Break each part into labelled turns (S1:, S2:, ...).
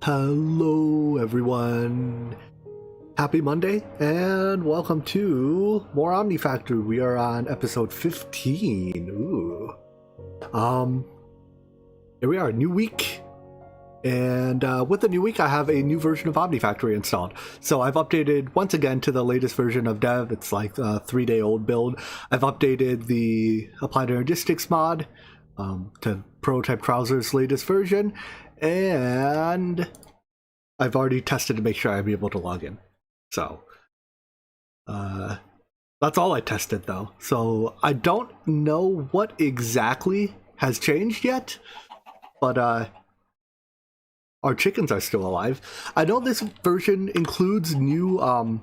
S1: Hello everyone, happy Monday and welcome to more Omnifactory. We are on episode 15. Ooh. Here we are, new week, and with the new week I have a new version of Omnifactory installed. So I've updated once again to the latest version of dev. It's like a 3-day-old build. I've updated the applied energistics mod to Prototype Trousers' latest version, and I've already tested to make sure I'll be able to log in. So that's all I tested though. So I don't know what exactly has changed yet, but our chickens are still alive. I know this version includes new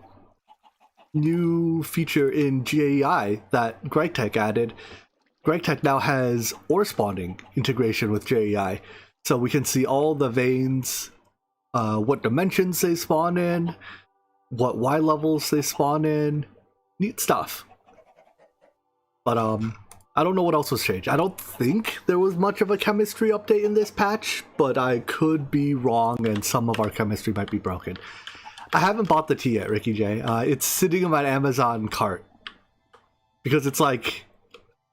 S1: feature in GAI that Draconic added. Draconic now has ore spawning integration with GAI, so we can see all the veins, what dimensions they spawn in, what Y levels they spawn in. Neat stuff. But I don't know what else was changed. I don't think there was much of a chemistry update in this patch, but I could be wrong and some of our chemistry might be broken. I haven't bought the tea yet, Ricky J. It's sitting in my Amazon cart because it's like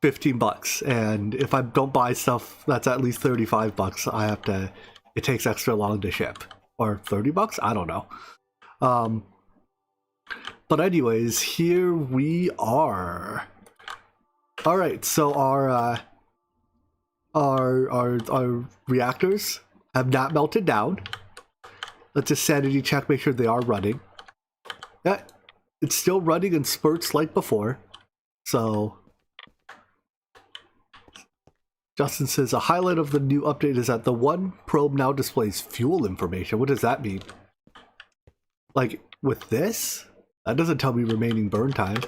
S1: $15, and if I don't buy stuff that's at least $35, I have to, it takes extra long to ship. Or $30? I don't know. But anyways, here we are. All right, so our reactors have not melted down. Let's just sanity check, make sure they are running. Yeah, it's still running in spurts like before. So Justin says a highlight of the new update is that the one probe now displays fuel information. What does that mean? Like with this? That doesn't tell me remaining burn time.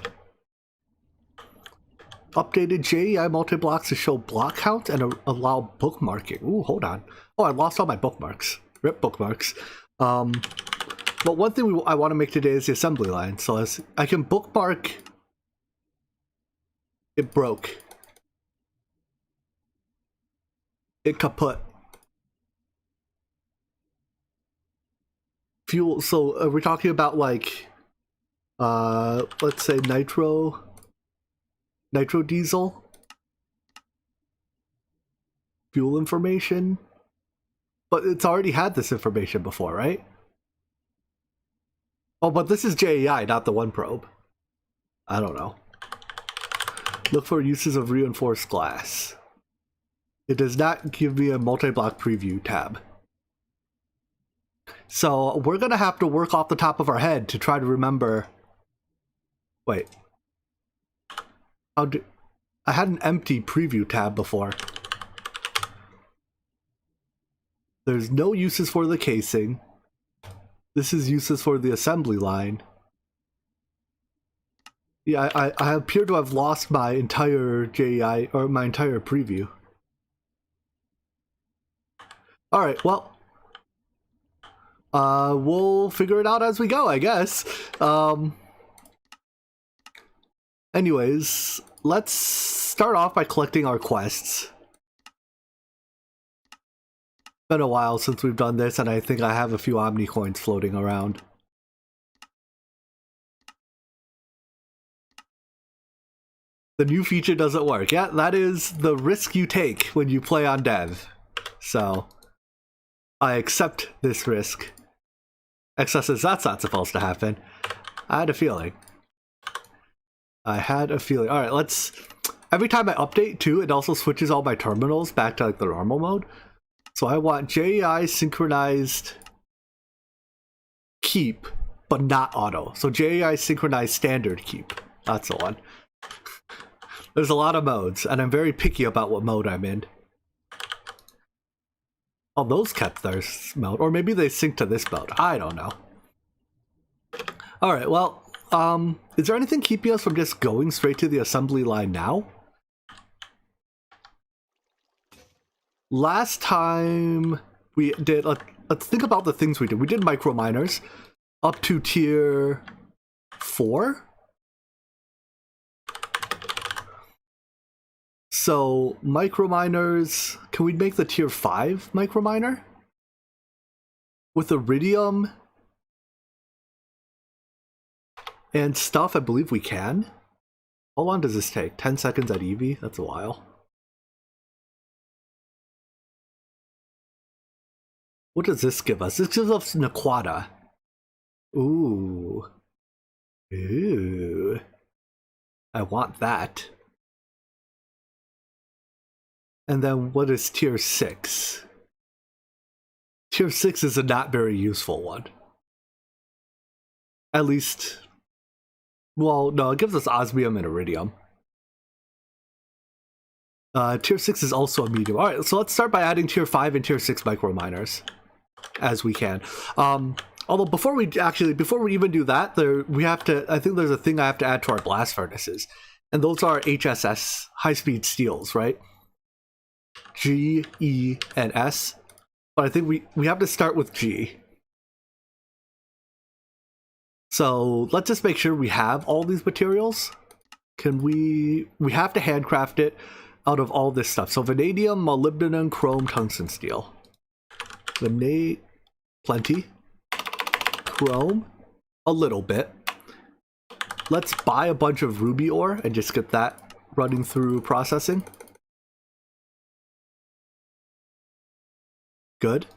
S1: Updated JEI multi-blocks to show block count and allow bookmarking. Ooh, hold on. Oh, I lost all my bookmarks. Rip bookmarks. But one thing I want to make today is the assembly line. So I can bookmark. It broke. It kaput. Fuel. So are we talking about like, let's say Nitro diesel? Fuel information? But it's already had this information before, right? Oh, but this is JEI, not the one probe. I don't know. Look for uses of reinforced glass. It does not give me a multi-block preview tab. So we're gonna have to work off the top of our head to try to remember. Wait. I had an empty preview tab before. There's no uses for the casing. This is uses for the assembly line. Yeah, I appear to have lost my entire JEI, or my entire preview. Alright, well, we'll figure it out as we go, I guess. Anyways, let's start off by collecting our quests. Been a while since we've done this, and I think I have a few Omni coins floating around. The new feature doesn't work. Yeah, that is the risk you take when you play on dev. So I accept this risk. Excess says that's not supposed to happen. I had a feeling. Alright, let's... Every time I update too, it also switches all my terminals back to like the normal mode. So I want JEI synchronized keep, but not auto. So JEI synchronized standard keep. That's the one. There's a lot of modes, and I'm very picky about what mode I'm in. Oh, those kept their mode. Or maybe they sync to this mode. I don't know. Alright, well, is there anything keeping us from just going straight to the assembly line now? Last time we did, let's think about the things we did. We did micro miners up to tier 4. So micro miners, can we make the tier 5 micro miner? with iridium and stuff, I believe we can. How long does this take? 10 seconds at EV? That's a while. What does this give us? This gives us Naquata. Ooh. Ooh. I want that. And then what is tier 6? Tier 6 is a not very useful one. At least, well, no, it gives us osmium and iridium. Tier 6 is also a medium. Alright, so let's start by adding tier 5 and tier 6 micro miners as we can. Although before we even do that, I think there's a thing I have to add to our blast furnaces. And those are HSS, high-speed steels, right? G, E, and S. But I think we have to start with G. So let's just make sure we have all these materials. We have to handcraft it out of all this stuff. So vanadium, molybdenum, chrome, tungsten, steel. Plenty. Chrome, a little bit. Let's buy a bunch of ruby ore and just get that running through processing. Good.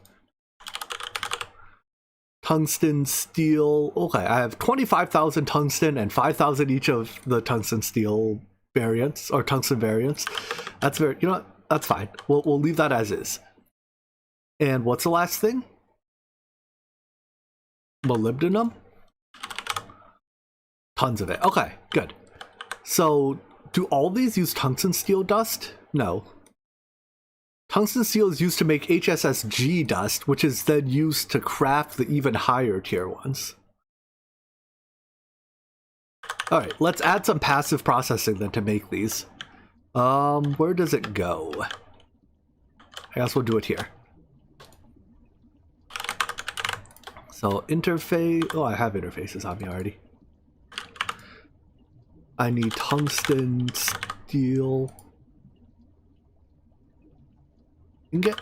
S1: Tungsten, steel. Okay, I have 25,000 tungsten and 5,000 each of the tungsten steel variants, or tungsten variants. That's very, you know what? That's fine. We'll leave that as is. And what's the last thing? Molybdenum? Tons of it. Okay, good. So, do all these use tungsten steel dust? No. Tungsten steel is used to make HSSG dust, which is then used to craft the even higher tier ones. Alright, let's add some passive processing then to make these. Where does it go? I guess we'll do it here. So interface, oh, I have interfaces on me already. I need tungsten, steel, ingot,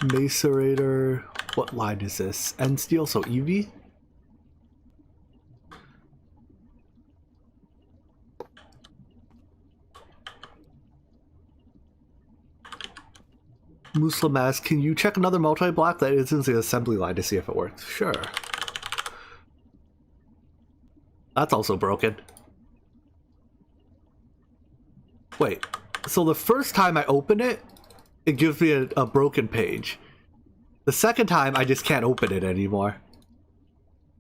S1: macerator. What line is this? End steel, so EV. Muslamas, can you check another multi-block that isn't the assembly line to see if it works? Sure. That's also broken. Wait, so the first time I open it, it gives me a broken page. The second time, I just can't open it anymore.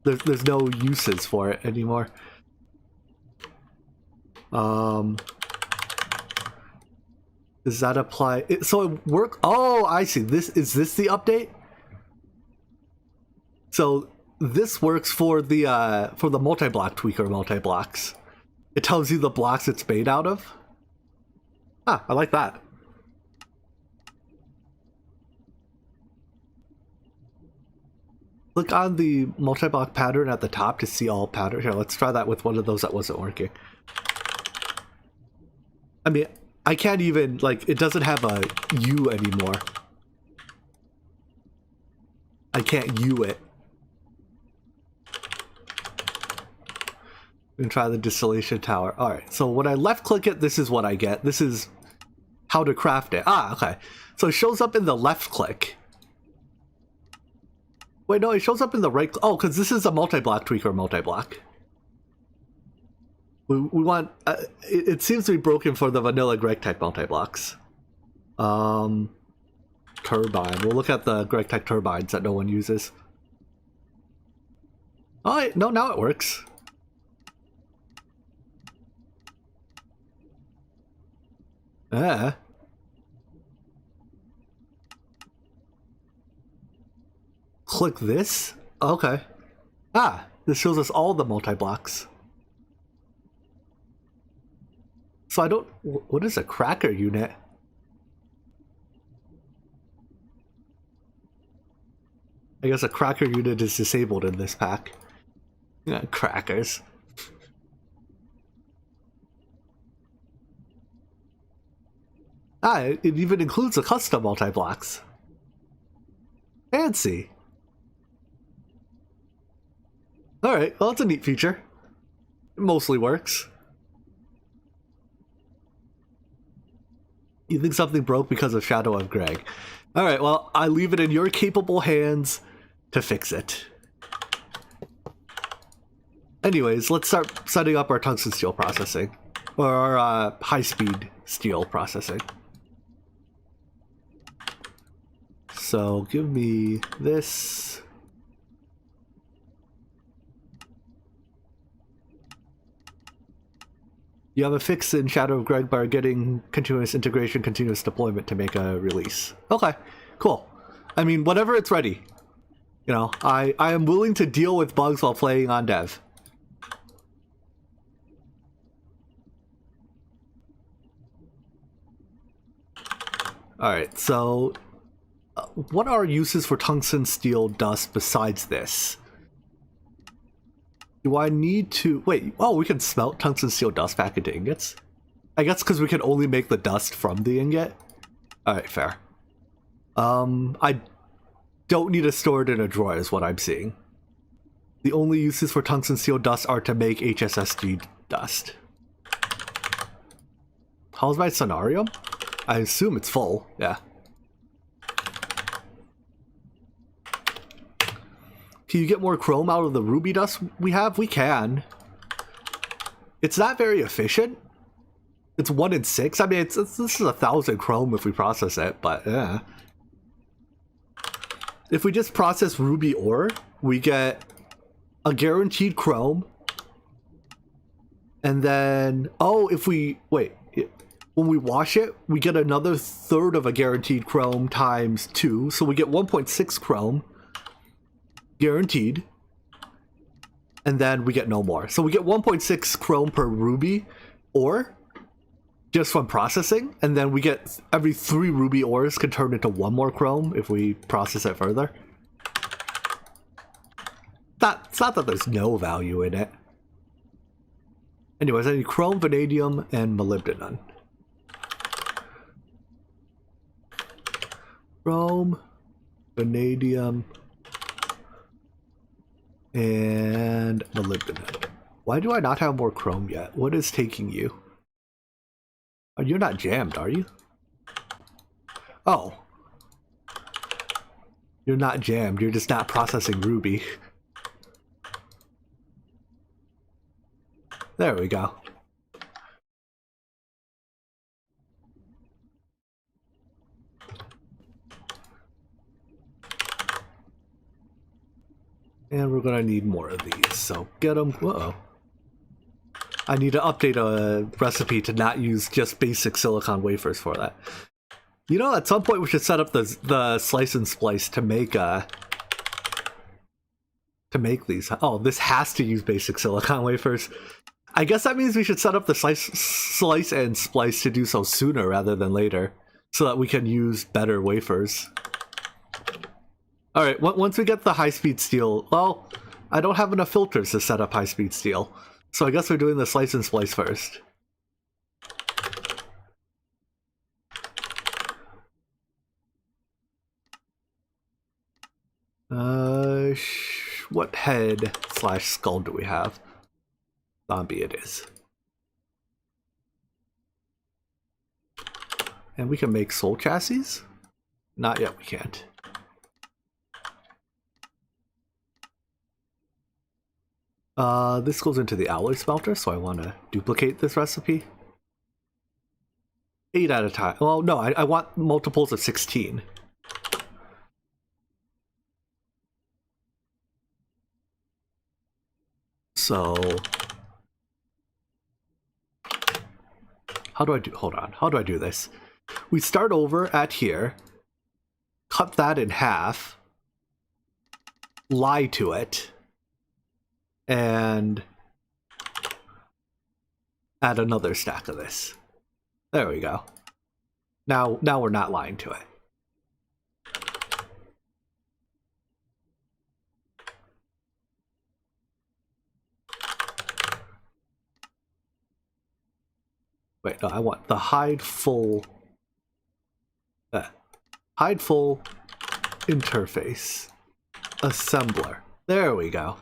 S1: There's no uses for it anymore. Does that apply? So it work? Oh, I see. Is this the update? So this works for the multi-block tweaker multi-blocks. It tells you the blocks it's made out of. Ah, I like that. Click on the multi-block pattern at the top to see all patterns. Here, let's try that with one of those that wasn't working. I mean, I can't even, like, it doesn't have a U anymore. I can't U it. And try the distillation tower. Alright, so when I left click it, this is what I get. This is how to craft it. Ah, okay. So it shows up in the left click. Wait, no, it shows up in the right. Oh, because this is a multi-block tweaker multi-block. We want. It seems to be broken for the vanilla Greg Tech multi-blocks. Turbine. We'll look at the Greg Tech turbines that no one uses. Oh, no, now it works. Click this? Okay. Ah, this shows us all the multi-blocks. So I don't... What is a cracker unit? I guess a cracker unit is disabled in this pack. Yeah, crackers. Ah, it even includes a custom multi-blocks. Fancy. Alright, well, it's a neat feature. It mostly works. You think something broke because of Shadow of Greg. Alright, well, I leave it in your capable hands to fix it. Anyways, let's start setting up our tungsten steel processing. Or our high-speed steel processing. So give me this. You have a fix in Shadow of Greg by getting continuous integration, continuous deployment to make a release. Okay, cool. I mean, whenever it's ready. You know, I am willing to deal with bugs while playing on dev. Alright, so what are uses for tungsten steel dust besides this? Do I need to... Wait, oh, we can smelt tungsten steel dust back into ingots? I guess because we can only make the dust from the ingot? Alright, fair. I don't need to store it in a drawer is what I'm seeing. The only uses for tungsten steel dust are to make HSSG dust. How's my sonarium? I assume it's full, yeah. Can you get more chrome out of the ruby dust we have? We can. It's not very efficient. It's 1 in 6. I mean, this is 1,000 chrome if we process it, but yeah. If we just process ruby ore, we get a guaranteed chrome. And then, oh, if we, wait. When we wash it, we get another third of a guaranteed chrome times 2. So we get 1.6 chrome. Guaranteed. And then we get no more. So we get 1.6 chrome per ruby ore. Just from processing. And then we get every 3 ruby ores can turn into 1 more chrome if we process it further. It's not that there's no value in it. Anyways, I need chrome, vanadium, and molybdenum. Chrome, vanadium, and molybdenum. Why do I not have more chrome yet? What is taking you? Oh, you're not jammed, are you? Oh. You're not jammed, you're just not processing ruby. There we go. And we're gonna need more of these, so get them. Whoa. I need to update a recipe to not use just basic silicon wafers for that. You know, at some point we should set up the slice and splice to make these. Oh, this has to use basic silicon wafers. I guess that means we should set up the slice and splice to do so sooner rather than later, so that we can use better wafers. Alright, once we get the high-speed steel, well, I don't have enough filters to set up high-speed steel, so I guess we're doing the slice and splice first. What head / skull do we have? Zombie it is. And we can make soul chassis? Not yet, we can't. This goes into the alloy smelter, so I want to duplicate this recipe. 8 at a time. Well, no, I want multiples of 16. So... how do I do... hold on. How do I do this? We start over at here. Cut that in half. Lie to it. And add another stack of this. There we go. Now we're not lying to it. Wait, no, I want the hide full Hide full interface. Assembler. There we go.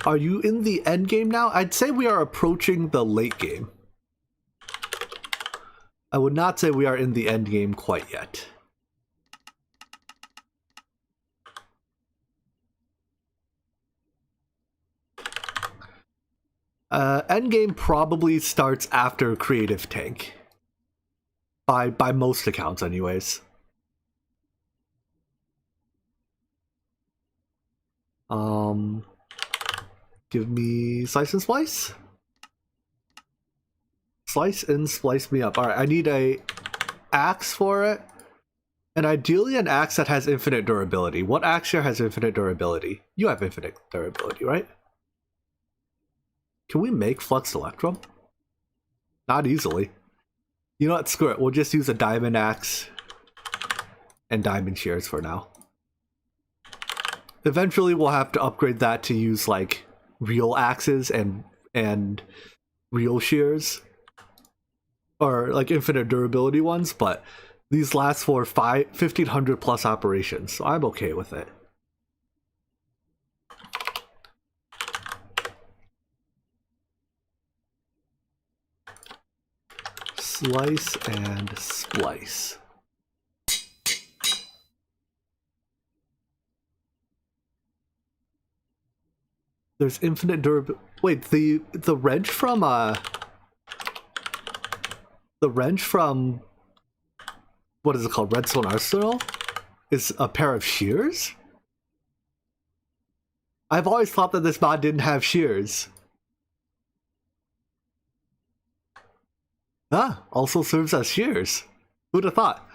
S1: Are you in the end game now? I'd say we are approaching the late game. I would not say we are in the end game quite yet. End game probably starts after Creative Tank. By most accounts anyways. Give me slice and splice. Slice and splice me up. Alright, I need a axe for it. And ideally an axe that has infinite durability. What axe here has infinite durability? You have infinite durability, right? Can we make flux electrum? Not easily. You know what? Screw it. We'll just use a diamond axe and diamond shears for now. Eventually we'll have to upgrade that to use like real axes and real shears. Or like infinite durability ones, but these last for 1500 plus operations, so I'm okay with it. Slice and splice. There's infinite durability. Wait, the wrench from what is it called? Redstone Arsenal is a pair of shears? I've always thought that this mod didn't have shears. Ah, also serves as shears. Who'd have thought?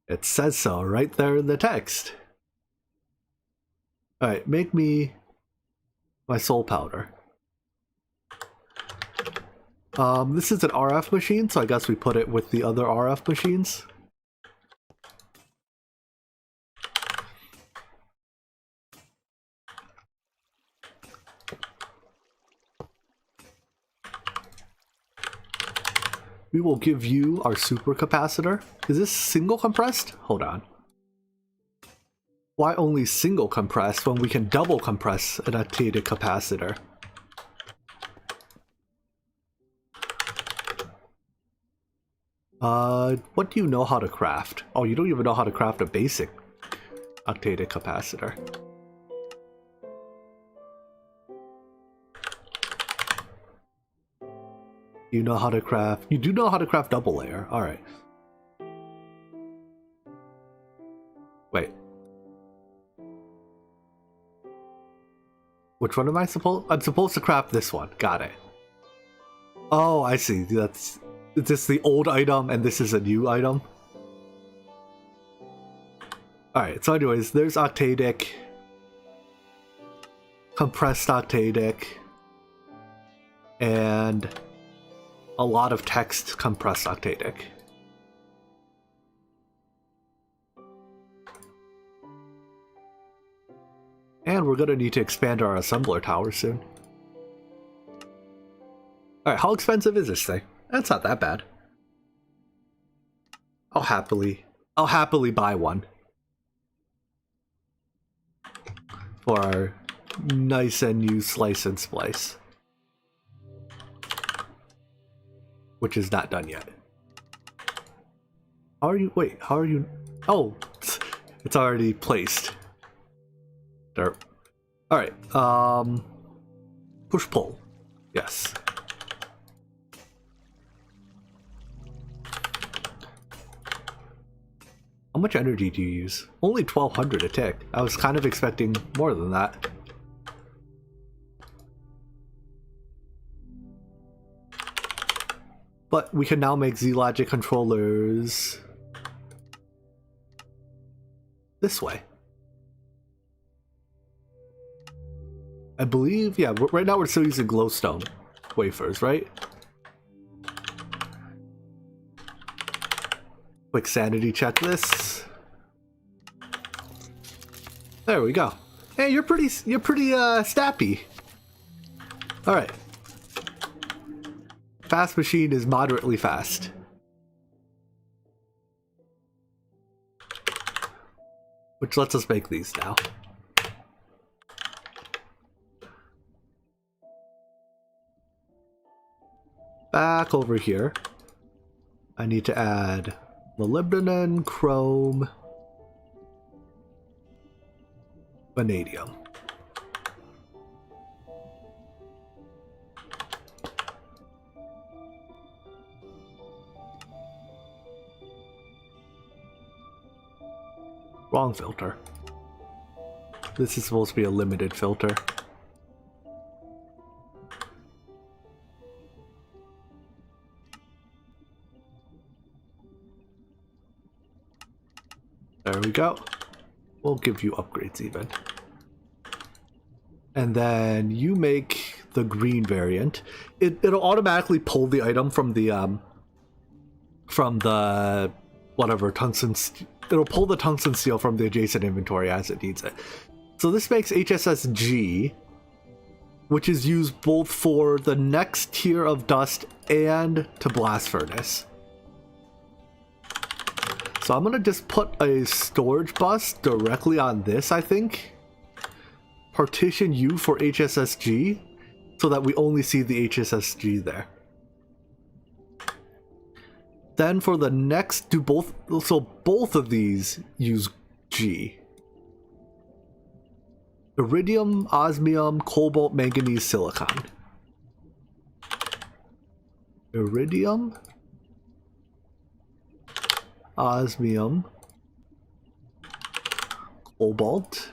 S1: It says so right there in the text. Alright, make me my soul powder. This is an RF machine, so I guess we put it with the other RF machines. We will give you our supercapacitor. Is this single compressed? Hold on. Why only single compressed when we can double compress an activated capacitor? What do you know how to craft? Oh, you don't even know how to craft a basic activated capacitor. You know how to craft... You do know how to craft double layer. Alright. Wait. Which one am I supposed... I'm supposed to craft this one. Got it. Oh, I see. That's... Is this the old item and this is a new item? Alright, so anyways, there's octadic. Compressed octadic. And a lot of text compressed octadic. And we're gonna need to expand our assembler tower soon. Alright, how expensive is this thing? That's not that bad. I'll happily buy one. For our nice and new slice and splice. Which is not done yet. How are you? Wait, how are you? Oh, it's already placed. Derp. Alright, push pull. Yes. How much energy do you use? Only 1200 a tick. I was kind of expecting more than that. But we can now make Z-Logic controllers this way. I believe, yeah, right now we're still using glowstone wafers, right? Quick sanity check this. There we go. Hey, you're pretty snappy. All right, Fast machine is moderately fast. Which lets us make these now. Back over here, I need to add molybdenum, chrome, vanadium. Wrong filter. This is supposed to be a limited filter. There we go. We'll give you upgrades even. And then you make the green variant. It'll automatically pull the item from the whatever tungsten. It'll pull the tungsten steel from the adjacent inventory as it needs it. So this makes HSSG, which is used both for the next tier of dust and to blast furnace. So I'm gonna just put a storage bus directly on this, I think. Partition U for HSSG, so that we only see the HSSG there. Then for the next, so both of these use G. Iridium, osmium, cobalt, manganese, silicon. Iridium, osmium, cobalt,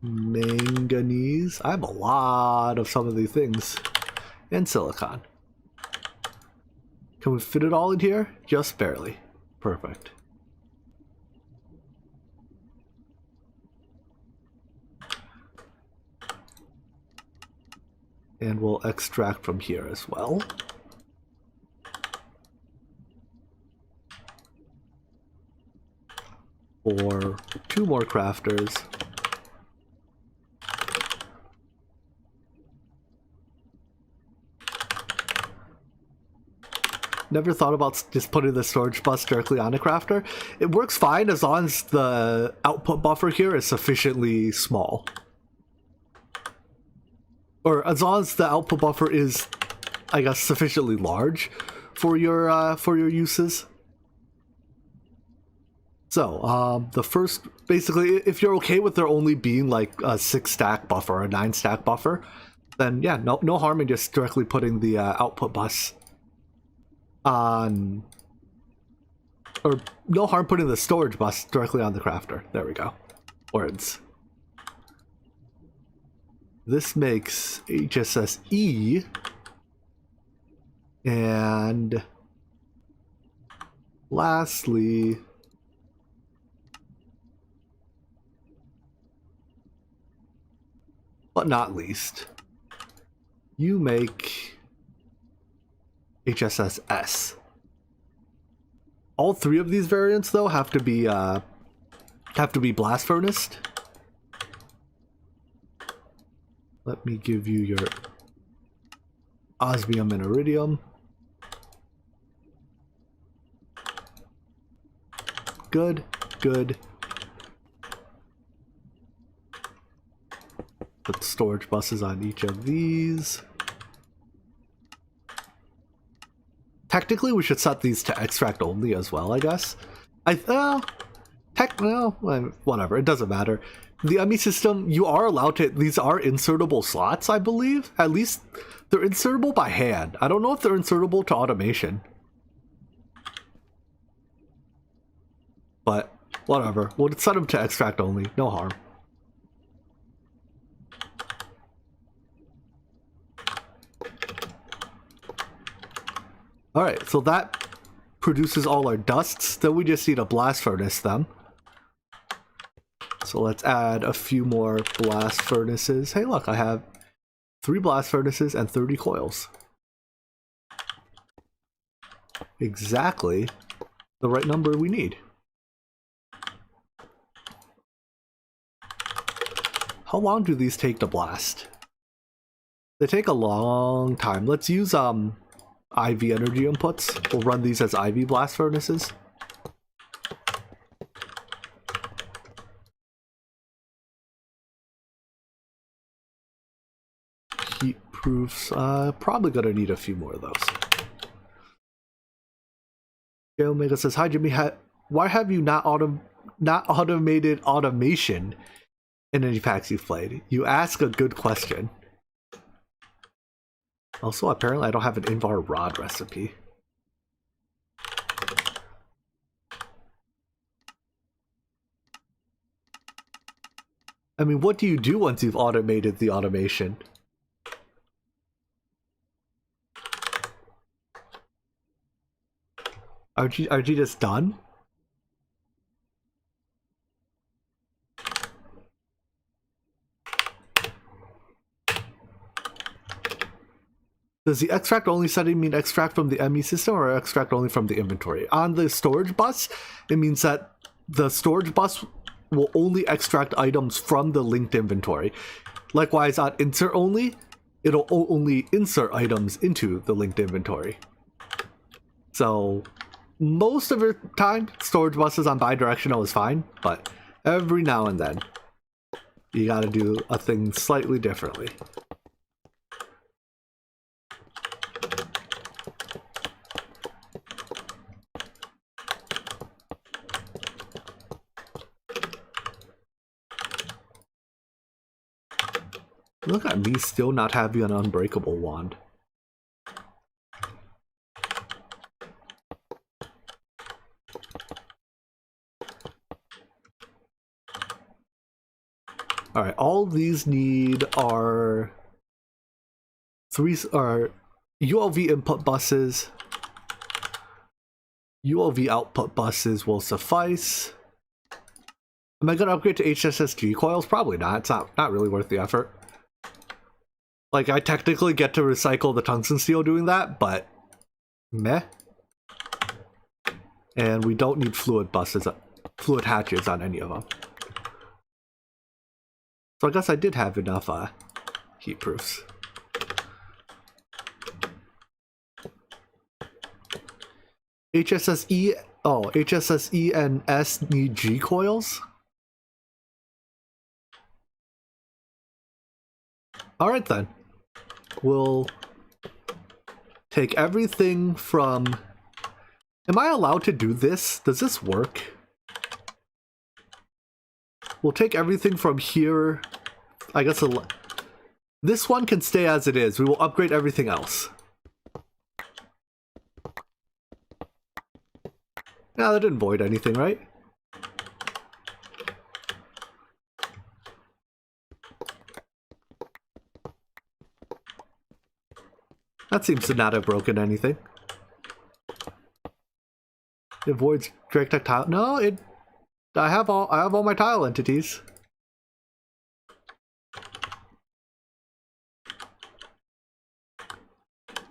S1: manganese. I have a lot of some of these things. And silicon. Can we fit it all in here? Just barely. Perfect. And we'll extract from here as well. For 2 more crafters. Never thought about just putting the storage bus directly on a crafter. It works fine as long as the output buffer here is sufficiently small. Or as long as the output buffer is, I guess, sufficiently large for your uses. So, the first, basically, if you're okay with there only being like a 6-stack buffer or a 9-stack buffer, then yeah, no harm in just directly putting the output bus on, or no harm putting the storage bus directly on the crafter. There we go. Words. This makes HSSE, and lastly, but not least, you make HSSS. All 3 of these variants, though, have to be blast furnace. Let me give you your osmium and iridium. Good, good. Put storage buses on each of these. Technically, we should set these to extract only as well, I guess. Whatever, it doesn't matter. The ME system, you are allowed to, these are insertable slots, I believe. At least they're insertable by hand. I don't know if they're insertable to automation. But whatever, we'll set them to extract only, no harm. Alright, so that produces all our dusts. Then we just need to blast furnace them. So let's add a few more blast furnaces. Hey look, I have 3 blast furnaces and 30 coils. Exactly the right number we need. How long do these take to blast? They take a long time. Let's use IV energy inputs. We'll run these as IV blast furnaces. Heat proofs. Probably gonna need a few more of those. J Omega says, "Hi Jimmy, why have you not automated automation in any packs you've played? You ask a good question." Also, apparently I don't have an Invar rod recipe. I mean, what do you do once you've automated the automation? Aren't you just done? Does the extract only setting mean extract from the ME system or extract only from the inventory? On the storage bus, it means that the storage bus will only extract items from the linked inventory. Likewise, on insert only, it'll only insert items into the linked inventory. So most of the time, storage buses on bidirectional is fine, but every now and then, you gotta do a thing slightly differently. Look at me still not having an unbreakable wand. Alright, all these need are ULV input buses. ULV output buses will suffice. Am I going to upgrade to HSSG coils? Probably not. It's not really worth the effort. Like, I technically get to recycle the tungsten steel doing that, but meh. And we don't need fluid hatches on any of them. So I guess I did have enough heat proofs. HSSE and S need G coils? Alright then. We'll take everything from... Am I allowed to do this? Does this work? We'll take everything from here. I guess this one can stay as it is. We will upgrade everything else. Yeah, that didn't void anything, right? That seems to not have broken anything. It voids Draconic tile. No, I have all my tile entities.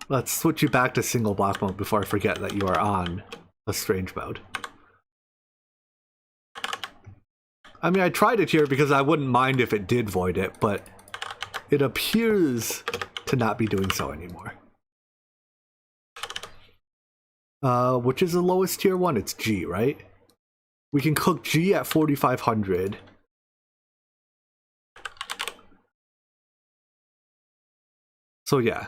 S1: Let's switch you back to single block mode before I forget that you are on a strange mode. I mean, I tried it here because I wouldn't mind if it did void it, but it appears to not be doing so anymore. Which is the lowest tier one? It's G, right? We can cook G at 4500. So yeah.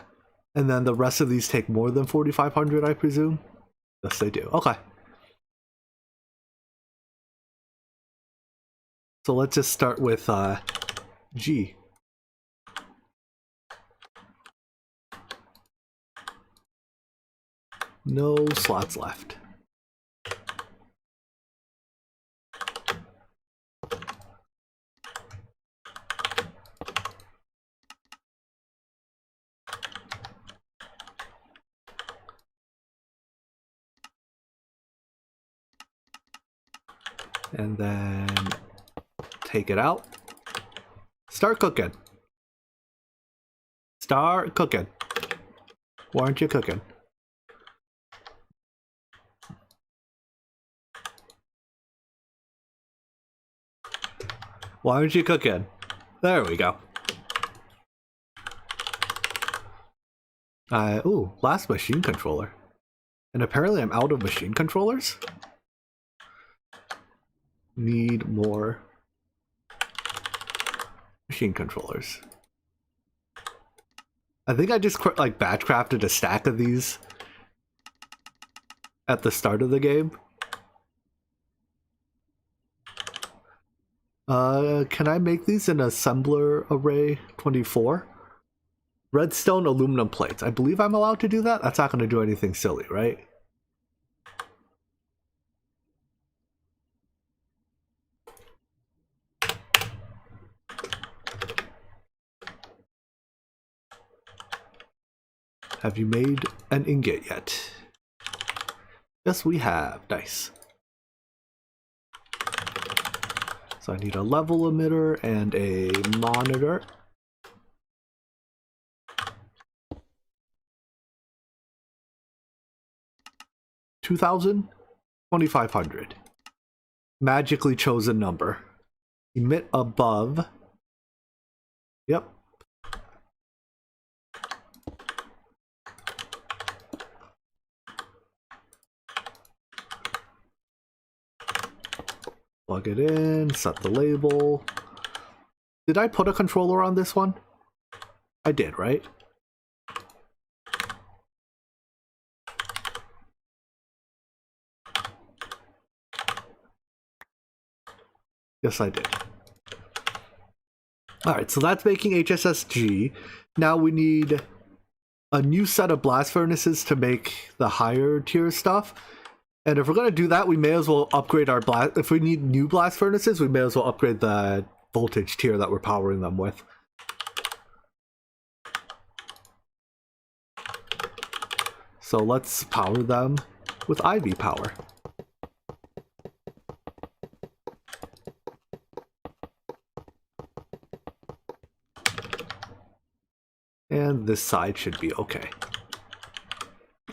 S1: And then the rest of these take more than 4500, I presume? Yes, they do. Okay. So let's just start with G. No slots left. And then take it out. Start cooking. Start cooking. Why aren't you cooking? Why aren't you cooking? There we go. Ooh, last machine controller. And apparently I'm out of machine controllers. Need more machine controllers. I think I just like batch crafted a stack of these at the start of the game. Can I make these in assembler array 24? Redstone aluminum plates. I believe I'm allowed to do that. That's not going to do anything silly, right? Have you made an ingot yet? Yes, we have. Nice. So I need a level emitter and a monitor. $2,000? 2,500. Magically chosen number. Emit above. Yep. Plug it in, set the label. Did I put a controller on this one? I did, right? Yes, I did. Alright, so that's making HSSG. Now we need a new set of blast furnaces to make the higher tier stuff. And if we're going to do that, we may as well upgrade our blast. If we need new blast furnaces, we may as well upgrade the voltage tier that we're powering them with. So let's power them with IV power. And this side should be okay.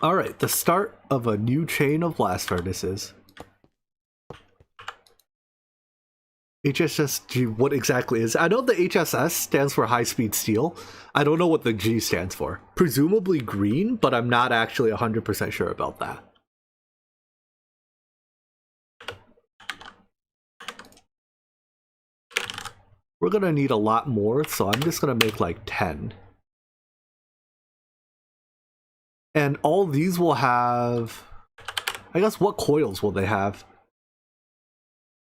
S1: Alright, the start of a new chain of blast furnaces. HSSG, what exactly is? I know the HSS stands for high speed steel. I don't know what the G stands for. Presumably green, but I'm not actually 100% sure about that. We're gonna need a lot more, so I'm just gonna make like 10. And all these will have, I guess, what coils will they have?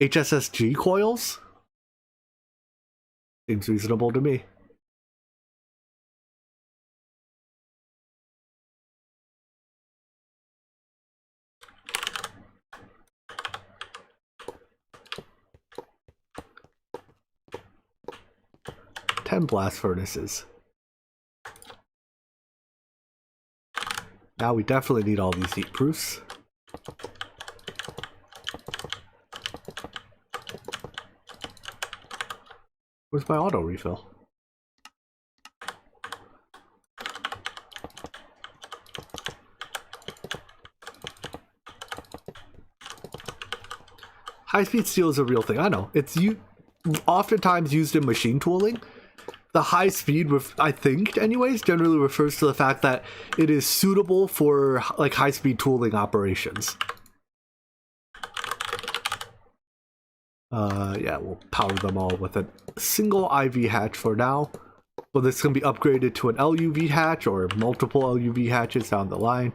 S1: HSSG coils? Seems reasonable to me. Ten blast furnaces. Now we definitely need all these heat proofs. Where's my auto refill? High-speed steel is a real thing. I know. It's oftentimes used in machine tooling. The high speed, I think, anyways, generally refers to the fact that it is suitable for like high-speed tooling operations. Yeah, we'll power them all with a single IV hatch for now. But this can be upgraded to an LUV hatch or multiple LUV hatches down the line.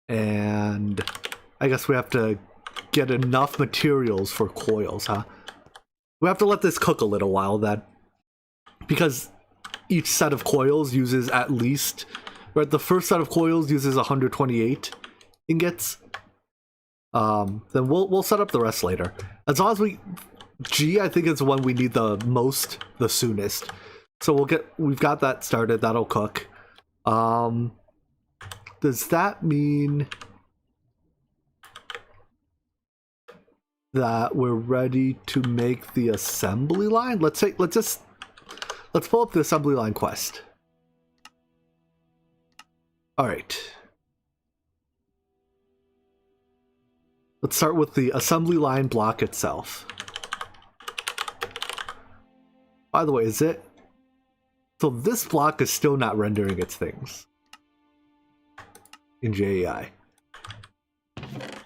S1: And I guess we have to get enough materials for coils, huh? We have to let this cook a little while then. Because each set of coils uses at least, right, the first set of coils uses 128 ingots. Then we'll set up the rest later. As long as G, I think is the one we need the most, the soonest. So we've got that started, that'll cook. Does that mean that we're ready to make the assembly line? Let's pull up the assembly line quest. All right. Let's start with the assembly line block itself. By the way, is it? So this block is still not rendering its things in JEI.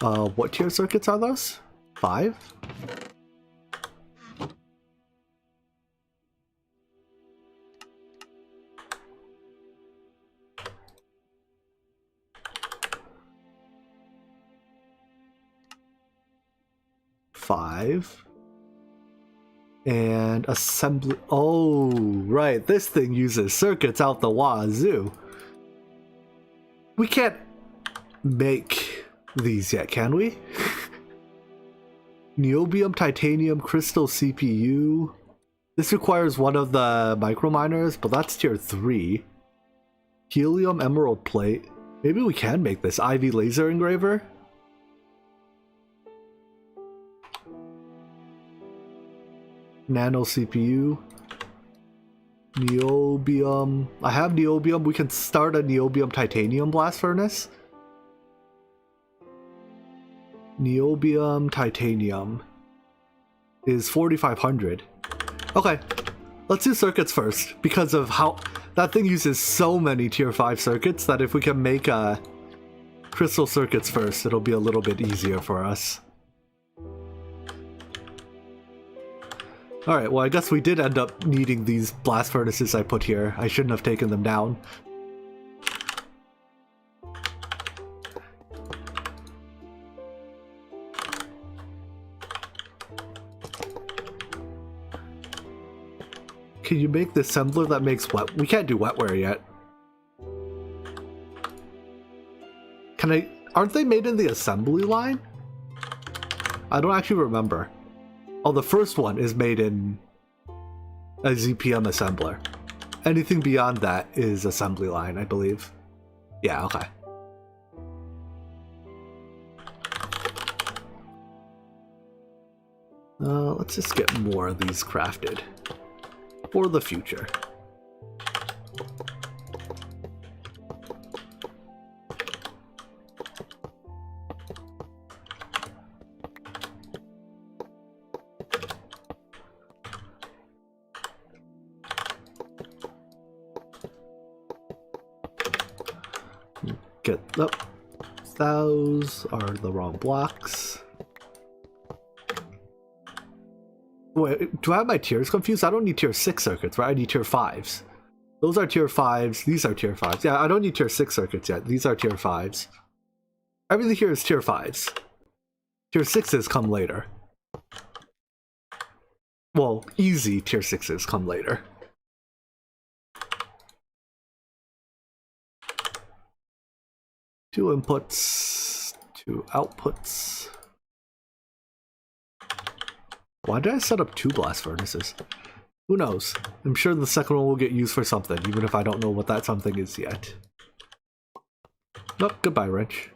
S1: What tier circuits are those? 5? And assembly. Oh, right. This thing uses circuits out the wazoo. We can't make these yet, can we? Niobium, titanium, crystal CPU. This requires one of the micro miners, but that's tier 3. Helium, emerald plate. Maybe we can make this Ivy laser engraver. Nano CPU. Niobium. I have niobium. We can start a niobium titanium blast furnace. Niobium titanium is 4,500. Okay, let's do circuits first because of how that thing uses so many tier 5 circuits that if we can make crystal circuits first, it'll be a little bit easier for us. Alright, well I guess we did end up needing these blast furnaces I put here. I shouldn't have taken them down. Can you make the assembler that makes wet? We can't do wetware yet. Can I? Aren't they made in the assembly line? I don't actually remember. Oh, the first one is made in a ZPM assembler. Anything beyond that is assembly line, I believe. Yeah, okay. Let's just get more of these crafted for the future. Get up. Those are the wrong blocks. Wait, do I have my tiers confused? I don't need tier 6 circuits, right? I need tier 5s. Those are tier 5s. These are tier 5s. Yeah, I don't need tier 6 circuits yet. These are tier 5s. Everything here is tier 5s. Tier 6s come later. Well, easy tier 6s come later. Two inputs, two outputs. Why did I set up 2 blast furnaces? Who knows? I'm sure the second one will get used for something, even if I don't know what that something is yet. Nope, goodbye, wrench.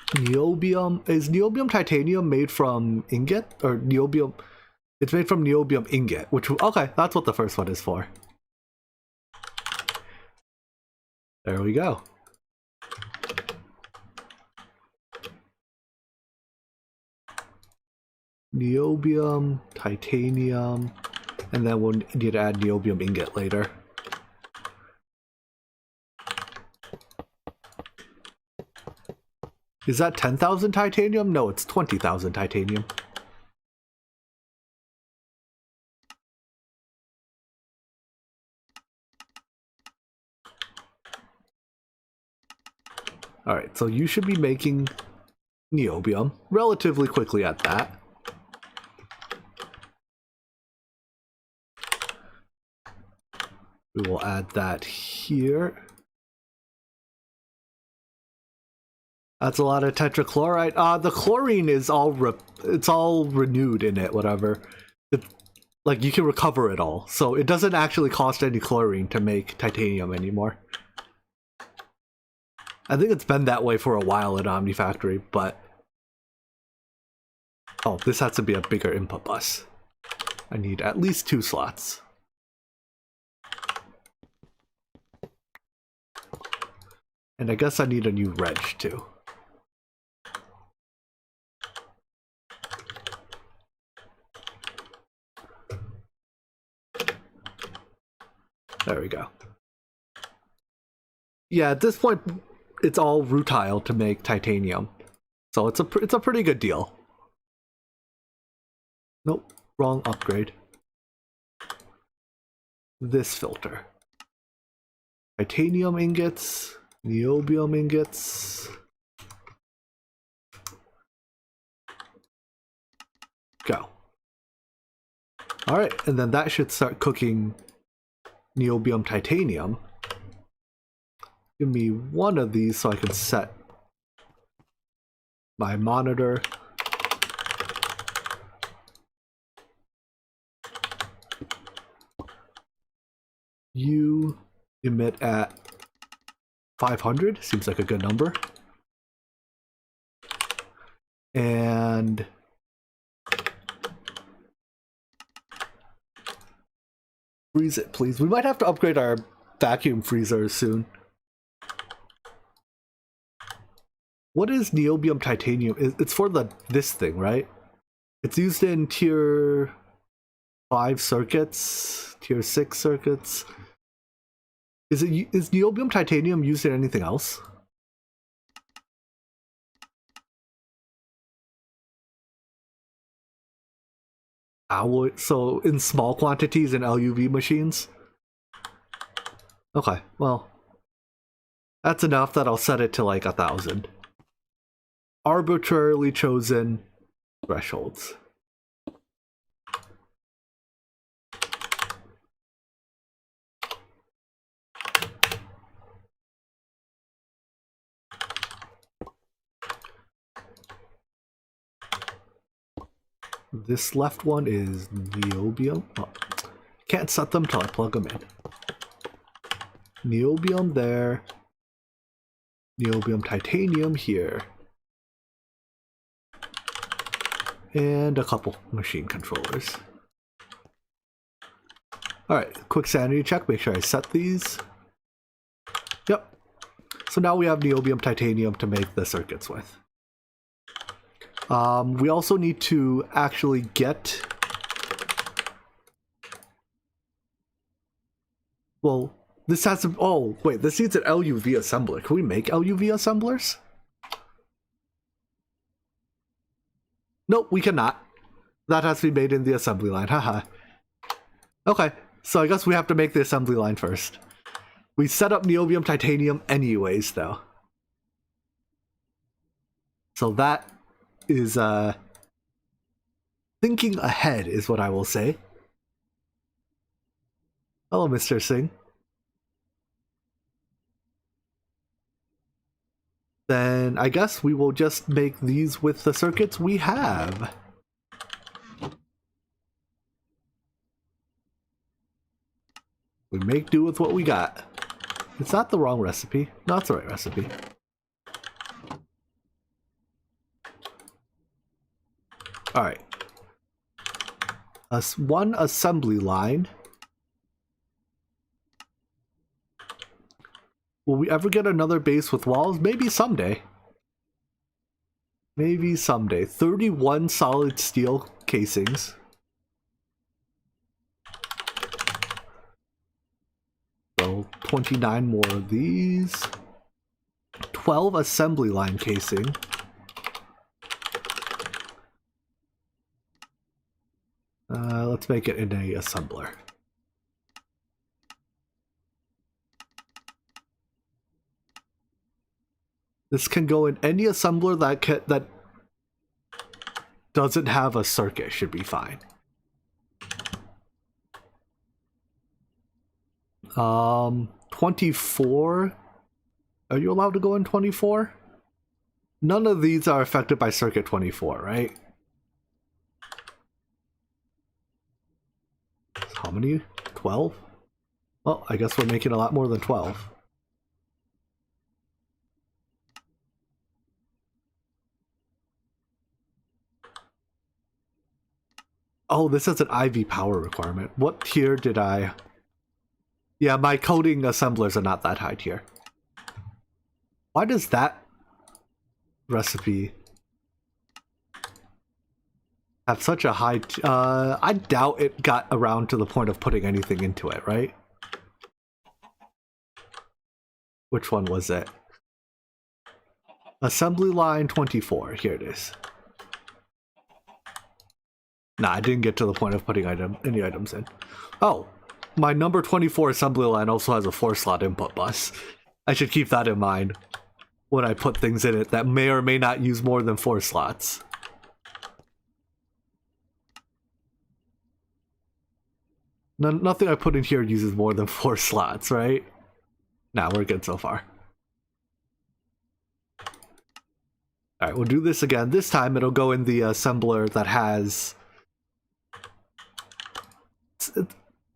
S1: Niobium. Is niobium titanium made from ingot? Or niobium? It's made from niobium ingot, which, okay, that's what the first one is for. There we go. Niobium, titanium, and then we'll need to add niobium ingot later. Is that 10,000 titanium? No, it's 20,000 titanium. Alright, so you should be making niobium relatively quickly at that. We will add that here. That's a lot of tetrachloride. The chlorine is it's all renewed in it, whatever. Like, you can recover it all. So it doesn't actually cost any chlorine to make titanium anymore. I think it's been that way for a while at Omnifactory, but... Oh, this has to be a bigger input bus. I need at least 2 slots. And I guess I need a new wrench too. There we go. Yeah, at this point, it's all rutile to make titanium. So it's a pretty good deal. Nope, wrong upgrade. This filter. Titanium ingots, niobium ingots. Go. Alright, and then that should start cooking niobium titanium. Give me one of these so I can set my monitor. You emit at 500, seems like a good number. And freeze it, please. We might have to upgrade our vacuum freezers soon. What is niobium titanium? It's for this thing, right? It's used in tier 5 circuits, tier 6 circuits. Is niobium titanium used in anything else? Alloy, so in small quantities in LUV machines? Okay, well, that's enough that I'll set it to like 1,000. Arbitrarily chosen thresholds. This left one is niobium. Oh, can't set them till I plug them in. Niobium there. Niobium titanium here. And a couple machine controllers. Alright, quick sanity check, make sure I set these. Yep. So now we have niobium titanium to make the circuits with. We also need to actually get... Well, this has to... Oh, wait, this needs an LUV assembler. Can we make LUV assemblers? Nope, we cannot. That has to be made in the assembly line, haha. Okay, so I guess we have to make the assembly line first. We set up niobium titanium anyways, though. So that is, thinking ahead is what I will say. Hello, Mr. Singh. Then I guess we will just make these with the circuits we have. We make do with what we got. It's not the wrong recipe. No, it's the right recipe. Alright. One assembly line. Will we ever get another base with walls? Maybe someday. Maybe someday. 31 solid steel casings. So 29 more of these. 12 assembly line casing. Let's make it in a assembler. This can go in any assembler that doesn't have a circuit, should be fine. 24. Are you allowed to go in 24? None of these are affected by circuit 24, right? How many? 12? Well, I guess we're making a lot more than 12. Oh, this has an IV power requirement. What tier did I... Yeah, my coding assemblers are not that high tier. Why does that recipe have such a high... I doubt it got around to the point of putting anything into it, right? Which one was it? Assembly line 24. Here it is. Nah, I didn't get to the point of putting any items in. Oh, my number 24 assembly line also has a 4-slot input bus. I should keep that in mind when I put things in it that may or may not use more than 4 slots. Nothing I put in here uses more than 4 slots, right? Nah, we're good so far. Alright, we'll do this again. This time it'll go in the assembler that has...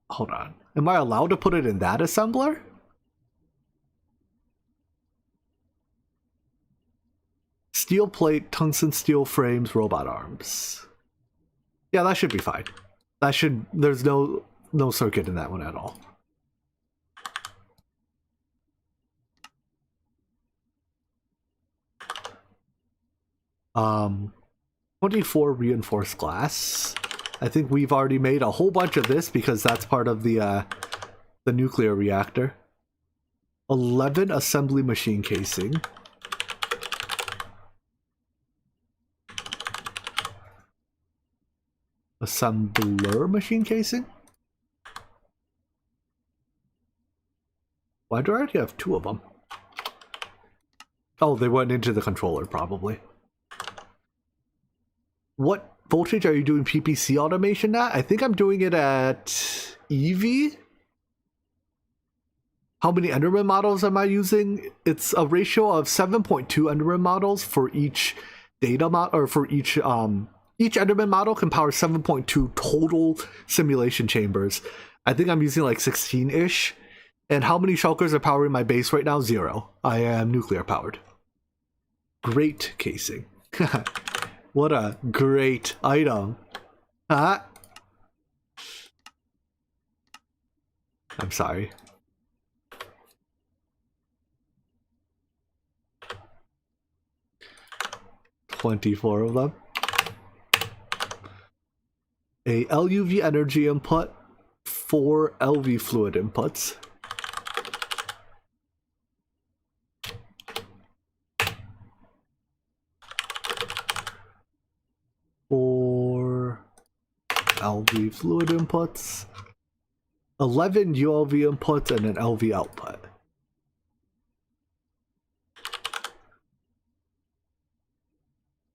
S1: Hold on. Am I allowed to put it in that assembler? Steel plate, tungsten steel frames, robot arms. Yeah, that should be fine. That should... There's no circuit in that one at all. Um, 24 reinforced glass. I think we've already made a whole bunch of this because that's part of the nuclear reactor. 11 assembly machine casing. Assembler machine casing? Why do I already have 2 of them? Oh, they went into the controller probably. What voltage are you doing PPC automation at? I think I'm doing it at EV. How many Enderman models am I using? It's a ratio of 7.2 Enderman models for each data model, or for each Enderman model can power 7.2 total simulation chambers. I think I'm using like 16-ish. And how many shulkers are powering my base right now? 0. I am nuclear powered. Great casing. What a great item. Huh? I'm sorry. $24 of them. A LUV energy input, 4 LV fluid inputs. LV fluid inputs, 11 ULV inputs, and an LV output.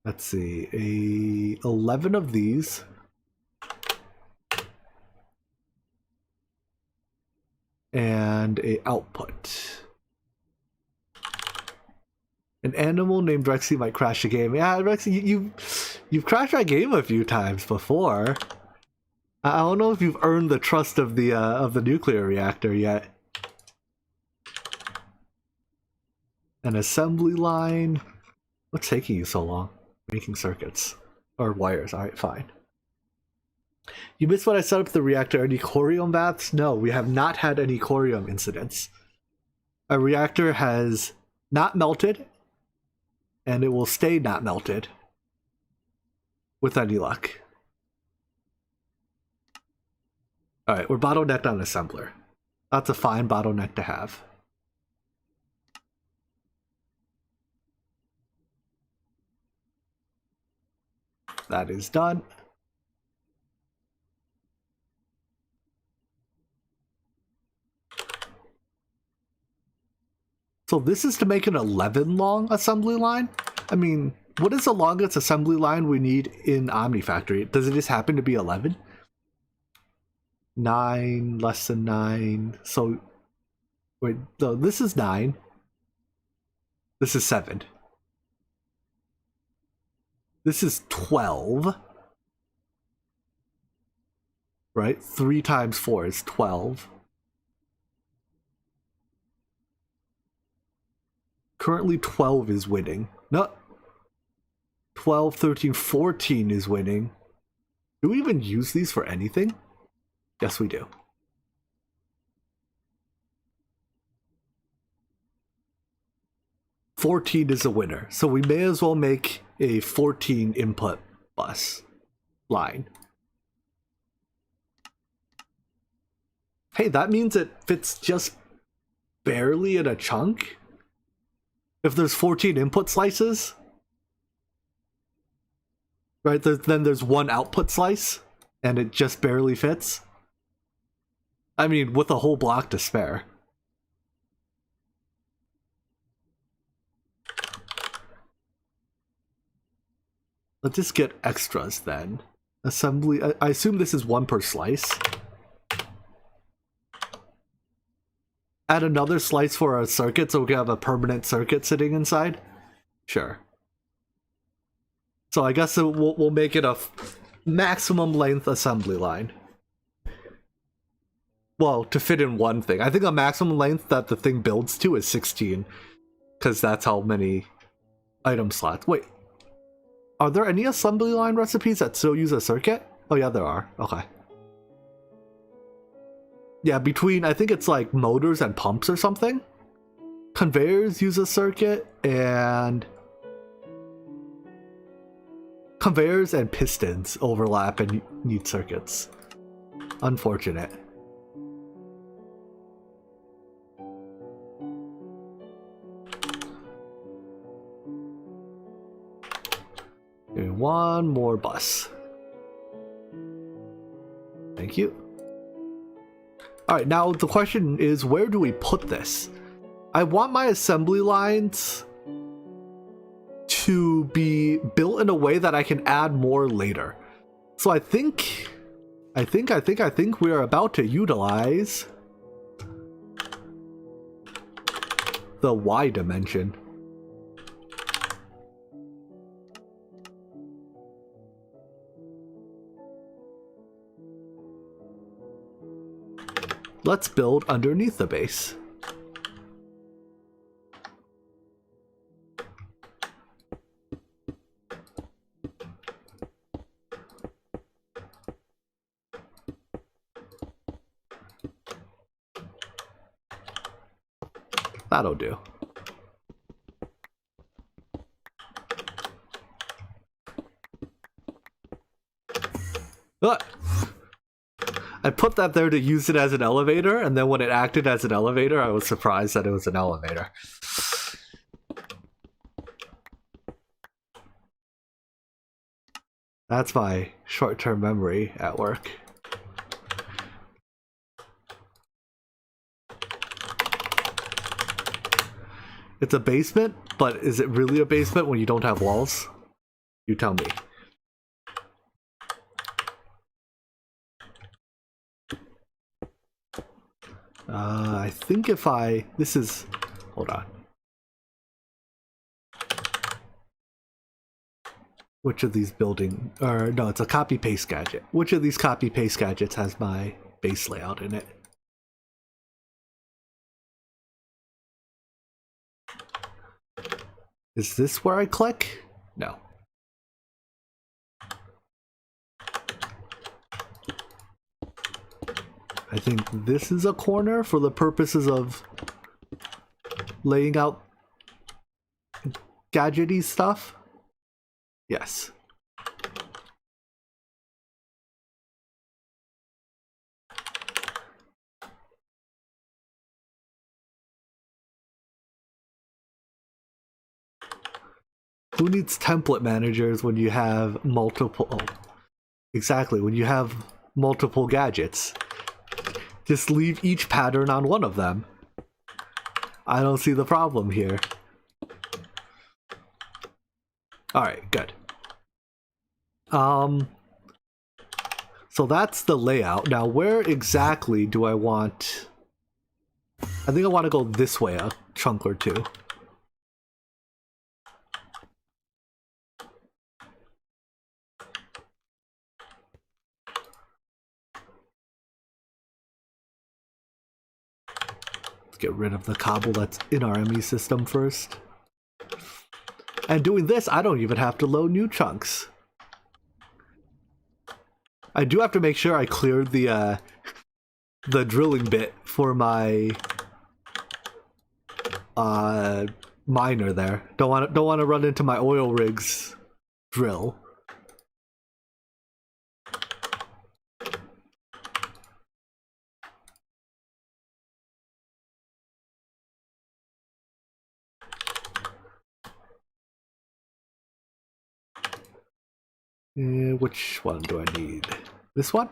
S1: Let's see, 11 of these. And a output. An animal named Rexy might crash a game. Yeah, Rexy, you've crashed my game a few times before. I don't know if you've earned the trust of the nuclear reactor yet. An assembly line. What's taking you so long? Making circuits. Or wires. Alright, fine. You missed when I set up the reactor. Any corium baths? No, we have not had any corium incidents. Our reactor has not melted, and it will stay not melted. With any luck. Alright, we're bottlenecked on assembler. That's a fine bottleneck to have. That is done. So this is to make an 11 long assembly line? I mean, what is the longest assembly line we need in Omnifactory? Does it just happen to be 11? 9, less than 9. So, wait, no, this is 9. This is 7. This is 12. Right? 3 times 4 is 12. Currently 12 is winning. No. 12, 13, 14 is winning. Do we even use these for anything? Yes, we do. $14 is a winner, so we may as well make a 14 input bus line. Hey, that means it fits just barely in a chunk. If there's 14 input slices, right, then there's one output slice, and it just barely fits. I mean, with a whole block to spare. Let's just get extras then. Assembly, I assume this is one per slice. Add another slice for our circuit so we can have a permanent circuit sitting inside? Sure. So I guess we'll make it a maximum length assembly line. Well, to fit in one thing. I think the maximum length that the thing builds to is 16. Because that's how many item slots. Wait. Are there any assembly line recipes that still use a circuit? Oh yeah, there are. Okay. Yeah, between, I think it's like motors and pumps or something. Conveyors use a circuit, and conveyors and pistons overlap and need circuits. Unfortunate. Okay, one more bus. Thank you. Alright, now the question is, where do we put this? I want my assembly lines to be built in a way that I can add more later. So I think we are about to utilize the Y dimension. Let's build underneath the base. That'll do. What? I put that there to use it as an elevator, and then when it acted as an elevator, I was surprised that it was an elevator. That's my short-term memory at work. It's a basement, but is it really a basement when you don't have walls? You tell me. I think if this is, hold on. Which of these no, it's a copy paste gadget. Which of these copy paste gadgets has my base layout in it? Is this where I click? No. I think this is a corner for the purposes of laying out gadgety stuff. Yes. Who needs template managers when you have multiple... Oh, exactly, when you have multiple gadgets. Just leave each pattern on one of them. I don't see the problem here. Alright, good. So that's the layout. Now, where exactly do I want... I think I want to go this way a chunk or two. Get rid of the cobble that's in our ME system first. And doing this, I don't even have to load new chunks. I do have to make sure I cleared the drilling bit for my miner there. Don't want to run into my oil rig's drill. Which one do I need? This one?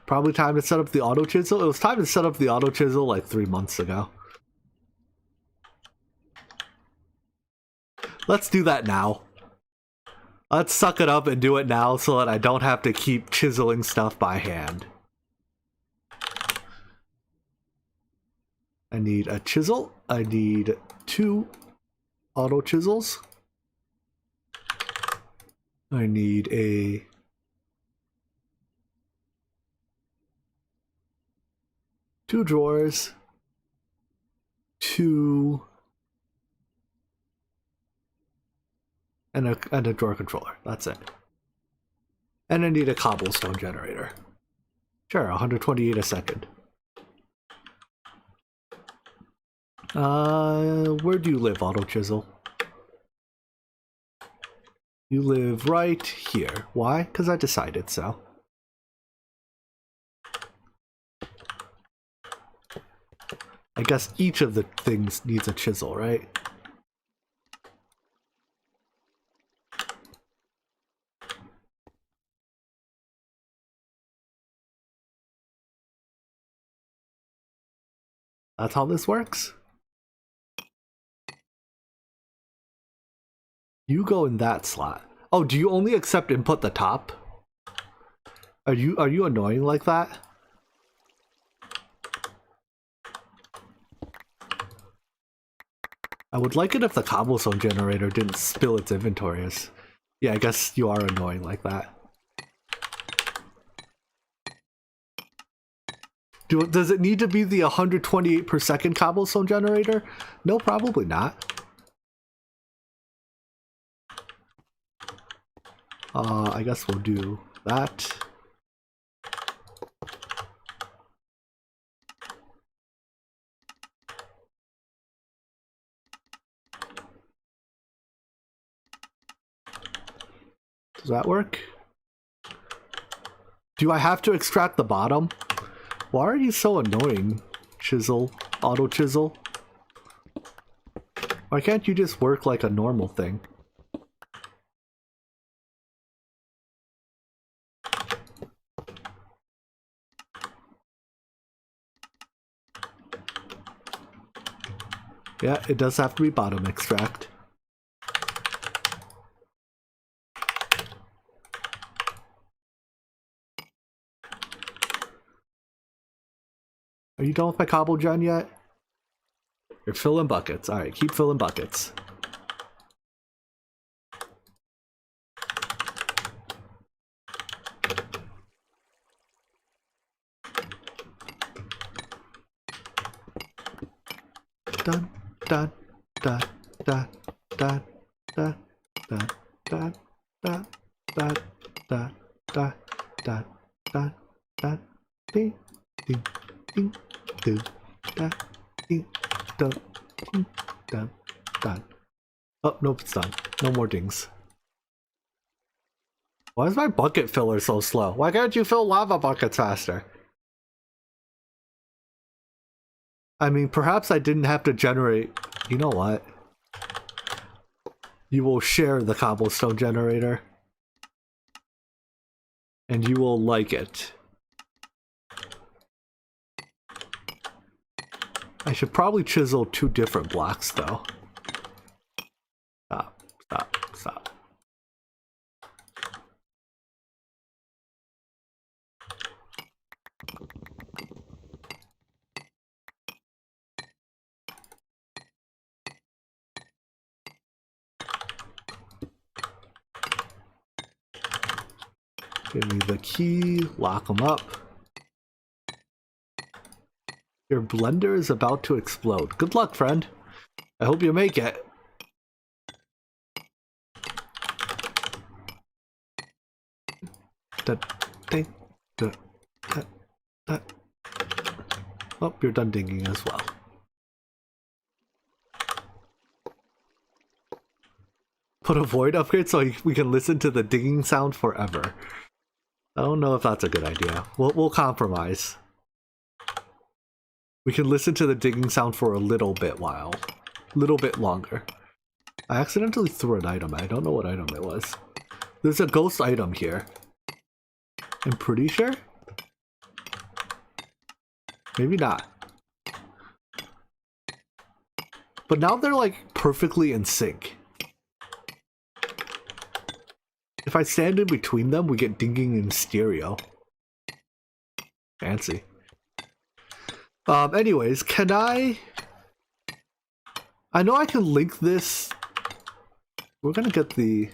S1: Probably time to set up the auto chisel. It was time to set up the auto chisel like 3 months ago. Let's do that now. Let's suck it up and do it now so that I don't have to keep chiseling stuff by hand. I need a chisel. I need 2 auto chisels. I need a two drawers, 2 and a drawer controller. That's it. And I need a cobblestone generator. Sure, 128 a second. Where do you live, auto chisel? You live right here. Why? Because I decided so. I guess each of the things needs a chisel, right? That's how this works? You go in that slot. Oh, do you only accept input the top? Are you annoying like that? I would like it if the cobblestone generator didn't spill its inventories. Yeah, I guess you are annoying like that. Does it need to be the 128 per second cobblestone generator? No, probably not. I guess we'll do that. Does that work? Do I have to extract the bottom? Why are you so annoying, chisel, auto chisel? Why can't you just work like a normal thing? Yeah, it does have to be bottom extract. Are you done with my cobble gen yet? You're filling buckets. Alright, keep filling buckets. Dun, dun, dun, dun, dun, dun, dun, dun, dun, dun, dun, dun, dun, dun, dun, ding, ding, ding, ding, dun, ding, dun, ding, dun, dun. Oh, nope, it's done. No more dings. Why is my bucket filler so slow? Why can't you fill lava buckets faster? I mean, perhaps I didn't have to generate... You know what? You will share the cobblestone generator. And you will like it. I should probably chisel 2 different blocks, though. Stop, stop, stop. Give me the key, lock them up. Your blender is about to explode. Good luck, friend. I hope you make it. Oh, you're done digging as well. Put a void upgrade so we can listen to the digging sound forever. I don't know if that's a good idea. We'll compromise. We can listen to the digging sound for a little bit longer. I accidentally threw an item. I don't know what item it was. There's a ghost item here. I'm pretty sure. Maybe not. But now they're like perfectly in sync. If I stand in between them, we get dinging in stereo. Fancy. Anyways, can I know I can link this. We're gonna get the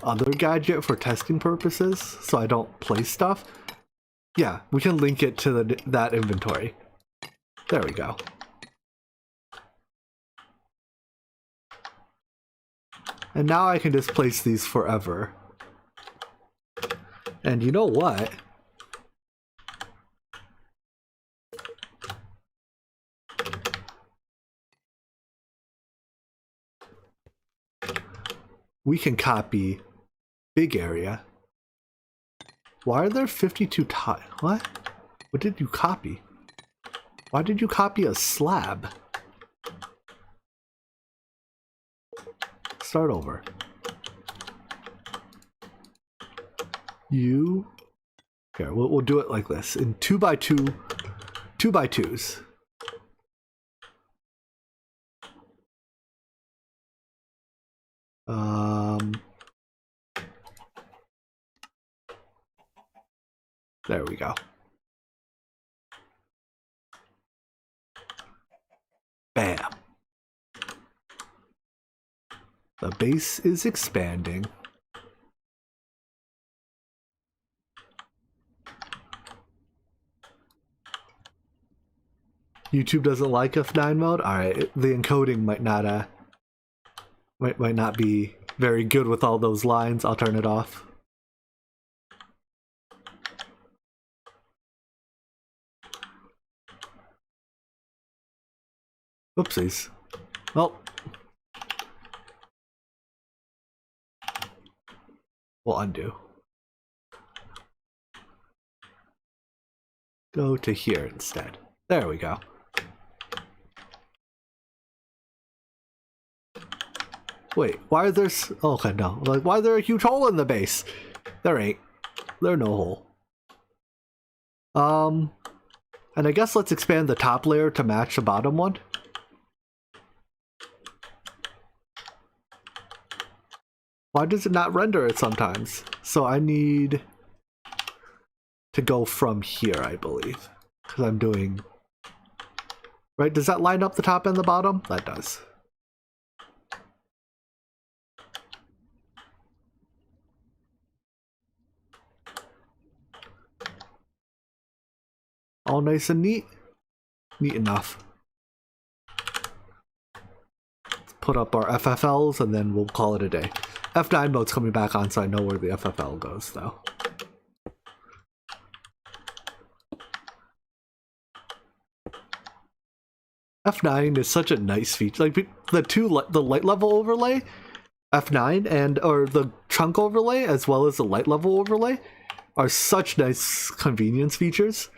S1: other gadget for testing purposes, so I don't place stuff. Yeah, we can link it to that inventory. There we go. And now I can just place these forever. And you know what? We can copy big area. Why are there 52 tiles? What? What did you copy? Why did you copy a slab? Start over. You. Here, we'll do it like this in 2x2, 2x2s. There we go. Bam. The base is expanding. YouTube doesn't like F9 mode? Alright, the encoding might not be very good with all those lines. I'll turn it off. Oopsies. Well, we'll undo. Go to here instead. There we go. Wait, why are there... Oh, okay, no. Like, why is there a huge hole in the base? There ain't. There's no hole. And I guess let's expand the top layer to match the bottom one. Why does it not render it sometimes? So I need to go from here, I believe. Because I'm doing... Right, does that line up the top and the bottom? That does. All nice and neat. Neat enough. Let's put up our FFLs and then we'll call it a day. F9 mode's coming back on, so I know where the FFL goes, though. F9 is such a nice feature. Like the light level overlay, F9 or the chunk overlay, as well as the light level overlay, are such nice convenience features.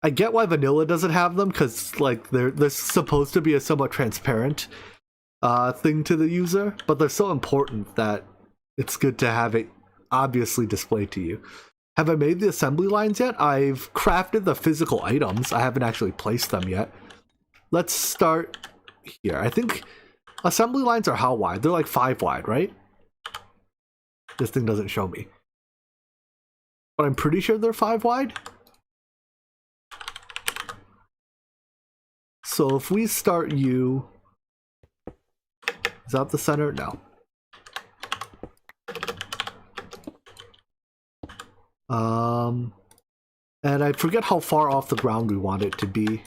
S1: I get why vanilla doesn't have them, because like they're supposed to be a somewhat transparent thing to the user, but they're so important that it's good to have it obviously displayed to you. Have I made the assembly lines yet? I've crafted the physical items. I haven't actually placed them yet. Let's start here. I think assembly lines are how wide? They're like 5 wide, right? This thing doesn't show me. But I'm pretty sure they're 5 wide. So if we start you... Is that the center? No. And I forget how far off the ground we want it to be.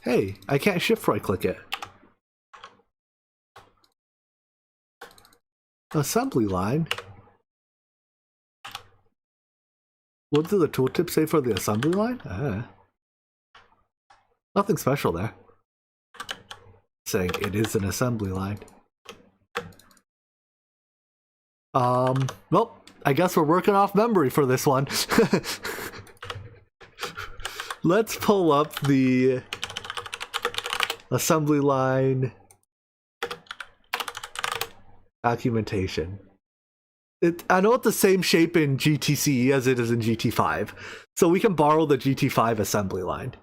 S1: Hey, I can't shift right click it. Assembly line. What did the tooltip say for the assembly line? Nothing special there. Saying it is an assembly line. Well, I guess we're working off memory for this one. Let's pull up the Assembly line. Documentation. I know it's the same shape in GTCE as it is in GT5, so we can borrow the GT5 assembly line.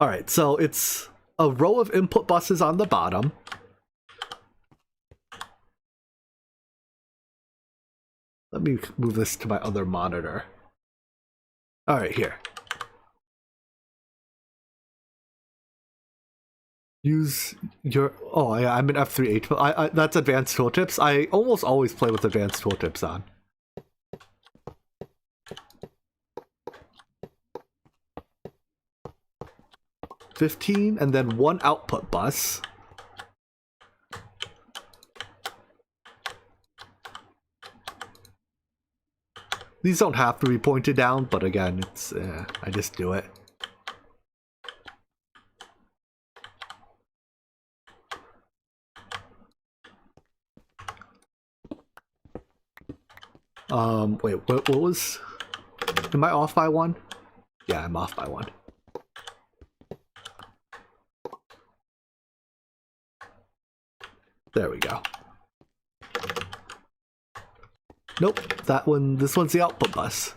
S1: Alright, so it's a row of input buses on the bottom. Let me move this to my other monitor. Alright, here. Use your... Oh, I'm in F3H. That's advanced tooltips. I almost always play with advanced tooltips on. $15, and then one output bus. These don't have to be pointed down, but again, it's I just do it. Wait, what was... Am I off by one? Yeah, I'm off by one. There we go. Nope, that one, this one's the output bus.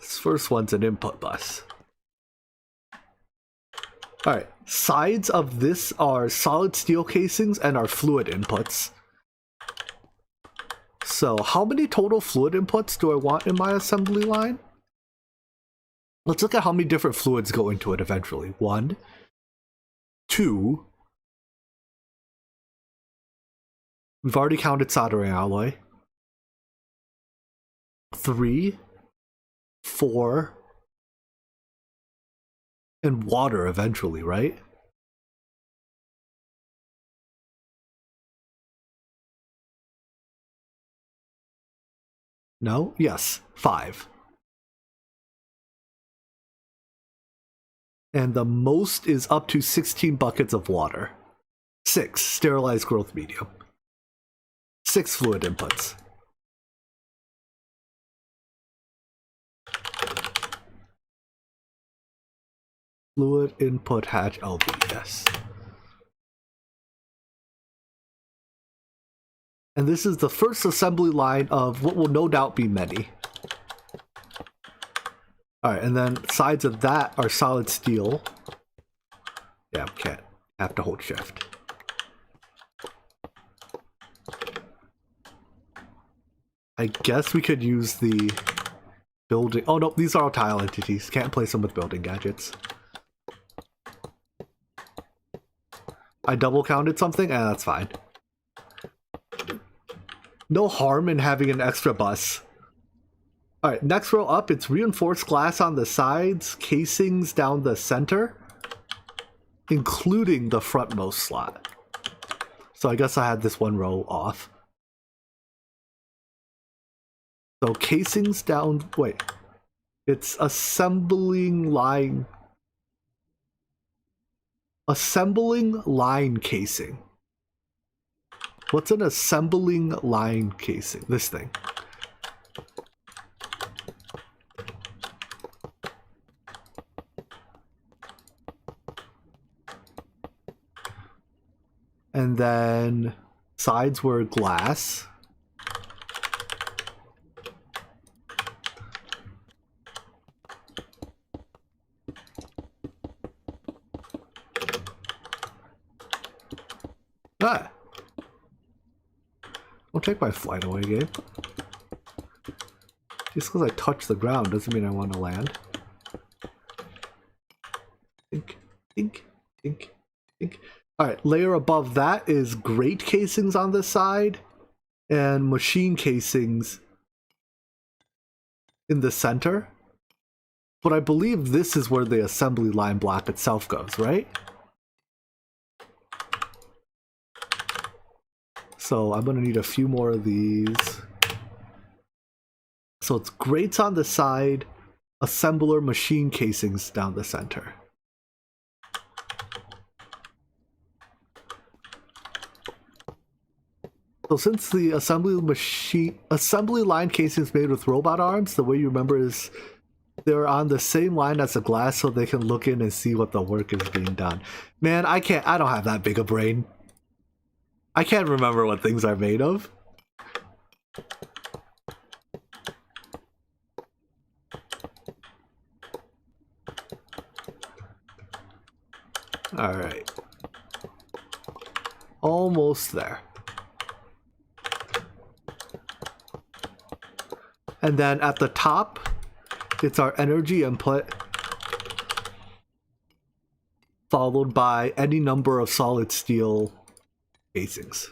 S1: This first one's an input bus. Alright, sides of this are solid steel casings and are fluid inputs. So how many total fluid inputs do I want in my assembly line? Let's look at how many different fluids go into it eventually. 1, 2. We've already counted soldering alloy. 3, 4. And water eventually, right? No? Yes, 5. And the most is up to 16 buckets of water. 6, sterilized growth medium. 6 fluid inputs. Fluid input hatch LV, yes. And this is the first assembly line of what will no doubt be many. Alright, and then sides of that are solid steel. Yeah, can't. Have to hold shift. I guess we could use the building... Oh no, these are all tile entities. Can't place them with building gadgets. I double counted something? That's fine. No harm in having an extra bus. Alright, next row up, it's reinforced glass on the sides, casings down the center, including the frontmost slot. So I guess I had this one row off. So casings down... Wait. It's assembling line... Assembling line casing. What's an assembling line casing? This thing. And then sides were glass. Ah! Don't take my flight away, Gabe. Just because I touch the ground doesn't mean I want to land. Think, think, think, think. Alright, layer above that is grate casings on the side and machine casings in the center. But I believe this is where the assembly line block itself goes, right? So I'm going to need a few more of these. So it's grates on the side, assembler machine casings down the center. So since the assembly line casing is made with robot arms, the way you remember is they're on the same line as the glass so they can look in and see what the work is being done. Man, I don't have that big a brain. I can't remember what things are made of. Alright. Almost there. And then at the top, it's our energy input, followed by any number of solid steel casings.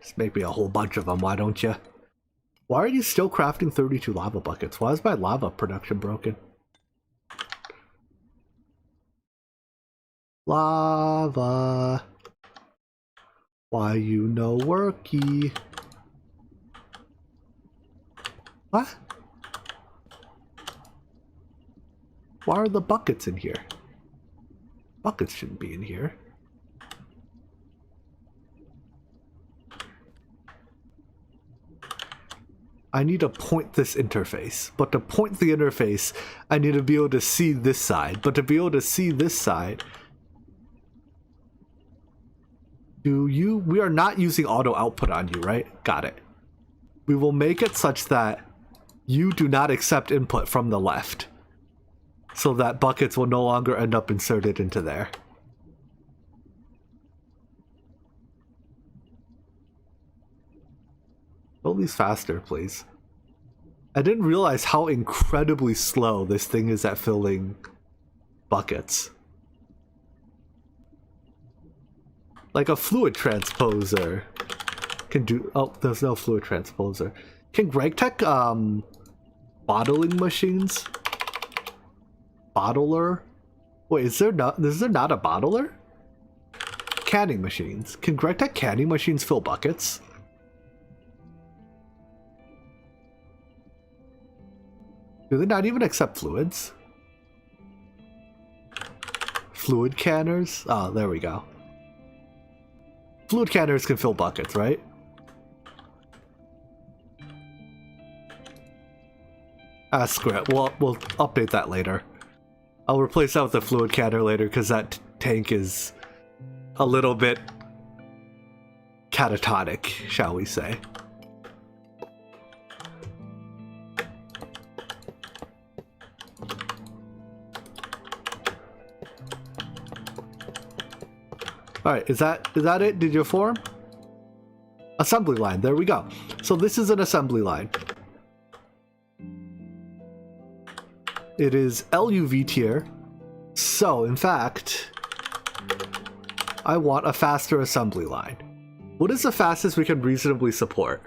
S1: Just make me a whole bunch of them, why don't you? Why are you still crafting 32 lava buckets? Why is my lava production broken? Lava. Why you no worky? What? Why are the buckets in here? Buckets shouldn't be in here. I need to point this interface, but to point the interface, I need to be able to see this side. But to be able to see this side, we are not using auto output on you, right? Got it. We will make it such that you do not accept input from the left, so that buckets will no longer end up inserted into there. Go these faster, please. I didn't realize how incredibly slow this thing is at filling buckets. Like a fluid transposer can do... Oh, there's no fluid transposer. Can GregTech, bottling machines? Bottler? Wait, is there not a bottler? Canning machines. Can GregTech canning machines fill buckets? Do they not even accept fluids? Fluid canners? Oh, there we go. Fluid canners can fill buckets, right? Screw it. We'll update that later. I'll replace that with a fluid canner later because that tank is a little bit catatonic, shall we say. Alright, is that it? Did you form? Assembly line, there we go. So this is an assembly line. It is LUV tier. So, in fact, I want a faster assembly line. What is the fastest we can reasonably support?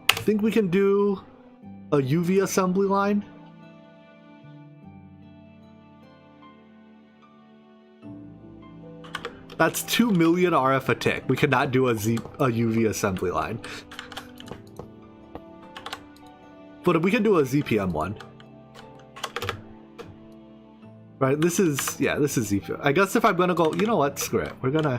S1: Think we can do a UV assembly line? That's 2 million RF a tick. We cannot do a UV assembly line. But we can do a ZPM one. Right, this is ZPM. I guess if I'm gonna go, you know what, screw it. We're gonna...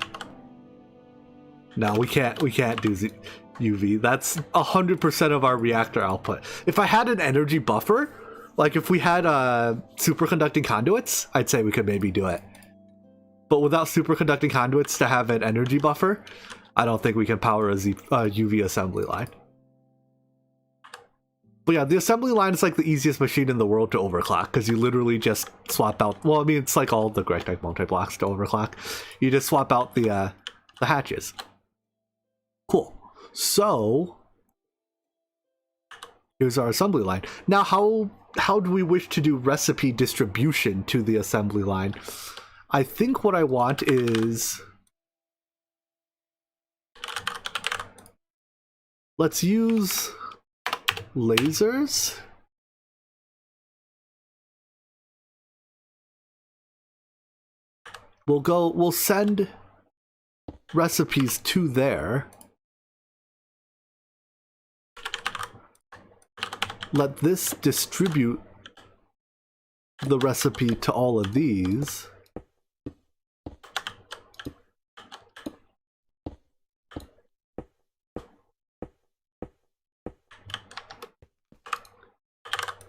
S1: No, we can't do UV. That's 100% of our reactor output. If I had an energy buffer, like if we had superconducting conduits, I'd say we could maybe do it. But without superconducting conduits to have an energy buffer, I don't think we can power a UV assembly line. But yeah, the assembly line is like the easiest machine in the world to overclock because you literally just swap out. Well, I mean, it's like all the GregTech multi-blocks to overclock. You just swap out the hatches. Cool. So here's our assembly line. Now, how do we wish to do recipe distribution to the assembly line? I think what I want is, let's use lasers. We'll send recipes to there. Let this distribute the recipe to all of these.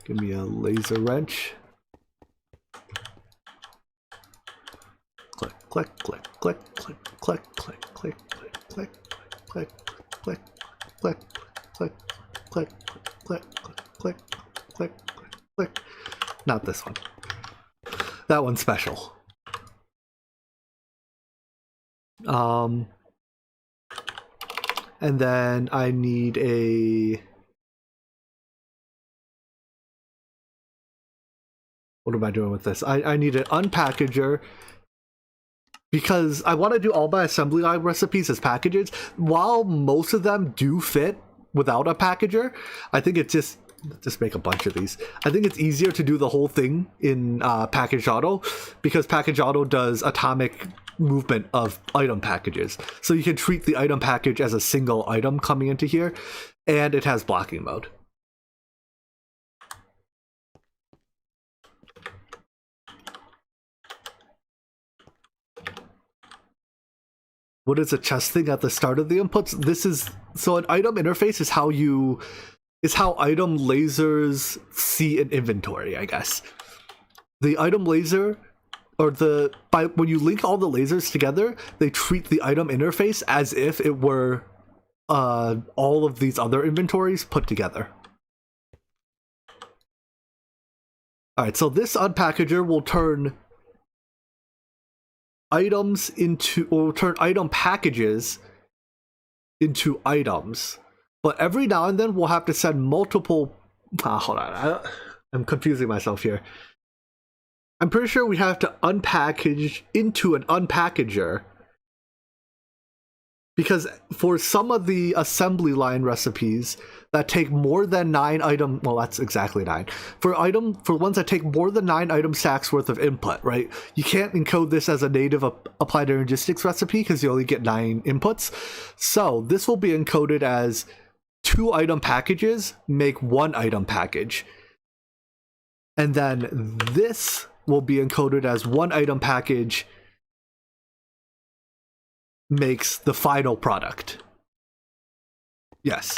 S1: Give me a laser wrench. Click, click, click, click, click, click, click, click, click, click, click, click, click, click, click, click, click, click. Not this one. That one's special. And then I need a... What am I doing with this? I need an unpackager because I want to do all my assembly line recipes as packages. While most of them do fit without a packager, I think it's just make a bunch of these. I think it's easier to do the whole thing in package auto because package auto does atomic movement of item packages. So you can treat the item package as a single item coming into here, and it has blocking mode. What is a chest thing at the start of the inputs? This is so an item interface is how item lasers see an inventory, I guess. The item laser when you link all the lasers together, they treat the item interface as if it were all of these other inventories put together. Alright, so this unpackager will turn item packages into items, but every now and then we'll have to send multiple. Hold on, I'm confusing myself here. I'm pretty sure we have to unpackage into an unpackager because for some of the assembly line recipes that take more than 9 item, well, that's exactly 9. For ones that take more than 9 item stacks worth of input, right? You can't encode this as a native applied energistics recipe because you only get 9 inputs. So this will be encoded as 2 item packages make 1 item package. And then this will be encoded as 1 item package makes the final product. Yes.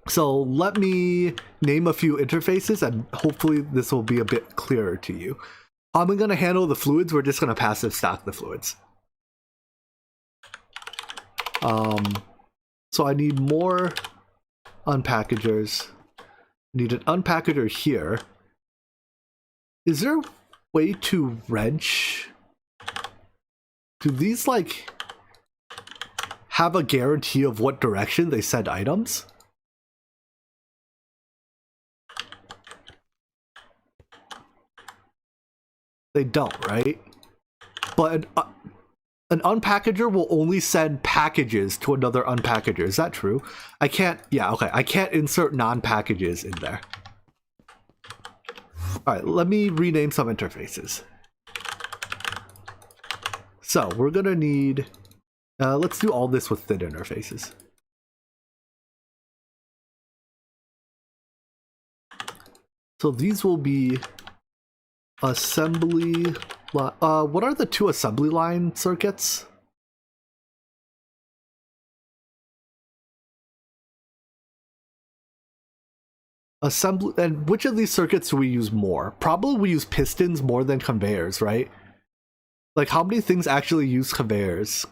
S1: So let me name a few interfaces and hopefully this will be a bit clearer to you. I'm going to handle the fluids. We're just going to passive stack the fluids. So I need more unpackagers. Need an unpackager here. Is there a way to wrench? Do these like have a guarantee of what direction they send items? They don't, right? But an unpackager will only send packages to another unpackager. Is that true? I can't, yeah, okay. I can't insert non-packages in there. All right, let me rename some interfaces. So we're gonna need, let's do all this with thin interfaces. So these will be assembly, what are the 2 assembly line circuits? Assembly, and which of these circuits do we use more? Probably we use pistons more than conveyors, right? Like how many things actually use conveyors?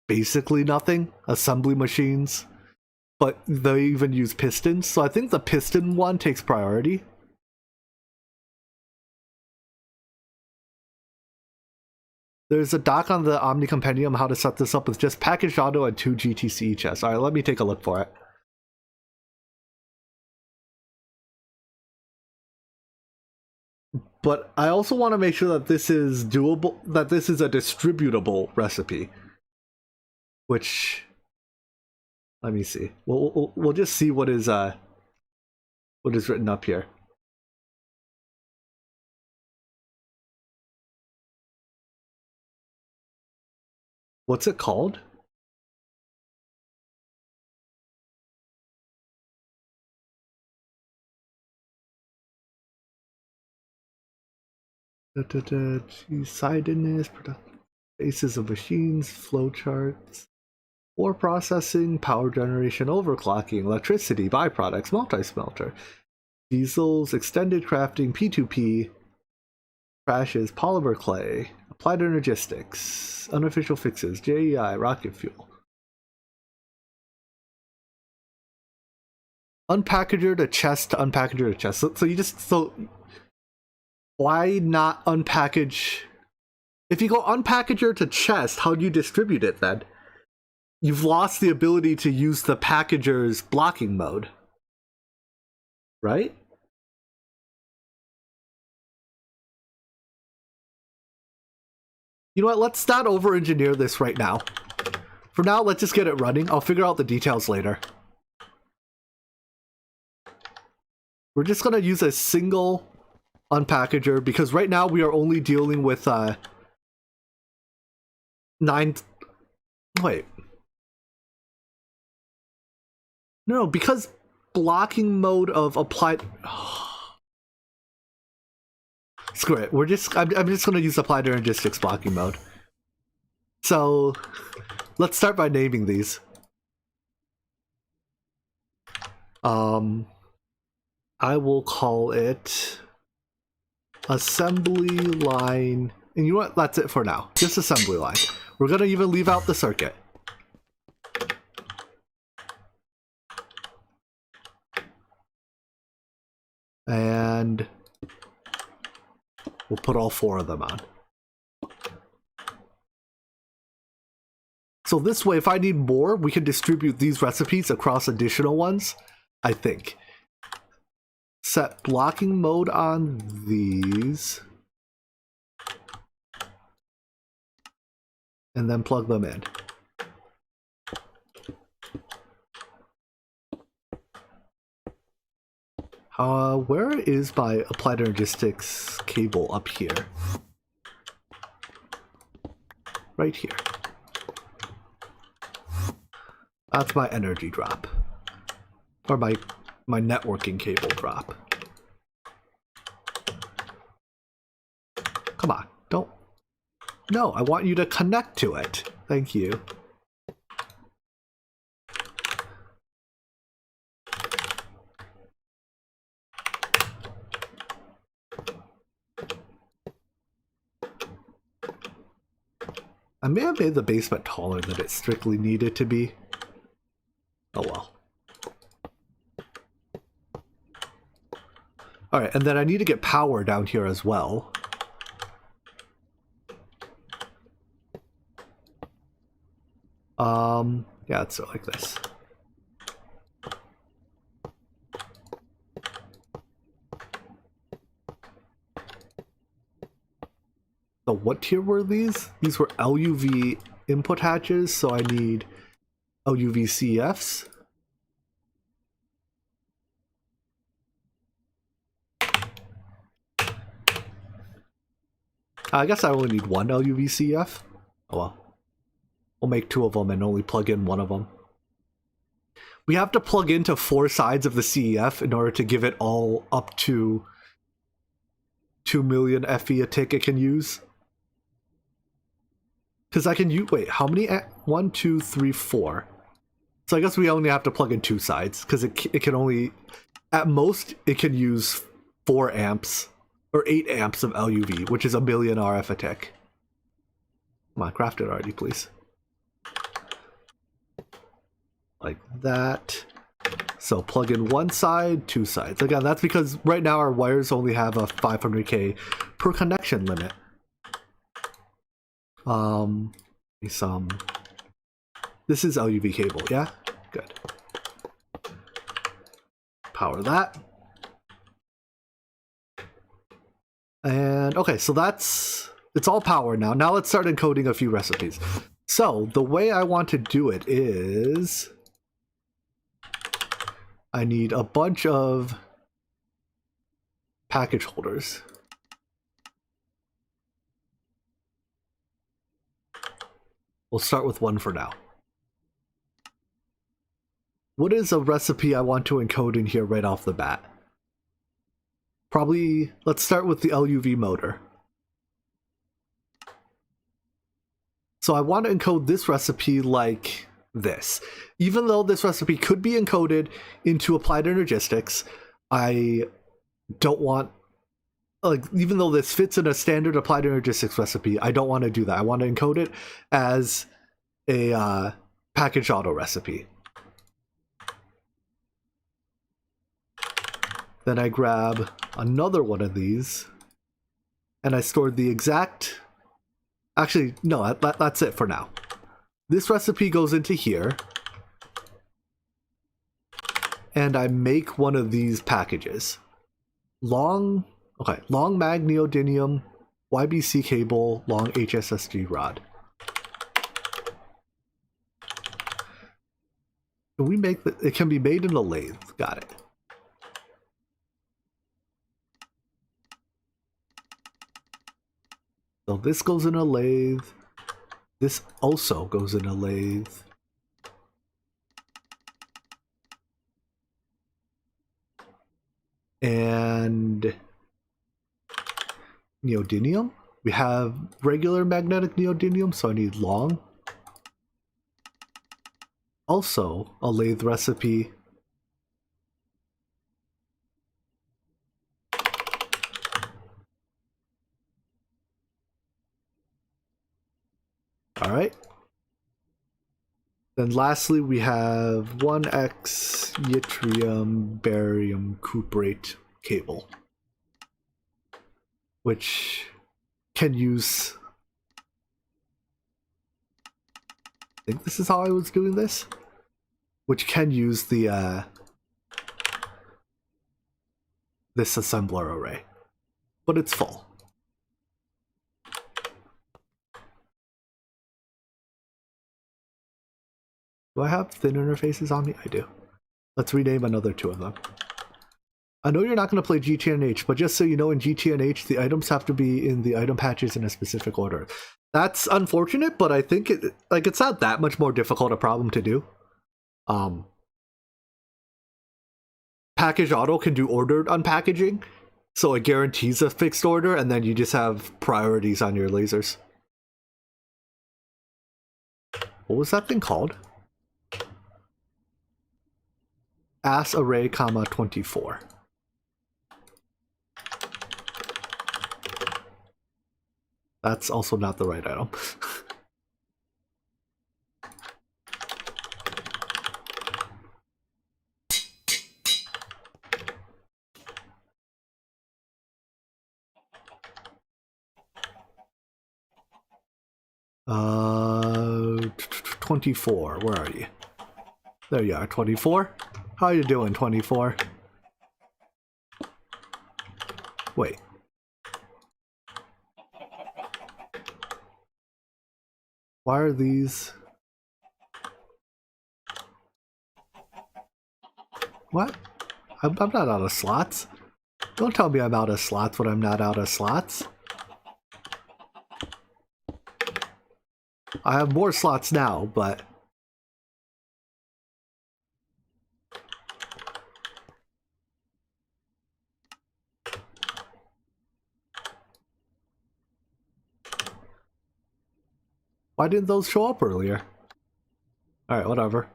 S1: Basically nothing. Assembly machines. But they even use pistons, so I think the piston one takes priority. There's a doc on the Omni Compendium how to set this up with just packaged auto and 2 GTC chests. Alright, let me take a look for it. But I also want to make sure that this is doable, that this is a distributable recipe. Which, let me see. We'll just see what is written up here. What's it called? Sidedness, bases of machines, flowcharts, ore processing, power generation, overclocking, electricity, byproducts, multi-smelter, diesels, extended crafting, P2P, crashes, polymer clay, applied energistics, unofficial fixes, JEI, rocket fuel. Unpackager to chest to unpackager to chest. So you just, so why not unpackage? If you go unpackager to chest, how do you distribute it then? You've lost the ability to use the packager's blocking mode, right? You know what, let's not over-engineer this right now. For now, let's just get it running. I'll figure out the details later. We're just gonna use a single unpackager because right now we are only dealing with 9. Wait. No, because blocking mode of applied. Screw it. I'm just gonna use applied energistics blocking mode. So let's start by naming these. I will call it assembly line, and you know what? That's it for now. Just assembly line. We're gonna even leave out the circuit. And we'll put all 4 of them on. So this way, if I need more, we can distribute these recipes across additional ones, I think. Set blocking mode on these. And then plug them in. Where is my applied energistics cable up here? Right here. That's my energy drop. Or my networking cable drop. Come on, don't. No, I want you to connect to it. Thank you. I may have made the basement taller than it strictly needed to be. Oh well. Alright, and then I need to get power down here as well. Yeah, let's do it like this. So what tier were these? These were LUV input hatches, so I need LUV CFs. I guess I only need 1 LUV CF. Oh well. We'll make 2 of them and only plug in 1 of them. We have to plug into 4 sides of the CEF in order to give it all up to 2 million FE a tick it can use. Because I can use, wait, how many? 1, 2, 3, 4. So I guess we only have to plug in 2 sides because it can only, at most, it can use 4 amps or 8 amps of LUV, which is a million RF a tick. Come on, craft it already, please. Like that. So plug in 1 side, 2 sides. Again, that's because right now our wires only have a 500K per connection limit. This is LUV cable, yeah? Good. Power that. And okay, so it's all power now. Now let's start encoding a few recipes. So the way I want to do it is I need a bunch of package holders. We'll start with 1 for now. What is a recipe I want to encode in here right off the bat? Probably, let's start with the LUV motor. So I want to encode this recipe like this. Even though this recipe could be encoded into applied energistics, I don't want, like, even though this fits in a standard applied energistics recipe, I don't want to do that. I want to encode it as a package auto recipe. Then I grab another one of these, and I stored the exact... Actually, no, that's it for now. This recipe goes into here, and I make one of these packages. Long mag neodymium, YBC cable, long HSSG rod. Can we make it can be made in a lathe. Got it. So this goes in a lathe. This also goes in a lathe. And neodymium. We have regular magnetic neodymium, so I need long. Also, a lathe recipe. All right. Then lastly, we have 1x yttrium barium cuprate cable, which can use... I think this is how I was doing this, which can use the this assembler array, but it's full. Do I have thin interfaces on me? I do. Let's rename another 2 of them. I know you're not going to play GTNH, but just so you know, in GTNH, the items have to be in the item patches in a specific order. That's unfortunate, but I think it's not that much more difficult a problem to do. Package auto can do ordered unpackaging, so it guarantees a fixed order, and then you just have priorities on your lasers. What was that thing called? Ass array, comma 24. That's also not the right item. Uh, 24. Where are you? There you are, 24. How are you doing, 24? Wait. Why are these... What? I'm not out of slots. Don't tell me I'm out of slots when I'm not out of slots. I have more slots now, but... Why didn't those show up earlier? Alright, whatever.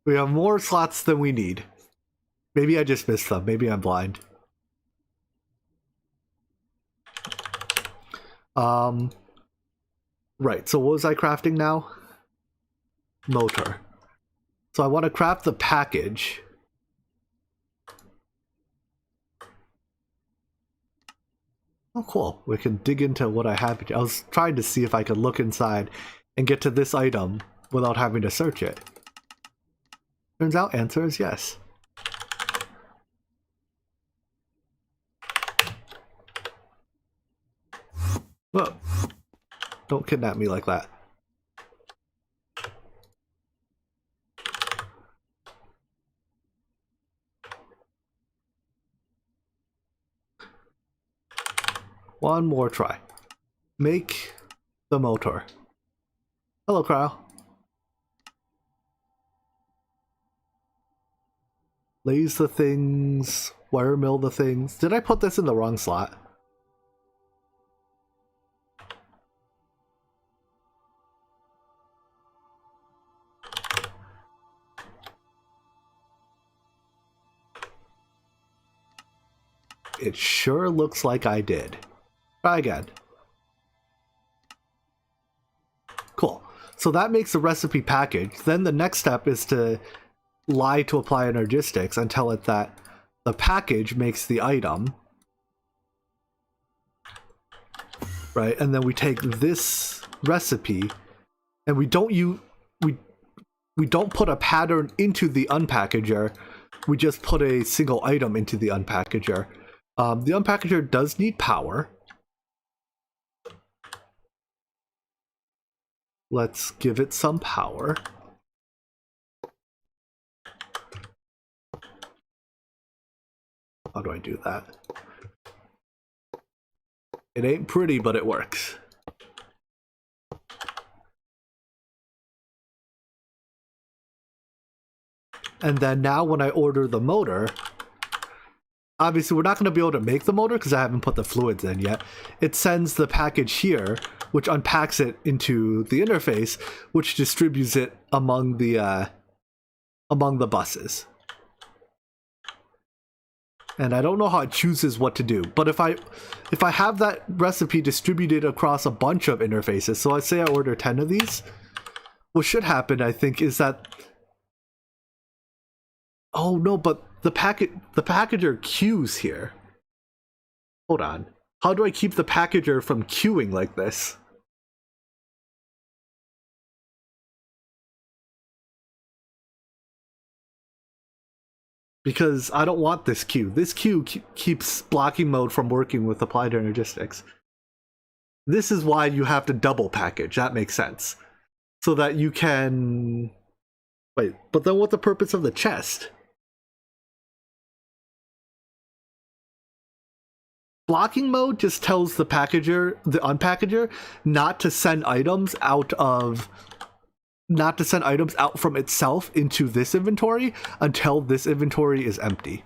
S1: We have more slots than we need. Maybe I just missed them. Maybe I'm blind. Right, so what was I crafting now? Motor. So I want to craft the package. Oh, cool. We can dig into what I have. I was trying to see if I could look inside and get to this item without having to search it. Turns out answer is yes. Whoa. Don't kidnap me like that. One more try. Make the motor. Hello, Cryo. Laze the things, wire mill the things. Did I put this in the wrong slot? It sure looks like I did. Try again. Cool. So that makes the recipe package. Then the next step is to lie to apply energistics and tell it that the package makes the item. Right? And then we take this recipe and we don't put a pattern into the unpackager. We just put a single item into the unpackager. The unpackager does need power. Let's give it some power. How do I do that? It ain't pretty, but it works. And then now when I order the motor, obviously we're not going to be able to make the motor because I haven't put the fluids in yet. It sends the package here, which unpacks it into the interface, which distributes it among the buses. And I don't know how it chooses what to do, but if I have that recipe distributed across a bunch of interfaces, so let's say I order 10 of these, what should happen, I think, is that, oh no, but the packager queues here. Hold on. How do I keep the packager from queuing like this? Because I don't want this queue. This queue keeps blocking mode from working with applied energistics. This is why you have to double package. That makes sense. So that you can... Wait, but then what's the purpose of the chest? Blocking mode just tells the packager, the unpackager, not to send items out from itself into this inventory until this inventory is empty.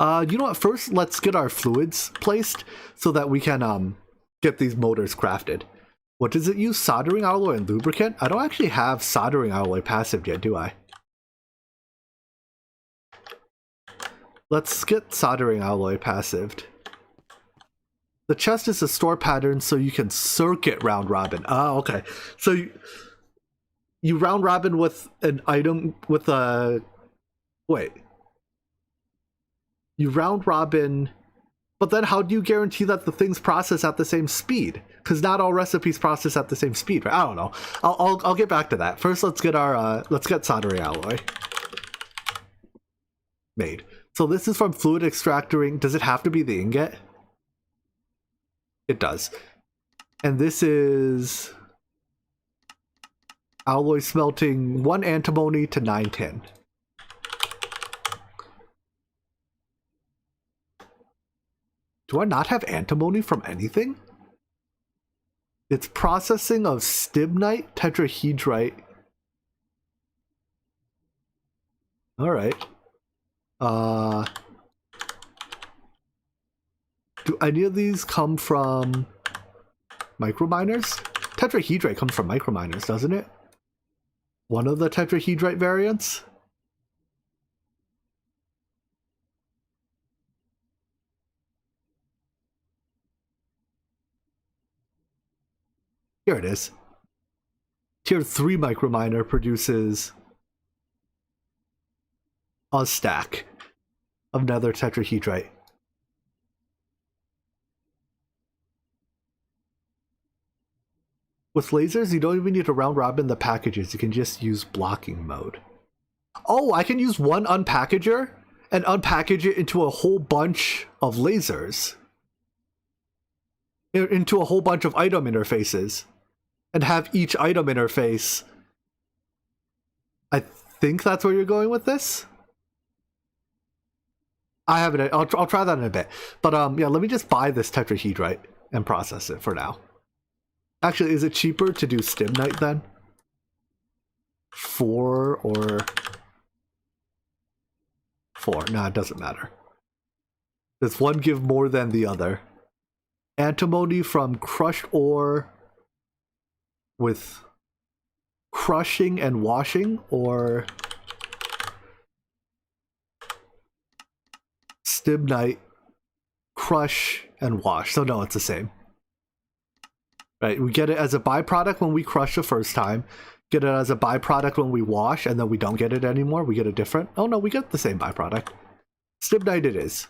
S1: You know what? First, let's get our fluids placed so that we can get these motors crafted. What does it use? Soldering alloy and lubricant? I don't actually have soldering alloy passive yet, do I? Let's get soldering alloy passived. The chest is a store pattern so you can circuit round robin. Oh, okay. So you round robin with an item with a... Wait. You round robin... But then how do you guarantee that the things process at the same speed? Because not all recipes process at the same speed, right? I don't know. I'll get back to that. First, let's get our soldering alloy made. So this is from fluid extractoring. Does it have to be the ingot? It does. And this is alloy smelting 1 antimony to 9 tin. Do I not have antimony from anything? It's processing of stibnite tetrahedrite. Alright. Do any of these come from microminers? Tetrahedrite comes from microminers, doesn't it? One of the tetrahedrite variants? Here it is. Tier 3 microminer produces a stack of nether tetrahedrite. With lasers, you don't even need to round robin the packages. You can just use blocking mode. Oh, I can use one unpackager and unpackage it into a whole bunch of lasers. Into a whole bunch of item interfaces. And have each item interface. I think that's where you're going with this. I haven't. I'll try that in a bit. But yeah, let me just buy this tetrahedrite and process it for now. Actually, is it cheaper to do stibnite then? 4 or 4? Nah, it doesn't matter. Does one give more than the other? Antimony from crushed ore with crushing and washing, or stibnite, crush, and wash. So no, it's the same. Right, we get it as a byproduct when we crush the first time, get it as a byproduct when we wash, and then we don't get it anymore. We get a different. Oh no, we get the same byproduct. Stibnite it is.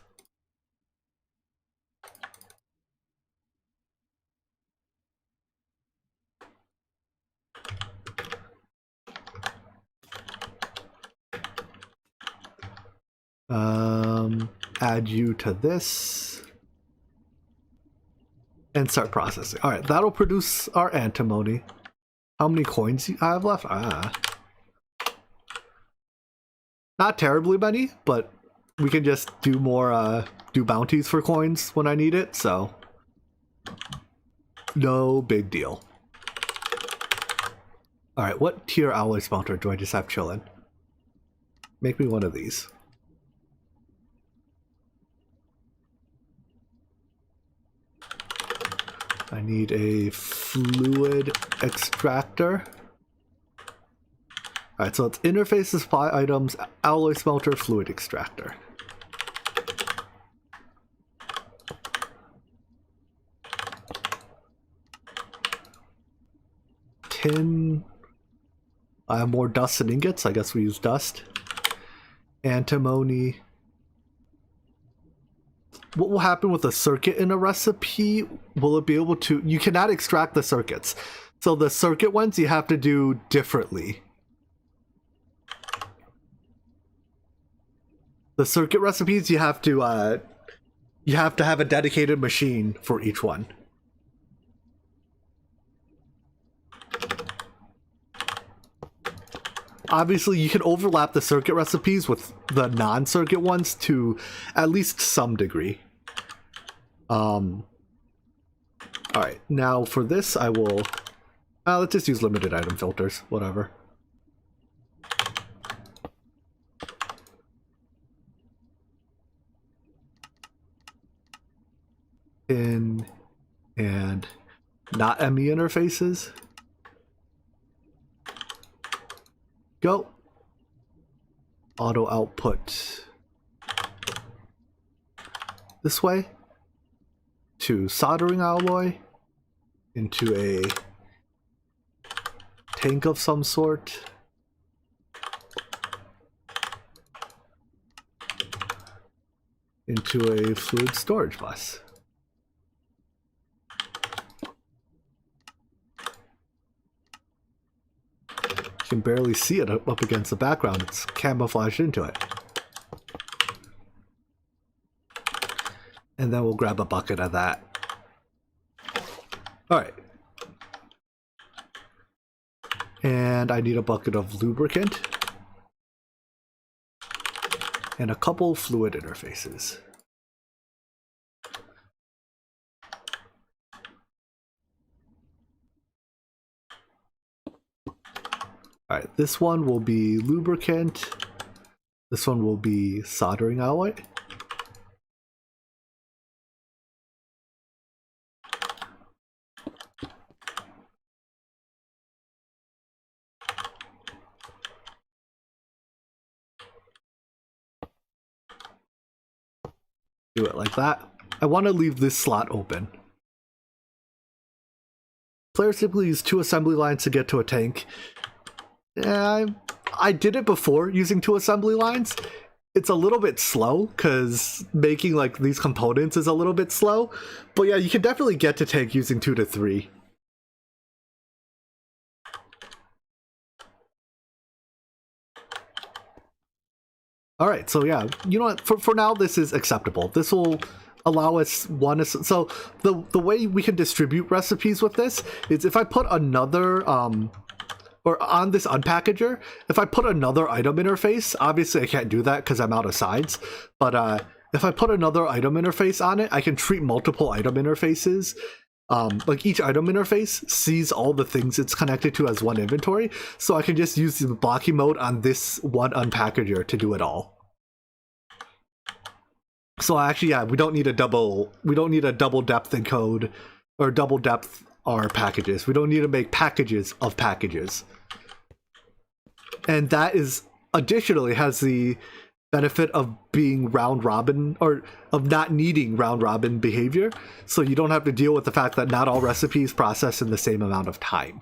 S1: Add you to this and start processing. All right, that'll produce our antimony. How many coins do I have left? Not terribly many, but we can just do more do bounties for coins when I need it, so no big deal. All right, what tier alloy smelter do I just have chilling? Make me one of these. I need a fluid extractor. Alright, so it's interface supply items, alloy smelter, fluid extractor. Tin. I have more dust and ingots. I guess we use dust. Antimony. What will happen with a circuit in a recipe? Will it be able to... You cannot extract the circuits. So the circuit ones you have to do differently. The circuit recipes you have to have a dedicated machine for each one. Obviously, you can overlap the circuit recipes with the non-circuit ones to at least some degree. Alright, now for this I will... let's just use limited item filters, whatever. In and not ME interfaces. Go. Auto output this way to soldering alloy into a tank of some sort. Into a fluid storage bus. You can barely see it up against the background. It's camouflaged into it. And then we'll grab a bucket of that. Alright. And I need a bucket of lubricant. And a couple fluid interfaces. Alright, this one will be lubricant. This one will be soldering alloy. Do it like that. I want to leave this slot open. Players simply use 2 assembly lines to get to a tank. Yeah, I did it before using 2 assembly lines. It's a little bit slow because making like these components is a little bit slow. But yeah, you can definitely get to tank using 2 to 3. Alright, so yeah, you know what, for now this is acceptable. This will allow us one... So the way we can distribute recipes with this is if I put another... or on this unpackager, if I put another item interface, obviously I can't do that because I'm out of sides, but if I put another item interface on it, I can treat multiple item interfaces. Like each item interface sees all the things it's connected to as one inventory, so I can just use the blocking mode on this one unpackager to do it all. So actually, yeah, we don't need a double depth encode or double depth our packages. We don't need to make packages of packages. And that is additionally has the benefit of being round robin, or of not needing round robin behavior, so you don't have to deal with the fact that not all recipes process in the same amount of time.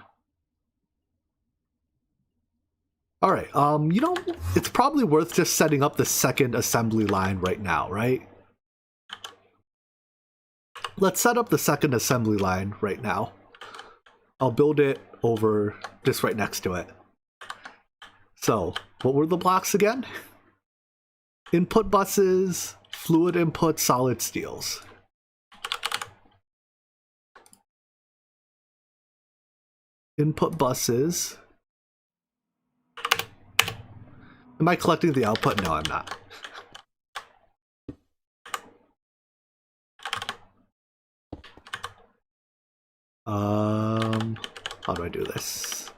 S1: All right, you know, it's probably worth just setting up the second assembly line right now, right? Let's set up the second assembly line right now. I'll build it over just right next to it. So, what were the blocks again? Input buses, fluid input, solid steels. Input buses. Am I collecting the output? No, I'm not. How do I do this?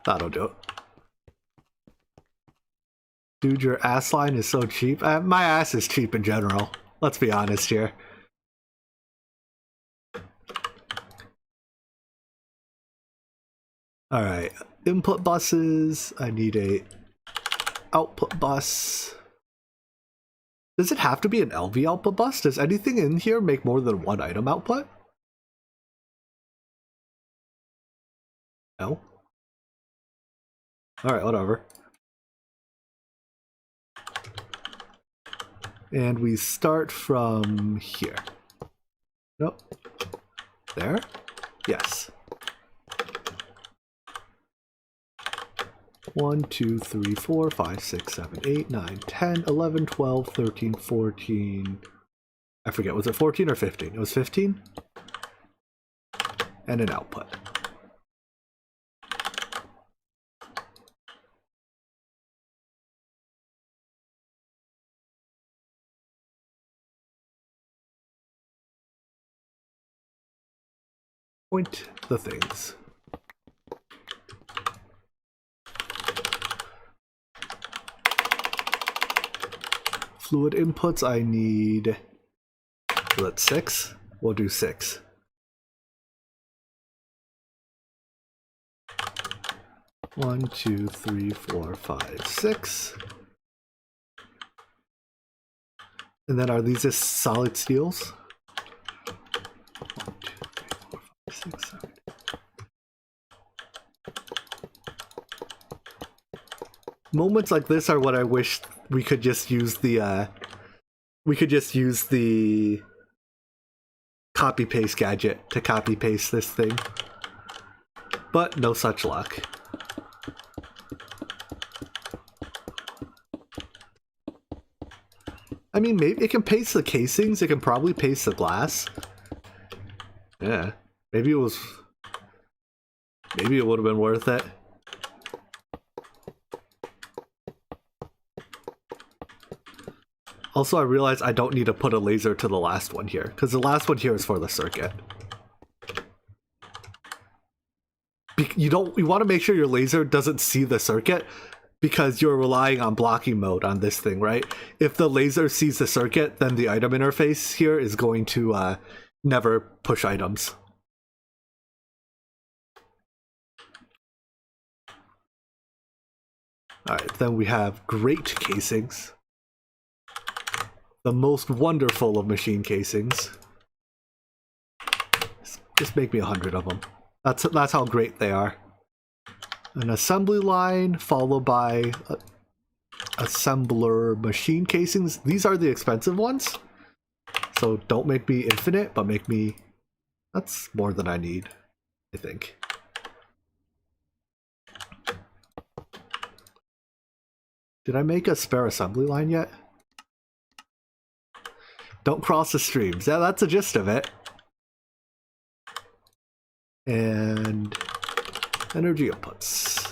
S1: That'll do it. Dude, your ass line is so cheap. My ass is cheap in general. Let's be honest here. Alright, input buses. I need a output bus. Does it have to be an LV output bus? Does anything in here make more than one item output? No? Alright, whatever. And we start from here. Nope. There? Yes. 1, 2, 3, 4, 5, 6, 7, 8, 9, 10, 11, 12, 13, 14. I forget, was it 14 or 15? It was 15? And an output. Point the things. Fluid inputs, I need, let's 6. We'll do 6. One, 2, 3, 4, 5, 6. And then are these just solid steels? 1, 2, 3, 4, 5, 6, 7. Moments like this are what I wish we could just use the copy paste gadget to copy paste this thing. But no such luck. I mean, maybe it can paste the casings, it can probably paste the glass. Yeah, maybe it would have been worth it. Also, I realize I don't need to put a laser to the last one here, because the last one here is for the circuit. You want to make sure your laser doesn't see the circuit, because you're relying on blocking mode on this thing, right? If the laser sees the circuit, then the item interface here is going to never push items. Alright, then we have great casings. The most wonderful of machine casings. Just make me 100 of them. That's how great they are. An assembly line followed by assembler machine casings. These are the expensive ones. So don't make me infinite, but make me... That's more than I need, I think. Did I make a spare assembly line yet? Don't cross the streams. Yeah, that's the gist of it. And energy inputs.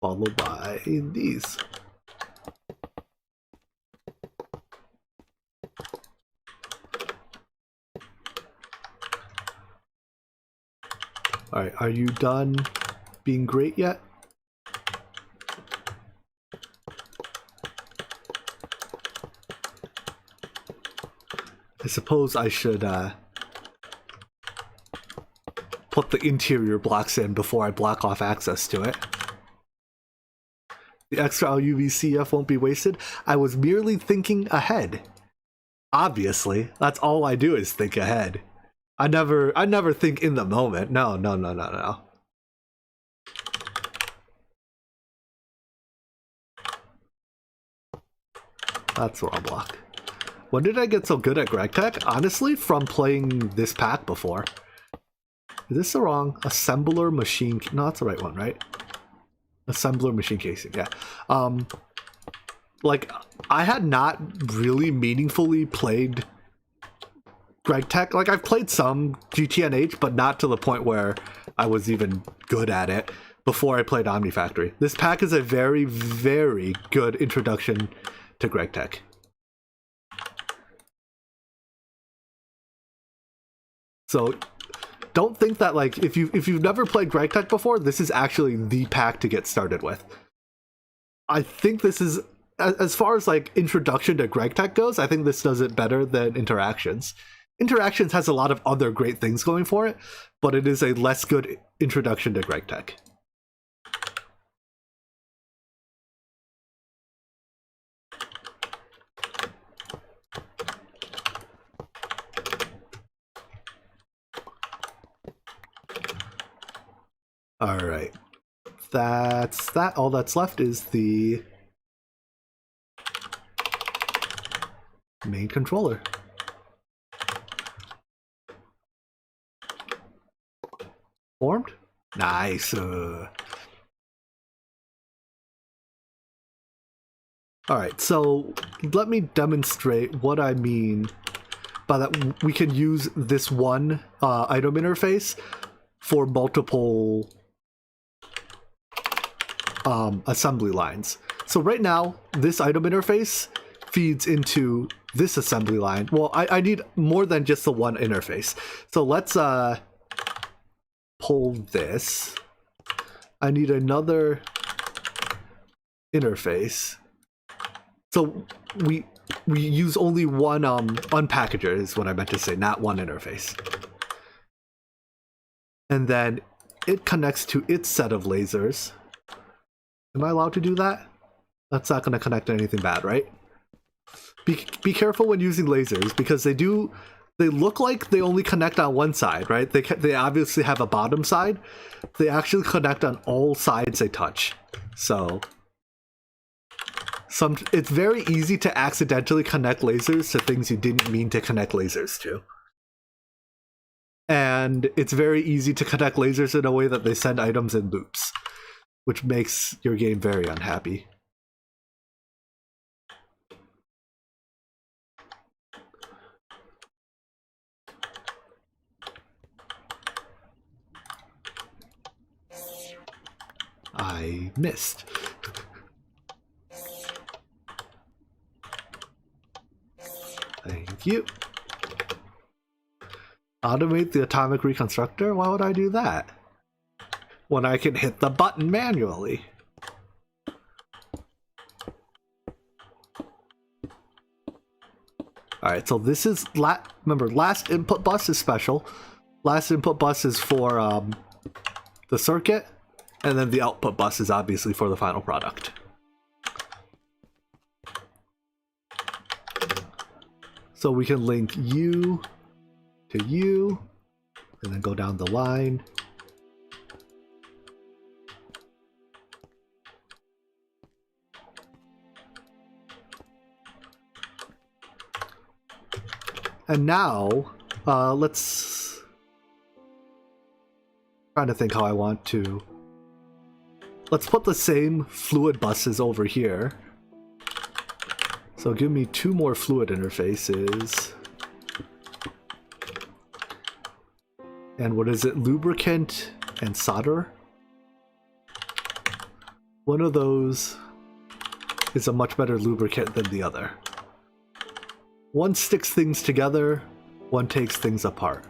S1: Followed by these. Alright, are you done being great yet? I suppose I should put the interior blocks in before I block off access to it. The extra LUVCF won't be wasted. I was merely thinking ahead. Obviously, that's all I do is think ahead. I never think in the moment. No. That's where I'll block. When did I get so good at GregTech? Honestly, from playing this pack before. Is this the wrong assembler machine? No, that's the right one, right? Assembler machine casing, yeah. Like, I had not really meaningfully played GregTech. Like, I've played some GTNH, but not to the point where I was even good at it before I played Omnifactory. This pack is a very, very good introduction to GregTech. So don't think that, like, if you've never played GregTech before, this is actually the pack to get started with. I think this is, as far as like introduction to GregTech goes, I think this does it better than Interactions. Interactions has a lot of other great things going for it, but it is a less good introduction to GregTech. All right, that's that. All that's left is the main controller. Formed? Nice. All right, so let me demonstrate what I mean by that. We can use this one item interface for multiple assembly lines. So right now, this item interface feeds into this assembly line. Well, I need more than just the one interface. So let's pull this. I need another interface. So we use only one unpackager is what I meant to say, not one interface. And then it connects to its set of lasers. Am I allowed to do that? That's not going to connect to anything bad, right? Be careful when using lasers, because they look like they only connect on one side, right? They obviously have a bottom side. They actually connect on all sides they touch. So it's very easy to accidentally connect lasers to things you didn't mean to connect lasers to. And it's very easy to connect lasers in a way that they send items in loops, which makes your game very unhappy. I missed. Thank you. Automate the atomic reconstructor? Why would I do that when I can hit the button manually? Alright, so this is, remember, last input bus is special. Last input bus is for the circuit, and then the output bus is obviously for the final product. So we can link you to you, and then go down the line. And now, let's trying to think how I want to. Let's put the same fluid buses over here. So give me 2 more fluid interfaces. And what is it? Lubricant and solder? One of those is a much better lubricant than the other. One sticks things together, one takes things apart.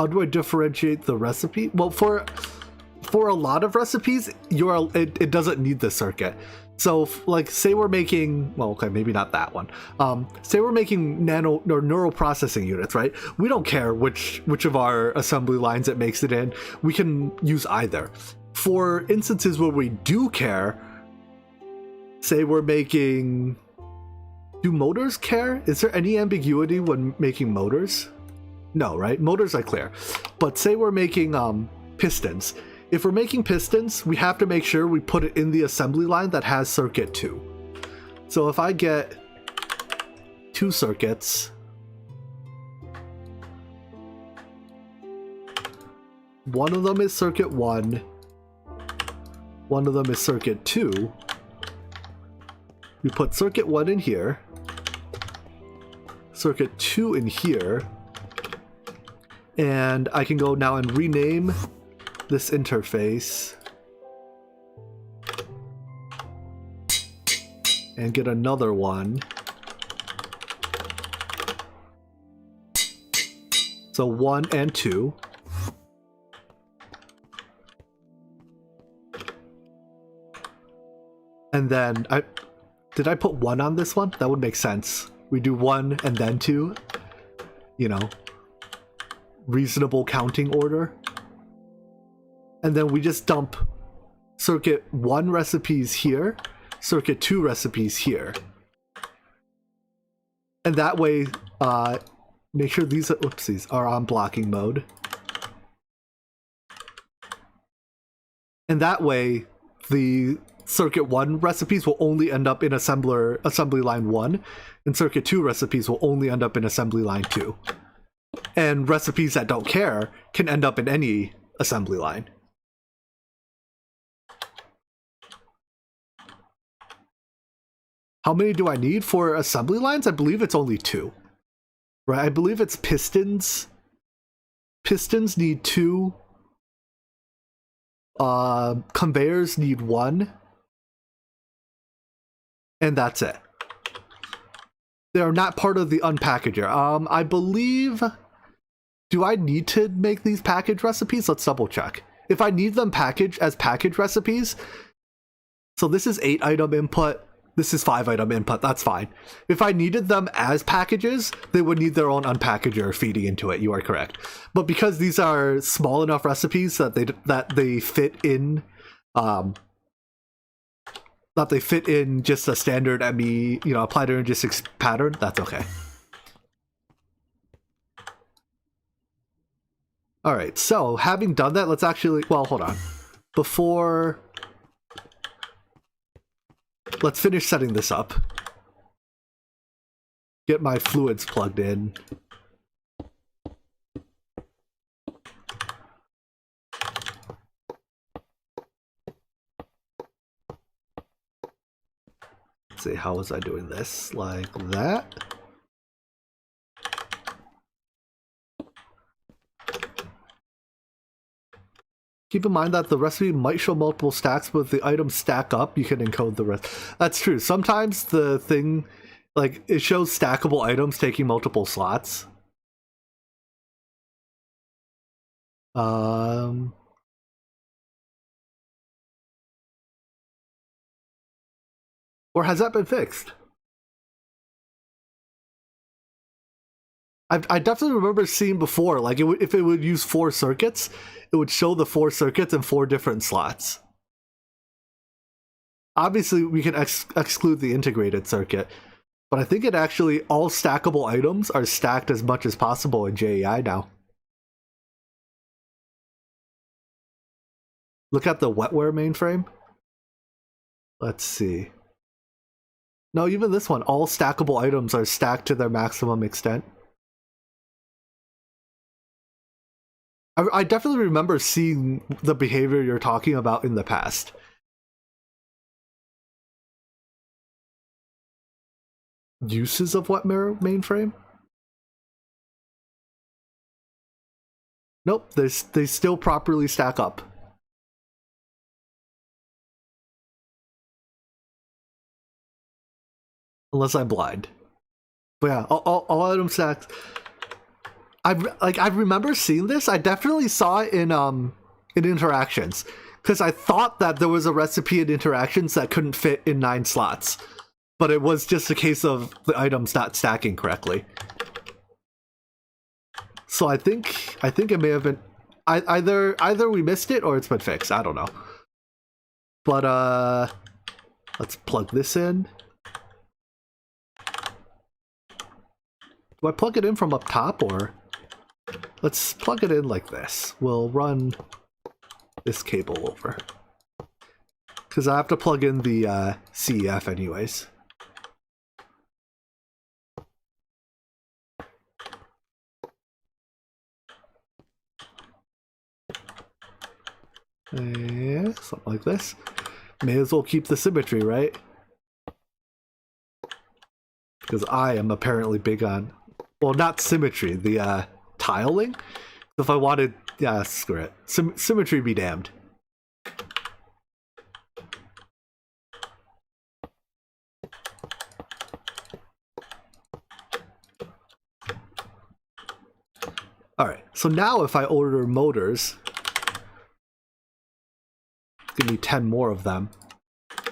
S1: how do I differentiate the recipe? Well, for a lot of recipes, it doesn't need the circuit. So, like, say we're making, well, okay, maybe not that one. Say we're making nano or neural processing units, right? We don't care which of our assembly lines it makes it in. We can use either. For instances where we do care, say we're making, do motors care? Is there any ambiguity when making motors? No, right? Motors are clear. But say we're making pistons. If we're making pistons, we have to make sure we put it in the assembly line that has circuit 2. So if I get 2 circuits, one of them is circuit 1, one of them is circuit 2, we put circuit 1 in here, circuit 2 in here, and I can go now and rename this interface and get another one. So 1 and 2. And then did I put 1 on this one? That would make sense. We do 1 and then 2. You know, reasonable counting order. And then we just dump circuit 1 recipes here, circuit 2 recipes here. And that way, make sure these are on blocking mode. And that way, the circuit 1 recipes will only end up in assembly line 1, and circuit 2 recipes will only end up in assembly line 2. And recipes that don't care can end up in any assembly line. How many do I need for assembly lines? I believe it's only 2. Right? I believe it's pistons. Pistons need 2. Conveyors need 1. And that's it. They are not part of the unpackager. I believe... Do I need to make these package recipes? Let's double check. If I need them packaged as package recipes... So this is 8 item input. This is 5 item input. That's fine. If I needed them as packages, they would need their own unpackager feeding into it. You are correct. But because these are small enough recipes that they fit in... that they fit in just a standard ME, applied energistics pattern, that's okay. Alright, so having done that, let's actually, well, hold on. Let's finish setting this up. Get my fluids plugged in. Let's see, how was I doing this? Like that? Keep in mind that the recipe might show multiple stacks, but if the items stack up, you can encode the rest. That's true. Sometimes the thing, like, it shows stackable items taking multiple slots. Or has that been fixed? I definitely remember seeing before, like, if it would use 4 circuits, it would show the 4 circuits in 4 different slots. Obviously, we can exclude the integrated circuit, but I think it actually, all stackable items are stacked as much as possible in JEI now. Look at the wetware mainframe. Let's see. No, even this one, all stackable items are stacked to their maximum extent. I definitely remember seeing the behavior you're talking about in the past. Uses of wetware mainframe? Nope, they still properly stack up. Unless I'm blind. But yeah, all item stacks. I remember seeing this. I definitely saw it in interactions, because I thought that there was a recipe in interactions that couldn't fit in 9 slots, but it was just a case of the items not stacking correctly. So I think it may have been either we missed it or it's been fixed. I don't know. But let's plug this in. Do I plug it in from up top, or let's plug it in like this? We'll run this cable over, because I have to plug in the CEF anyways. Yeah, something like this. May as well keep the symmetry, right? Because I am apparently big on, well, not symmetry, the tiling. If I wanted, yeah, screw it. Symmetry be damned. Alright, so now if I order motors, give me 10 more of them,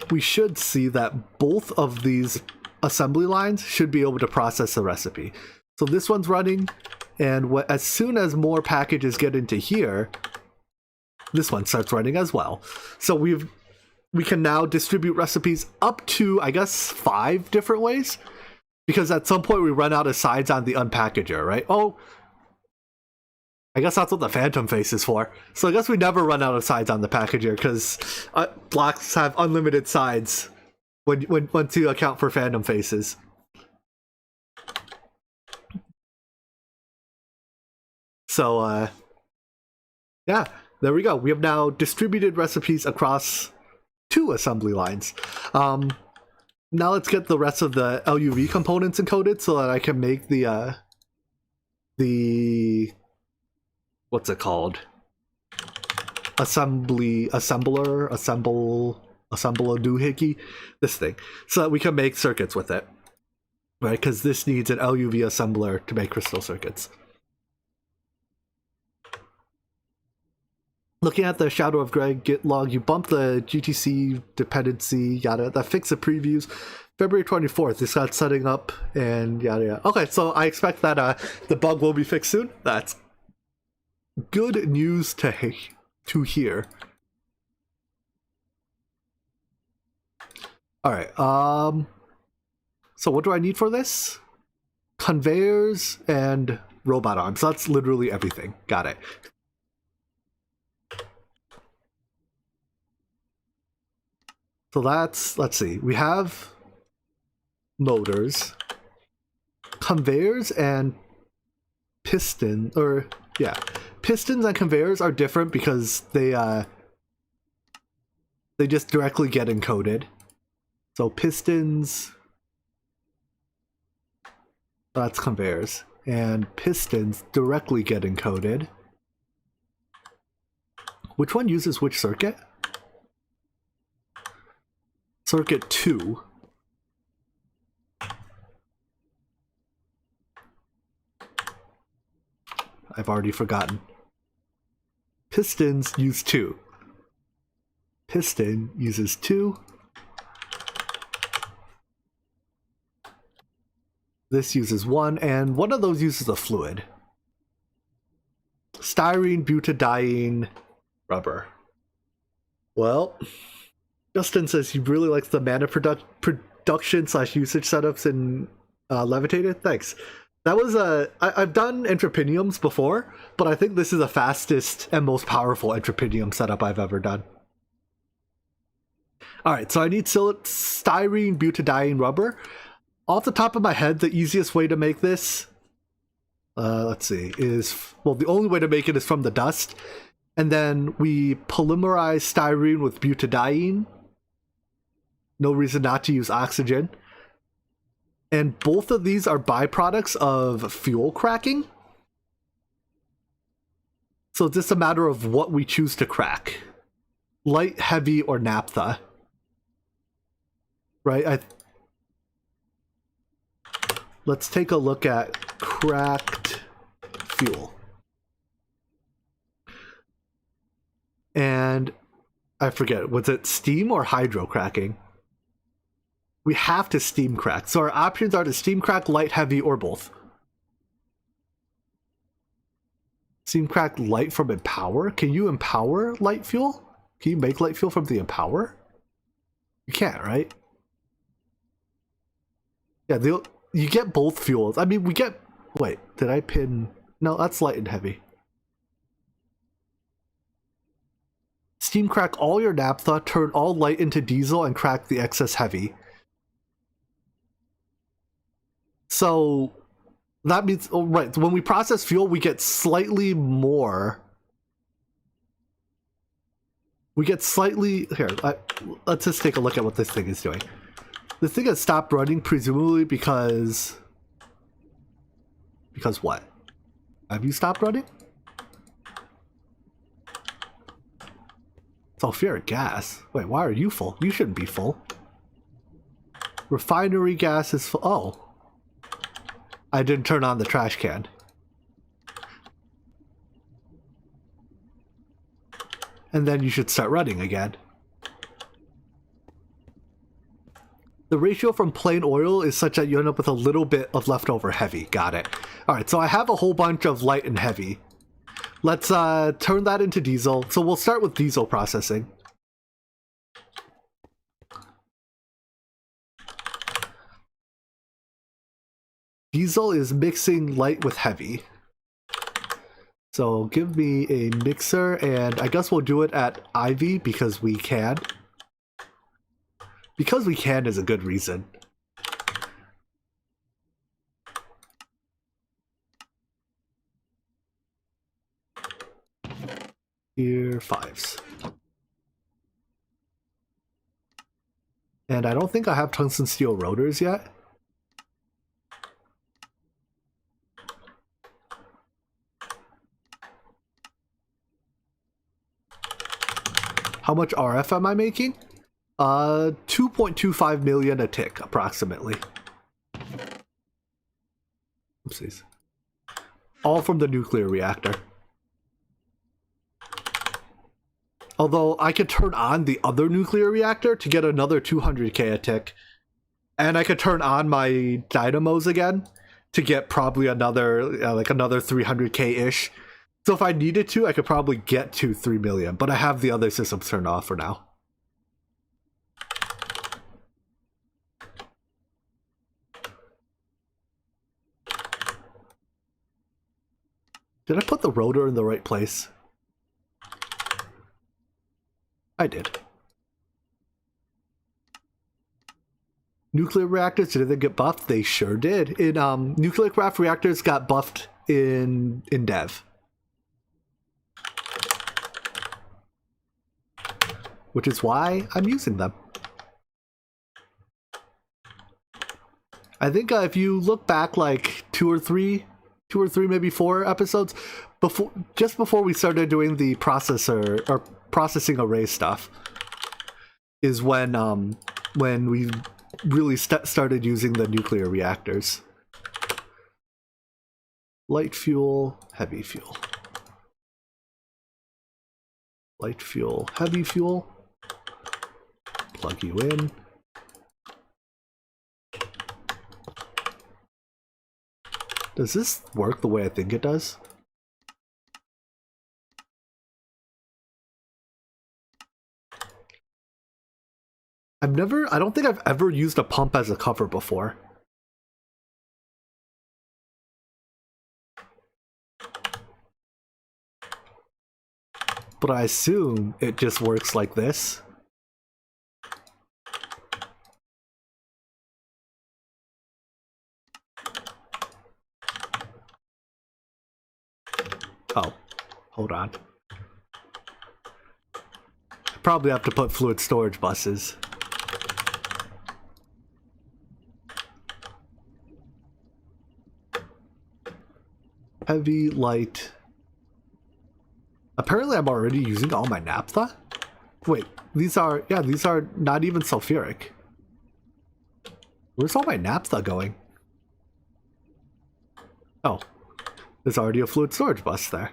S1: we should see that both of these assembly lines should be able to process the recipe. So this one's running, and as soon as more packages get into here, this one starts running as well. So we can now distribute recipes up to, I guess, 5 different ways, because at some point we run out of sides on the unpackager, right? Oh, I guess that's what the phantom face is for. So I guess we never run out of sides on the packager, because blocks have unlimited sides once you account for phantom faces. So yeah, there we go. We have now distributed recipes across 2 assembly lines. Now let's get the rest of the LUV components encoded so that I can make the what's it called? Assembler doohickey, this thing, so that we can make circuits with it, right? Because this needs an LUV assembler to make crystal circuits. Looking at the Shadow of Greg Git log, you bumped the GTC dependency, yada, that fixed the previews. February 24th, it's got setting up and yada yada. Okay, so I expect that the bug will be fixed soon. That's good news to hear. Alright, so what do I need for this? Conveyors and robot arms. That's literally everything. Got it. So that's, let's see, we have motors, conveyors, and pistons and conveyors are different because they just directly get encoded. So pistons, that's conveyors, and pistons directly get encoded. Which one uses which circuit? Circuit 2. I've already forgotten. Pistons use 2. Piston uses 2. This uses 1, and one of those uses a fluid. Styrene, butadiene, rubber. Well, Justin says he really likes the mana production / usage setups in Levitated. Thanks. That was I've done entrepiniums before, but I think this is the fastest and most powerful entrepinium setup I've ever done. Alright, so I need styrene, butadiene, rubber. Off the top of my head, the easiest way to make this, let's see, is, well, the only way to make it is from the dust. And then we polymerize styrene with butadiene. No reason not to use oxygen. And both of these are byproducts of fuel cracking. So it's just a matter of what we choose to crack. Light, heavy, or naphtha. Right? Let's take a look at cracked fuel. And I forget, was it steam or hydro cracking? We have to steam crack. So our options are to steam crack, light, heavy, or both. Steam crack light from empower? Can you empower light fuel? Can you make light fuel from the empower? You can't, right? Yeah, you get both fuels. I mean, we get... Wait, did I pin... No, that's light and heavy. Steam crack all your naphtha, turn all light into diesel, and crack the excess heavy. So... That means... Oh, right, when we process fuel, we get slightly more... We get slightly... Here, let's just take a look at what this thing is doing. This thing has stopped running, presumably because... Because what? Have you stopped running? Sulfuric gas? Wait, why are you full? You shouldn't be full. Refinery gas is full. Oh. I didn't turn on the trash can. And then you should start running again. The ratio from plain oil is such that you end up with a little bit of leftover heavy. Got it. Alright, so I have a whole bunch of light and heavy. Let's turn that into diesel. So we'll start with diesel processing. Diesel is mixing light with heavy. So give me a mixer, and I guess we'll do it at IV because we can. Because we can is a good reason. Here, 5s. And I don't think I have tungsten steel rotors yet. How much RF am I making? 2.25 million a tick, approximately. Oopsies. All from the nuclear reactor. Although I could turn on the other nuclear reactor to get another 200k a tick. And I could turn on my dynamos again to get probably another, like another 300k-ish. So if I needed to, I could probably get to 3 million, but I have the other systems turned off for now. Did I put the rotor in the right place? I did. Nuclear reactors, did they get buffed? They sure did. In nuclear craft reactors got buffed in dev. Which is why I'm using them. I think if you look back like two or three, maybe 4 episodes before, just before we started doing the processor or processing array stuff, is when we really started using the nuclear reactors. Light fuel, heavy fuel. Light fuel, heavy fuel. Plug you in. Does this work the way I think it does? I don't think I've ever used a pump as a cover before. But I assume it just works like this. Oh, hold on. I probably have to put fluid storage buses. Heavy, light. Apparently I'm already using all my naphtha? Wait, these are not even sulfuric. Where's all my naphtha going? Oh, There's already a fluid storage bus there.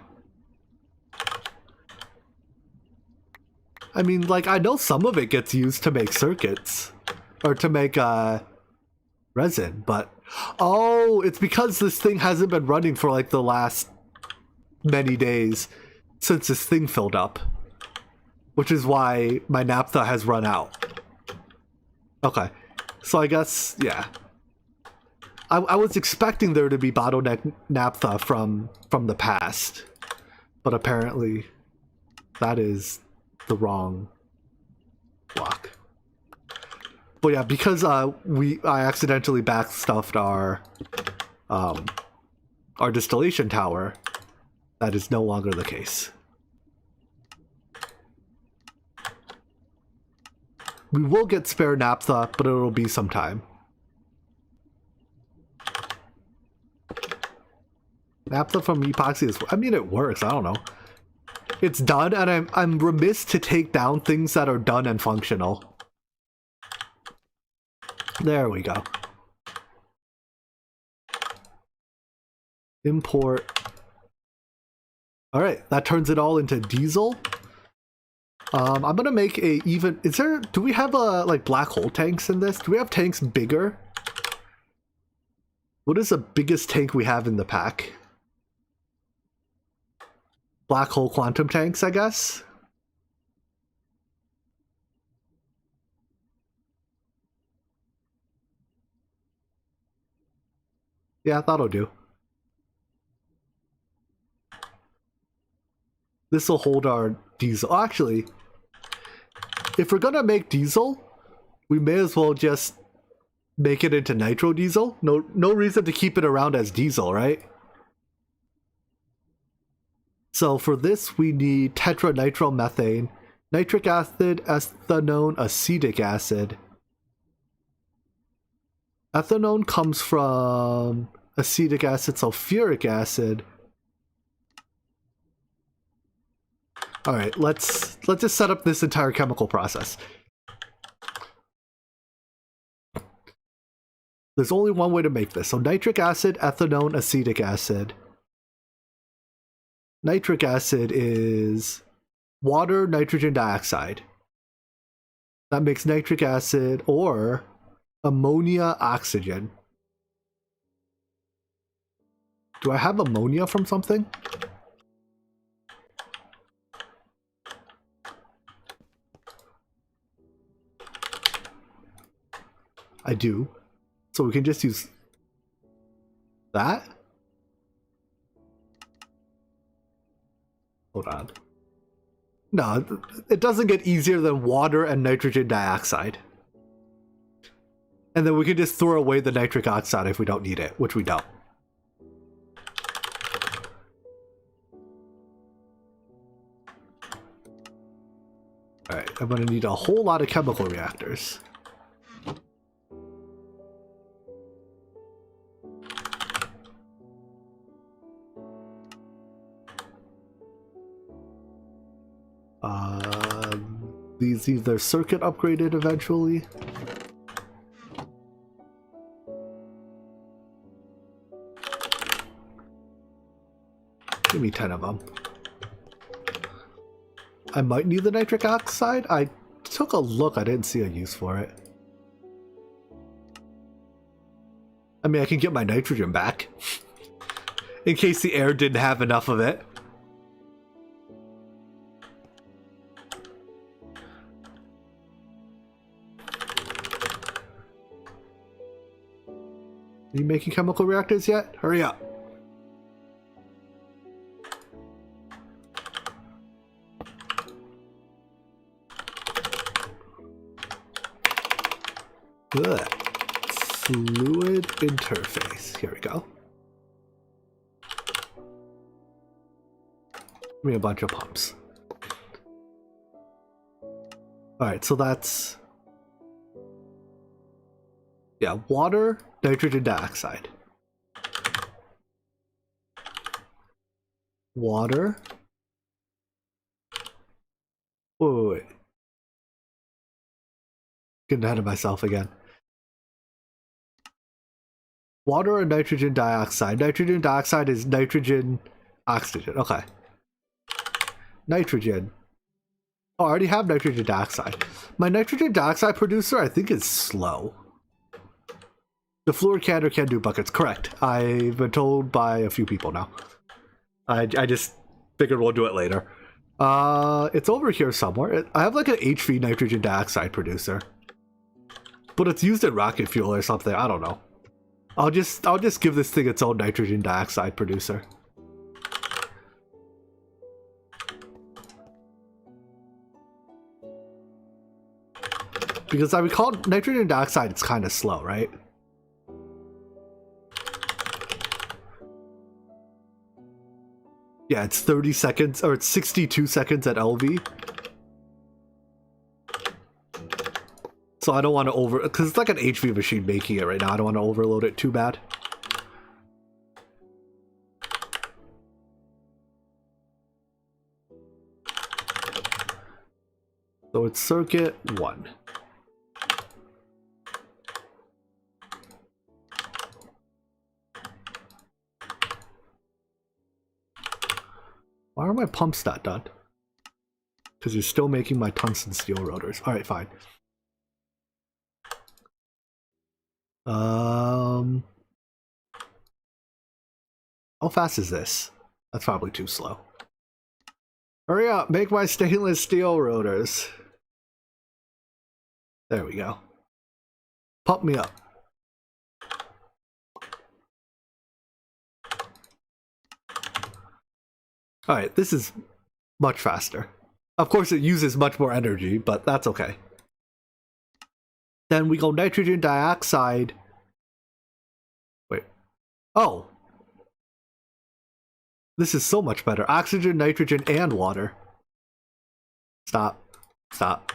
S1: I mean, like, I know some of it gets used to make circuits. Or to make, resin, but... Oh, it's because this thing hasn't been running for, like, the last many days since this thing filled up. Which is why my naphtha has run out. Okay. So I guess, yeah. I was expecting there to be bottleneck naphtha from the past. But apparently, that is the wrong block. But yeah, because I accidentally backstuffed our distillation tower, that is no longer the case. We will get spare naphtha, but it'll be some time. Naphtha from epoxy is, I mean, it works, I don't know. It's done, and I'm remiss to take down things that are done and functional. There we go. Import. Alright, that turns it all into diesel. I'm gonna make a even... Is there... Do we have like black hole tanks in this? Do we have tanks bigger? What is the biggest tank we have in the pack? Black hole quantum tanks, I guess? Yeah, that'll do. This will hold our diesel. Actually, if we're gonna make diesel, we may as well just make it into nitro diesel. No reason to keep it around as diesel, right? So for this, we need tetranitromethane, nitric acid, ethanone, acetic acid. Ethanone comes from acetic acid, sulfuric acid. All right, let's just set up this entire chemical process. There's only one way to make this. So nitric acid, ethanone, acetic acid. Nitric acid is water, nitrogen dioxide. That makes nitric acid or ammonia, oxygen. Do I have ammonia from something? I do. So we can just use that? Hold on. No, it doesn't get easier than water and nitrogen dioxide. And then we can just throw away the nitric oxide if we don't need it, which we don't. Alright, I'm gonna need a whole lot of chemical reactors. These either circuit upgraded eventually. Give me 10 of them. I might need the nitric oxide. I took a look, I didn't see a use for it. I mean, I can get my nitrogen back. In case the air didn't have enough of it. Are you making chemical reactors yet? Hurry up. Good. Fluid interface. Here we go. Give me a bunch of pumps. Alright, so that's... yeah, water, nitrogen dioxide. Water. Wait. Getting ahead of myself again. Water or nitrogen dioxide? Nitrogen dioxide is nitrogen oxygen. Okay. Nitrogen. Oh, I already have nitrogen dioxide. My nitrogen dioxide producer, I think, is slow. The fluid canner can do buckets. Correct. I've been told by a few people now. I just figured we'll do it later. It's over here somewhere. I have like an HV nitrogen dioxide producer, but it's used in rocket fuel or something. I don't know. I'll just give this thing its own nitrogen dioxide producer. Because I recall nitrogen dioxide, it's kind of slow, right? Yeah, it's 30 seconds, or it's 62 seconds at LV. So I don't want to because it's like an HV machine making it right now. I don't want to overload it too bad. So it's circuit 1. Why are my pumps not done? Because you're still making my tungsten steel rotors. Alright, fine. How fast is this? That's probably too slow. Hurry up, make my stainless steel rotors. There we go. Pump me up. Alright, this is much faster. Of course it uses much more energy, but that's okay. Then we go nitrogen dioxide. Wait. Oh! This is so much better. Oxygen, nitrogen, and water. Stop. Stop.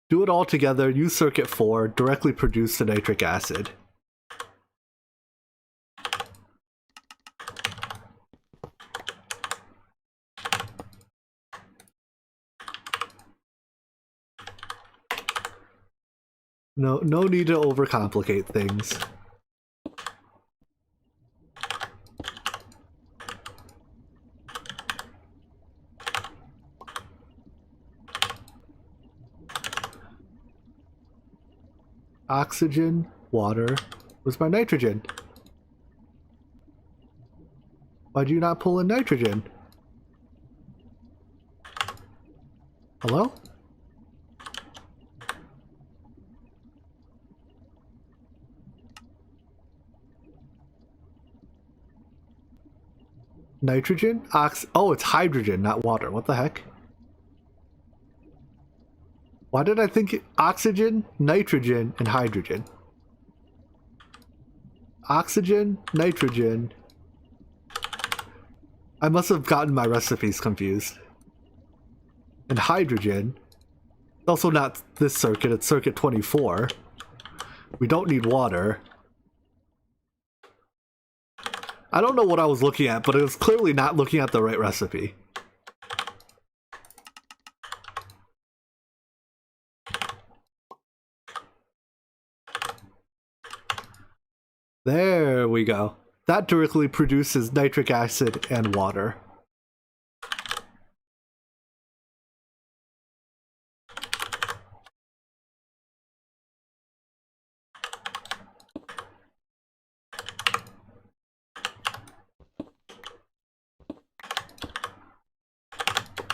S1: Do it all together, use circuit 4, directly produce the nitric acid. No need to overcomplicate things. Oxygen, water. Where's my nitrogen? Why do you not pull in nitrogen? Hello? Nitrogen? Oh, it's hydrogen, not water. What the heck? Why did I think oxygen, nitrogen, and hydrogen? Oxygen, nitrogen. I must have gotten my recipes confused. And hydrogen. Also not this circuit, it's circuit 24. We don't need water. I don't know what I was looking at, but it was clearly not looking at the right recipe. There we go. That directly produces nitric acid and water.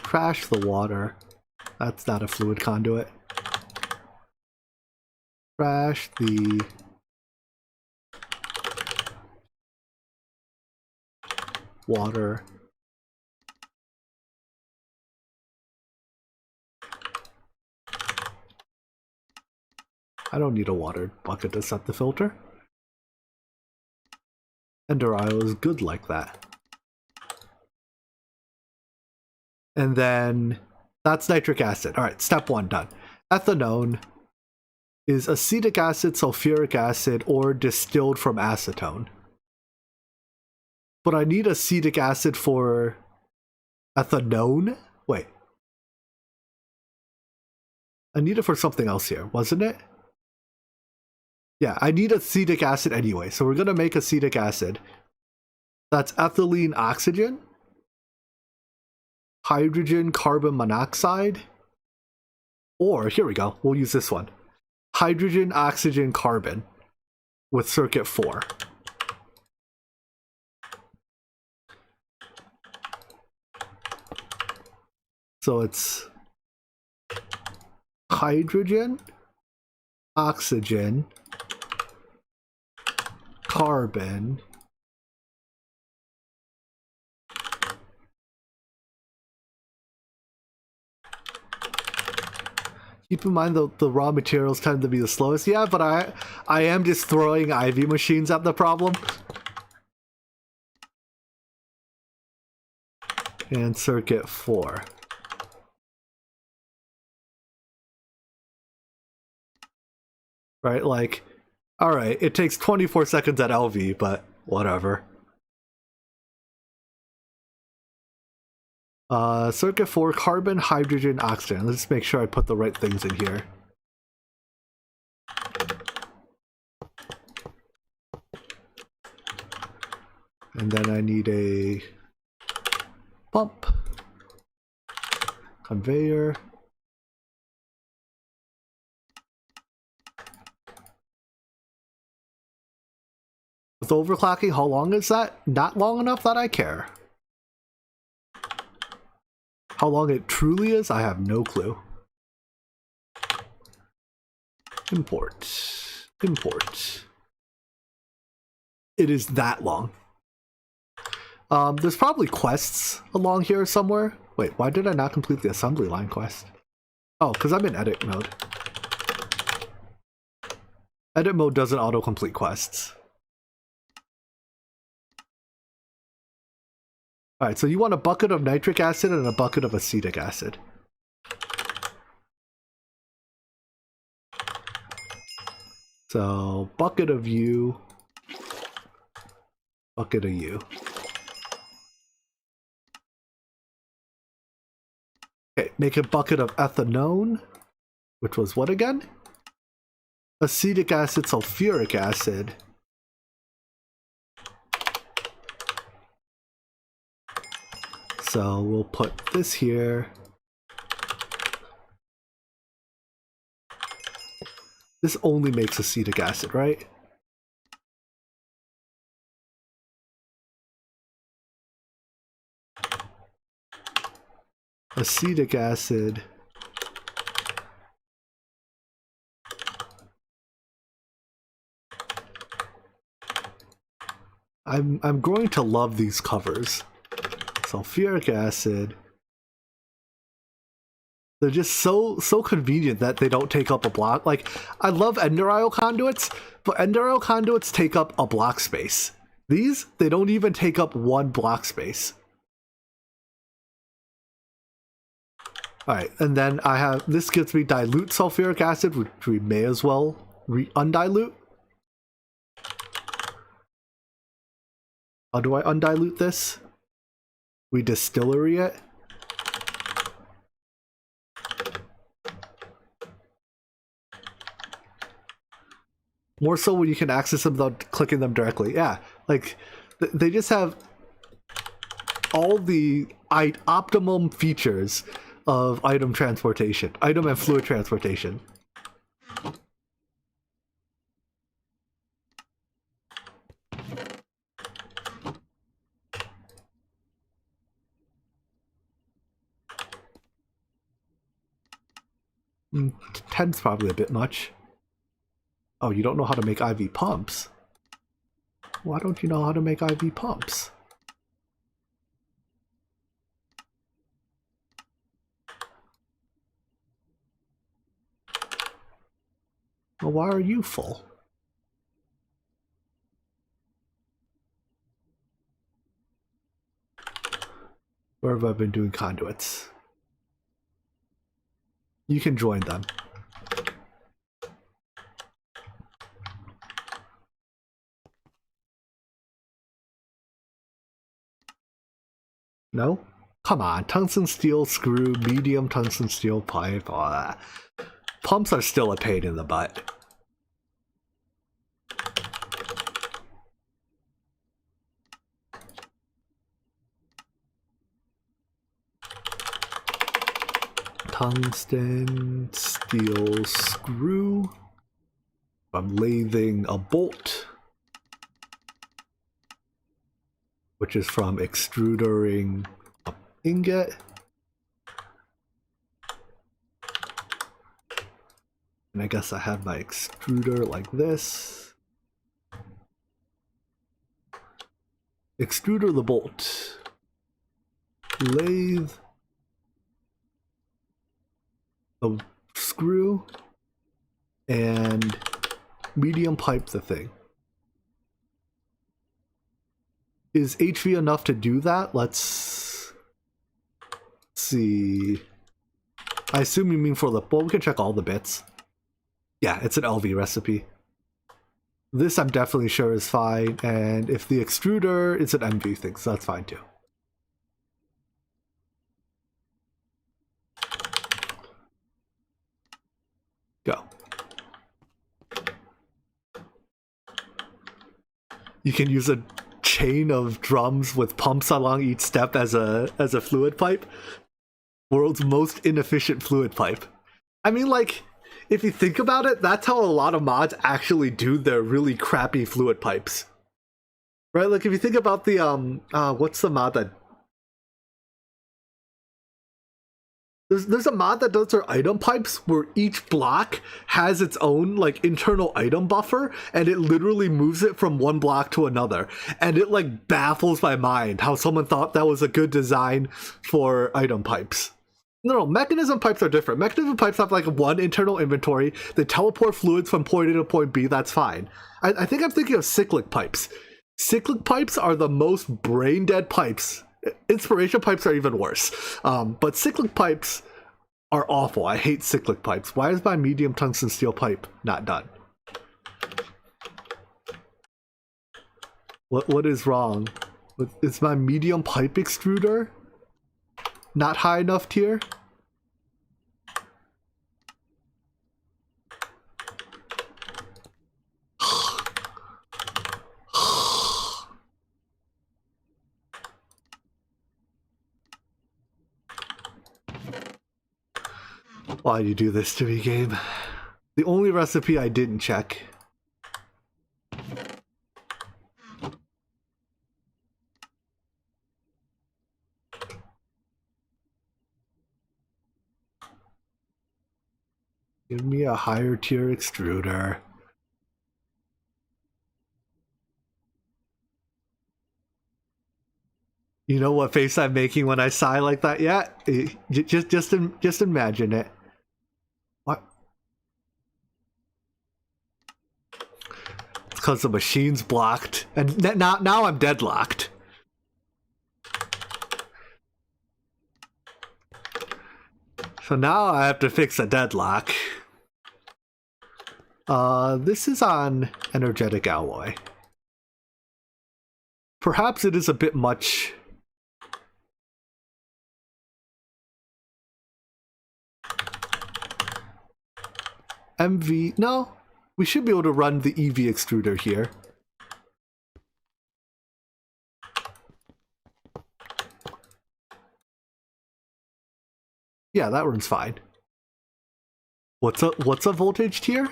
S1: Crash the water. That's not a fluid conduit. Crash the water. I don't need a water bucket to set the filter. Ender Isle is good like that. And then that's nitric acid. Alright, step 1 done. Ethanone is acetic acid, sulfuric acid, or distilled from acetone. But I need acetic acid for ethanone? Wait. I need it for something else here, wasn't it? Yeah, I need acetic acid anyway, so we're gonna make acetic acid. That's ethylene oxygen, hydrogen carbon monoxide, or here we go, we'll use this one. Hydrogen oxygen carbon with circuit 4. So it's hydrogen, oxygen, carbon, keep in mind the raw materials tend to be the slowest. Yeah, but I am just throwing IV machines at the problem. And circuit 4. Right, like, alright, it takes 24 seconds at LV, but whatever. Circuit 4, carbon, hydrogen, oxygen. Let's make sure I put the right things in here. And then I need a pump, conveyor, with overclocking, how long is that? Not long enough that I care. How long it truly is, I have no clue. Import. Import. It is that long. There's probably quests along here somewhere. Wait, why did I not complete the assembly line quest? Oh, because I'm in edit mode. Edit mode doesn't auto-complete quests. Alright, so you want a bucket of nitric acid and a bucket of acetic acid. So, bucket of you, bucket of you. Okay, make a bucket of ethanone, which was what again? Acetic acid, sulfuric acid. So we'll put this here. This only makes acetic acid, right? Acetic acid. I'm growing to love these covers. Sulfuric acid. They're just so convenient that they don't take up a block. Like, I love ender IO conduits, but ender IO conduits take up a block space. These, they don't even take up one block space. Alright, and then I have, this gives me dilute sulfuric acid, which we may as well undilute. How do I undilute this? We distillery it. More so when you can access them without clicking them directly. Yeah, like they just have all the optimum features of item transportation, item and fluid transportation. 10's probably a bit much. Oh, you don't know how to make IV pumps? Why don't you know how to make IV pumps? Well, why are you full? Where have I been doing conduits? You can join them. No? Come on, tungsten steel screw, medium tungsten steel pipe. Pumps are still a pain in the butt. tungsten steel screw. I'm lathing a bolt, which is from extrudering an ingot. And I guess I have my extruder like this. Extruder the bolt. Lathe the screw. And medium pipe the thing. Is HV enough to do that? Let's see. I assume you mean for the... Well, we can check all the bits. Yeah, it's an LV recipe. This I'm definitely sure is fine, and if the extruder, it's an MV thing, so that's fine too. Go. You can use a chain of drums with pumps along each step as a fluid pipe. World's most inefficient fluid pipe. I mean, like, if you think about it, that's how a lot of mods actually do their really crappy fluid pipes. Right? Like, if you think about the, what's the mod that... There's a mod that does their item pipes where each block has its own, like, internal item buffer, and it literally moves it from one block to another. And it, like, baffles my mind how someone thought that was a good design for item pipes. No, mechanism pipes are different. Mechanism pipes have like one internal inventory. They teleport fluids from point A to point B. That's fine. I think I'm thinking of cyclic pipes. Cyclic pipes are the most brain dead pipes. Inspiration pipes are even worse. But cyclic pipes are awful. I hate cyclic pipes. Why is my medium tungsten steel pipe not done? What is wrong? Is my medium pipe extruder not high enough tier? Why do you do this to me, game? The only recipe I didn't check. Give me a higher tier extruder. You know what face I'm making when I sigh like that? Yeah, just imagine it. What? It's because the machine's blocked, and now I'm deadlocked. So now I have to fix a deadlock. This is on energetic alloy. Perhaps it is a bit much. MV, no, we should be able to run the EV extruder here. Yeah, that runs fine. What's a voltage tier?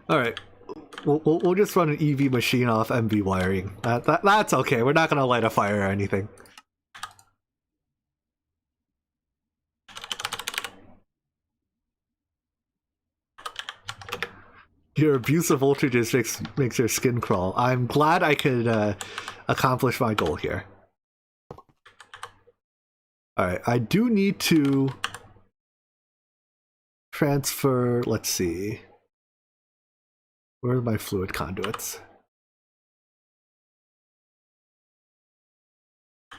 S1: All right, we'll just run an EV machine off MV wiring. That's okay. We're not gonna light a fire or anything. Your abuse of voltages makes your skin crawl. I'm glad I could accomplish my goal here. Alright, I do need to transfer, let's see. Where are my fluid conduits? I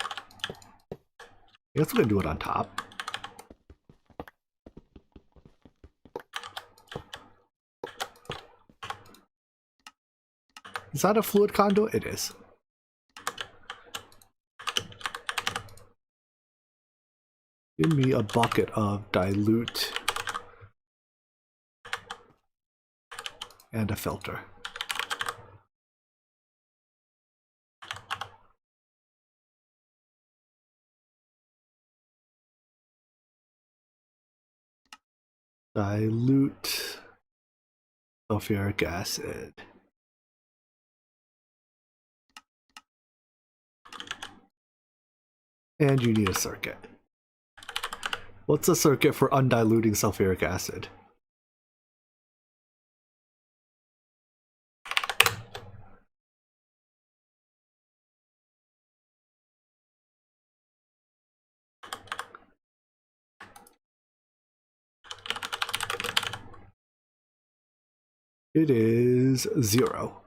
S1: guess we're gonna do it on top. Is that a fluid conduit? It is. Give me a bucket of dilute and a filter. Dilute sulfuric acid. And you need a circuit. What's a circuit for undiluting sulfuric acid? It is 0.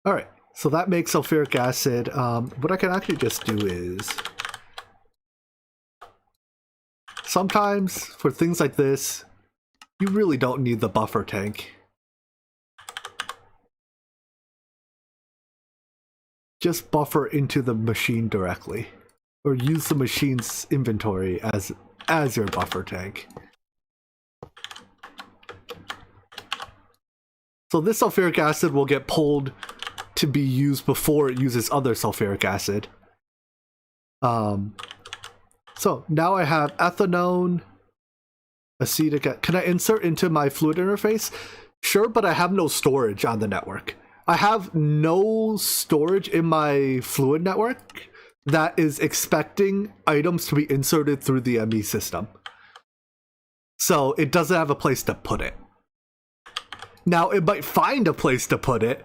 S1: Alright, so that makes sulfuric acid. What I can actually just do is, sometimes for things like this, you really don't need the buffer tank. Just buffer into the machine directly, or use the machine's inventory as your buffer tank. So this sulfuric acid will get pulled to be used before it uses other sulfuric acid. So now I have ethanone, acetic. Can I insert into my fluid interface? Sure, but I have no storage on the network. I have no storage in my fluid network that is expecting items to be inserted through the ME system. So it doesn't have a place to put it. Now it might find a place to put it,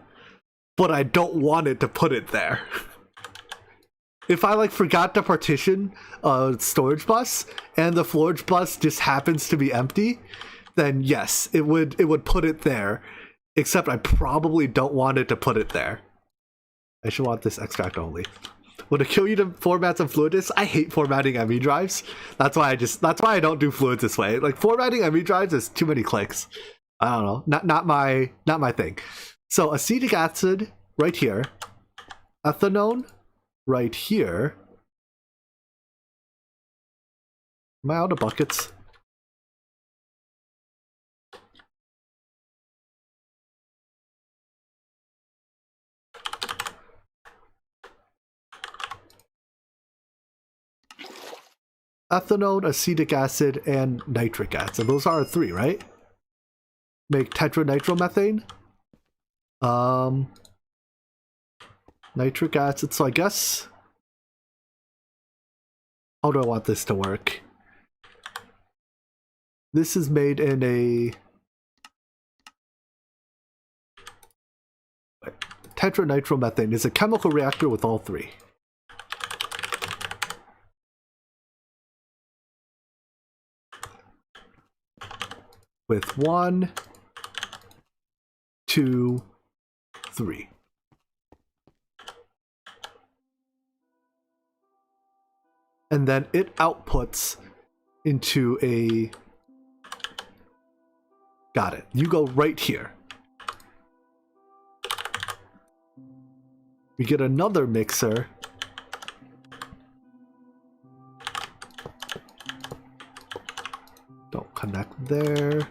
S1: but I don't want it to put it there. If I forgot to partition a storage bus and the storage bus just happens to be empty, then yes, it would put it there. Except I probably don't want it to put it there. I should want this extract only. Would it kill you to format some fluid disks? I hate formatting ME drives. That's why I don't do fluids this way. Formatting ME drives is too many clicks. I don't know. Not my thing. So acetic acid right here. Ethanone right here. Am I out of buckets? Ethanone, acetic acid, and nitric acid. Those are 3, right? Make tetranitromethane. Nitric acid. So I guess, how do I want this to work? This is made in a tetranitromethane is a chemical reactor with all 3. With 1, 2, 3. And then it outputs into a... Got it. You go right here. We get another mixer. Don't connect there.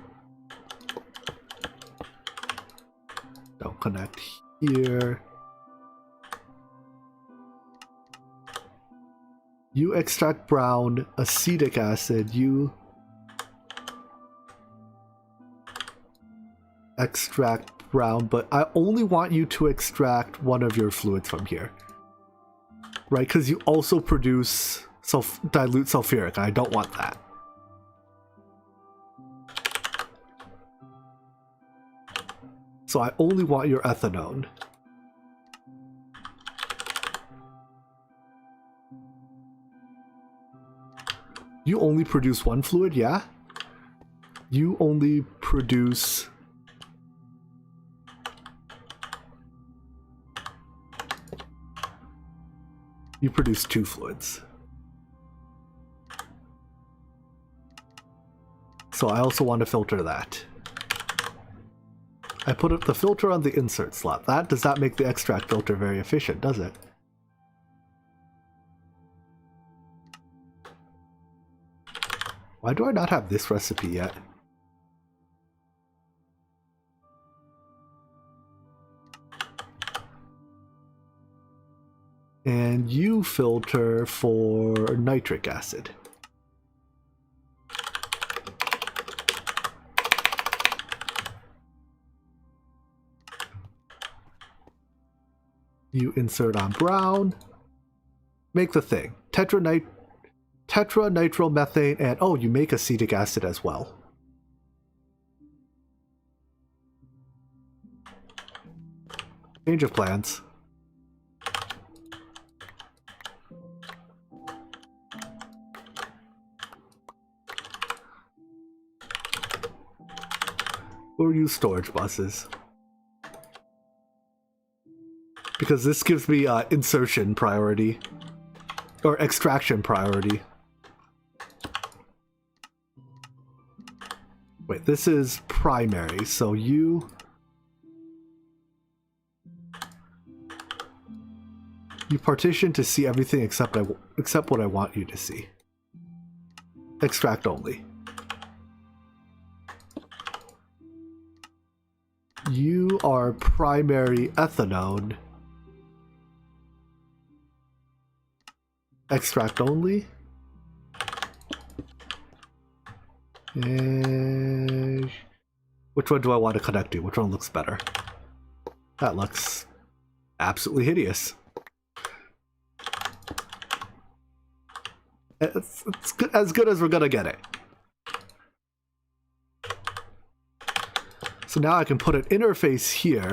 S1: Don't connect here. You extract brown acetic acid. You extract brown, but I only want you to extract one of your fluids from here. Right? Because you also produce dilute sulfuric, and I don't want that. So I only want your ethanone. You only produce one fluid, yeah? You only produce... You produce 2 fluids. So I also want to filter that. I put up the filter on the insert slot. That does not make the extract filter very efficient, does it? Why do I not have this recipe yet? And you filter for nitric acid. You insert on brown. Make the thing. Tetranitromethane, and oh, you make acetic acid as well. Change of plans. Or use storage buses. Because this gives me insertion priority. Or extraction priority. Wait, this is primary, so you partition to see everything except what I want you to see. Extract only. You are primary ethanone. Extract only. And which one do I want to connect to? Which one looks better? That looks absolutely hideous. It's as good as we're gonna get it. So now I can put an interface here,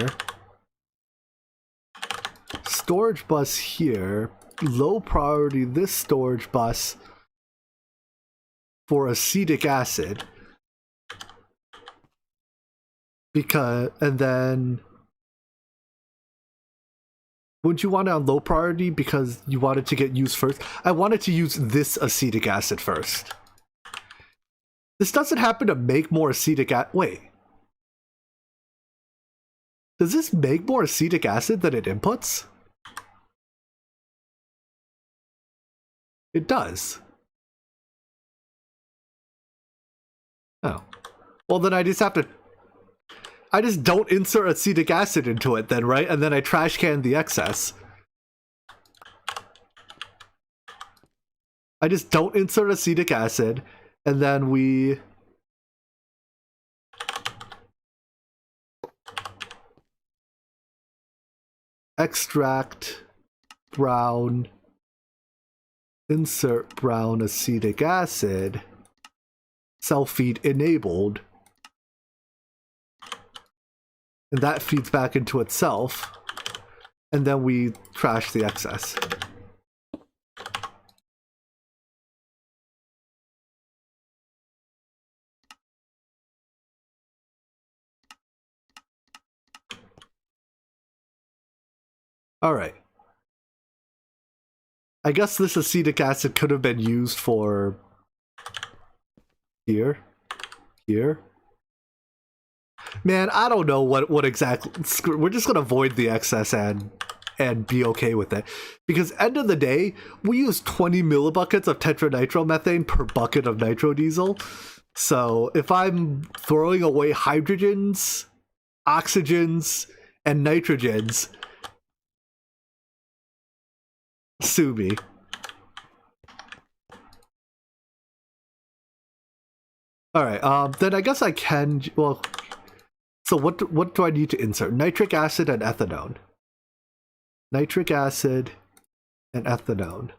S1: storage bus here, low priority this storage bus for acetic acid, because, and then wouldn't you want it on low priority because you wanted to get used first? I wanted to use this acetic acid first. This doesn't happen to make more acetic acid. Wait. Does this make more acetic acid than it inputs? It does. Oh. Well, then I just have to... I just don't insert acetic acid into it then, right? And then I trash can the excess. I just don't insert acetic acid, and then we... extract brown, insert brown acetic acid, self-feed enabled, and that feeds back into itself, and then we trash the excess. Alright. I guess this acetic acid could have been used for here. Man, I don't know what exactly. We're just gonna void the excess and be okay with it. Because end of the day, we use 20 millibuckets of tetranitromethane per bucket of nitrodiesel. So if I'm throwing away hydrogens, oxygens, and nitrogens, sue me. Alright, then I guess I can, well, so what do I need to insert? Nitric acid and ethanone. Nitric acid and ethanone.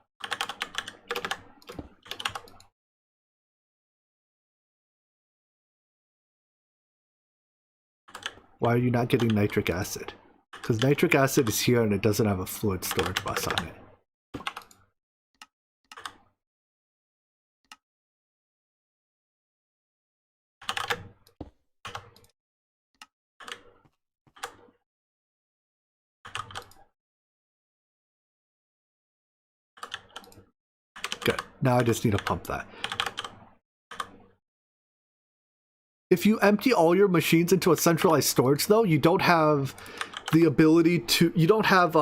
S1: Why are you not getting nitric acid? Because nitric acid is here and it doesn't have a fluid storage bus on it. Good. Now I just need to pump that. If you empty all your machines into a centralized storage, though, you don't have the ability to... You don't have,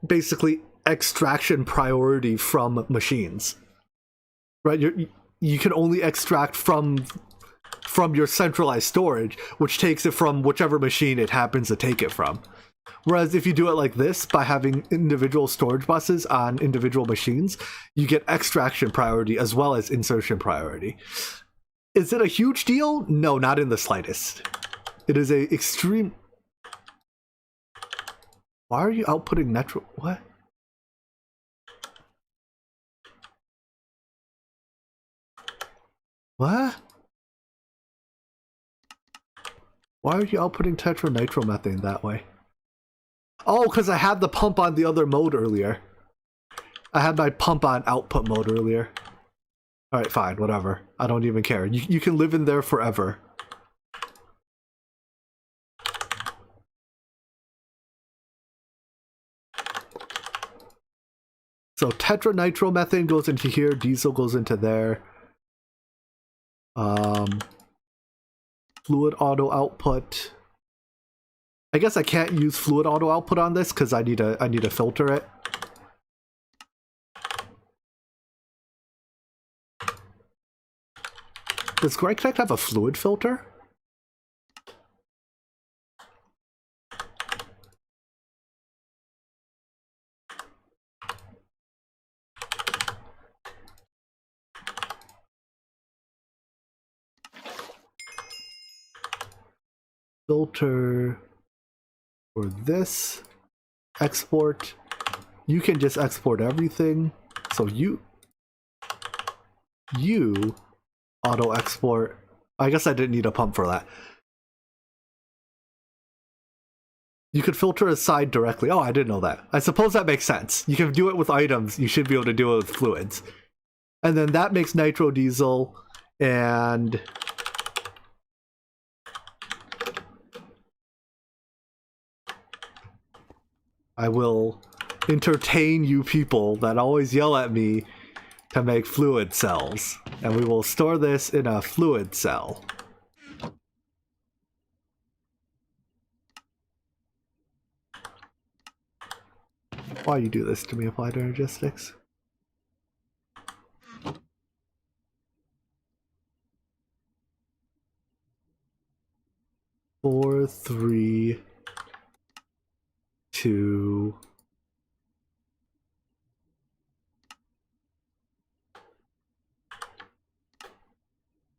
S1: basically, extraction priority from machines. Right? you can only extract from your centralized storage, which takes it from whichever machine it happens to take it from. Whereas if you do it like this, by having individual storage buses on individual machines, you get extraction priority as well as insertion priority. Is it a huge deal? No, not in the slightest. It is a extreme... Why are you outputting Nitro? What? What? Why are you outputting tetranitromethane that way? Oh, because I had the pump on the other mode earlier. I had my pump on output mode earlier. Alright, fine, whatever. I don't even care. You can live in there forever. So tetranitromethane goes into here, diesel goes into there. Fluid auto output. I guess I can't use fluid auto output on this because I need to filter it. Does GregTech have a fluid filter? Filter for this. Export. You can just export everything. So you auto export. I guess I didn't need a pump for that. You could filter a side directly. Oh, I didn't know that. I suppose that makes sense. You can do it with items. You should be able to do it with fluids. And then that makes nitro diesel, and I will entertain you people that always yell at me to make fluid cells. And we will store this in a fluid cell. Why you do this to me, Applied Energistics? Four, 3, 2.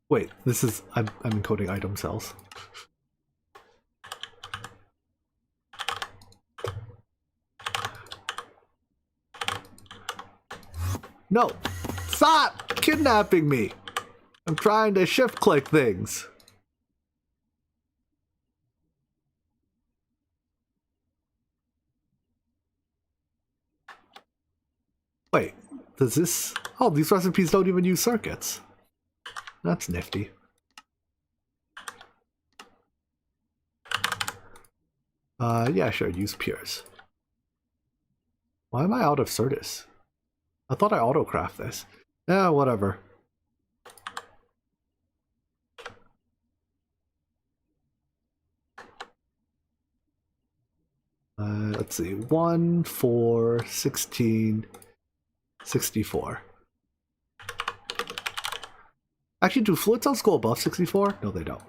S1: Wait, this is... I'm encoding item cells. No! Stop kidnapping me! I'm trying to shift click things. Wait, does this... Oh, these recipes don't even use circuits. That's nifty. Yeah, sure, use pures. Why am I out of Certus? I thought I auto-craft this. Yeah, whatever. Let's see. 1, 4, 16, 64. Actually, do fluid cells go above 64? No, they don't.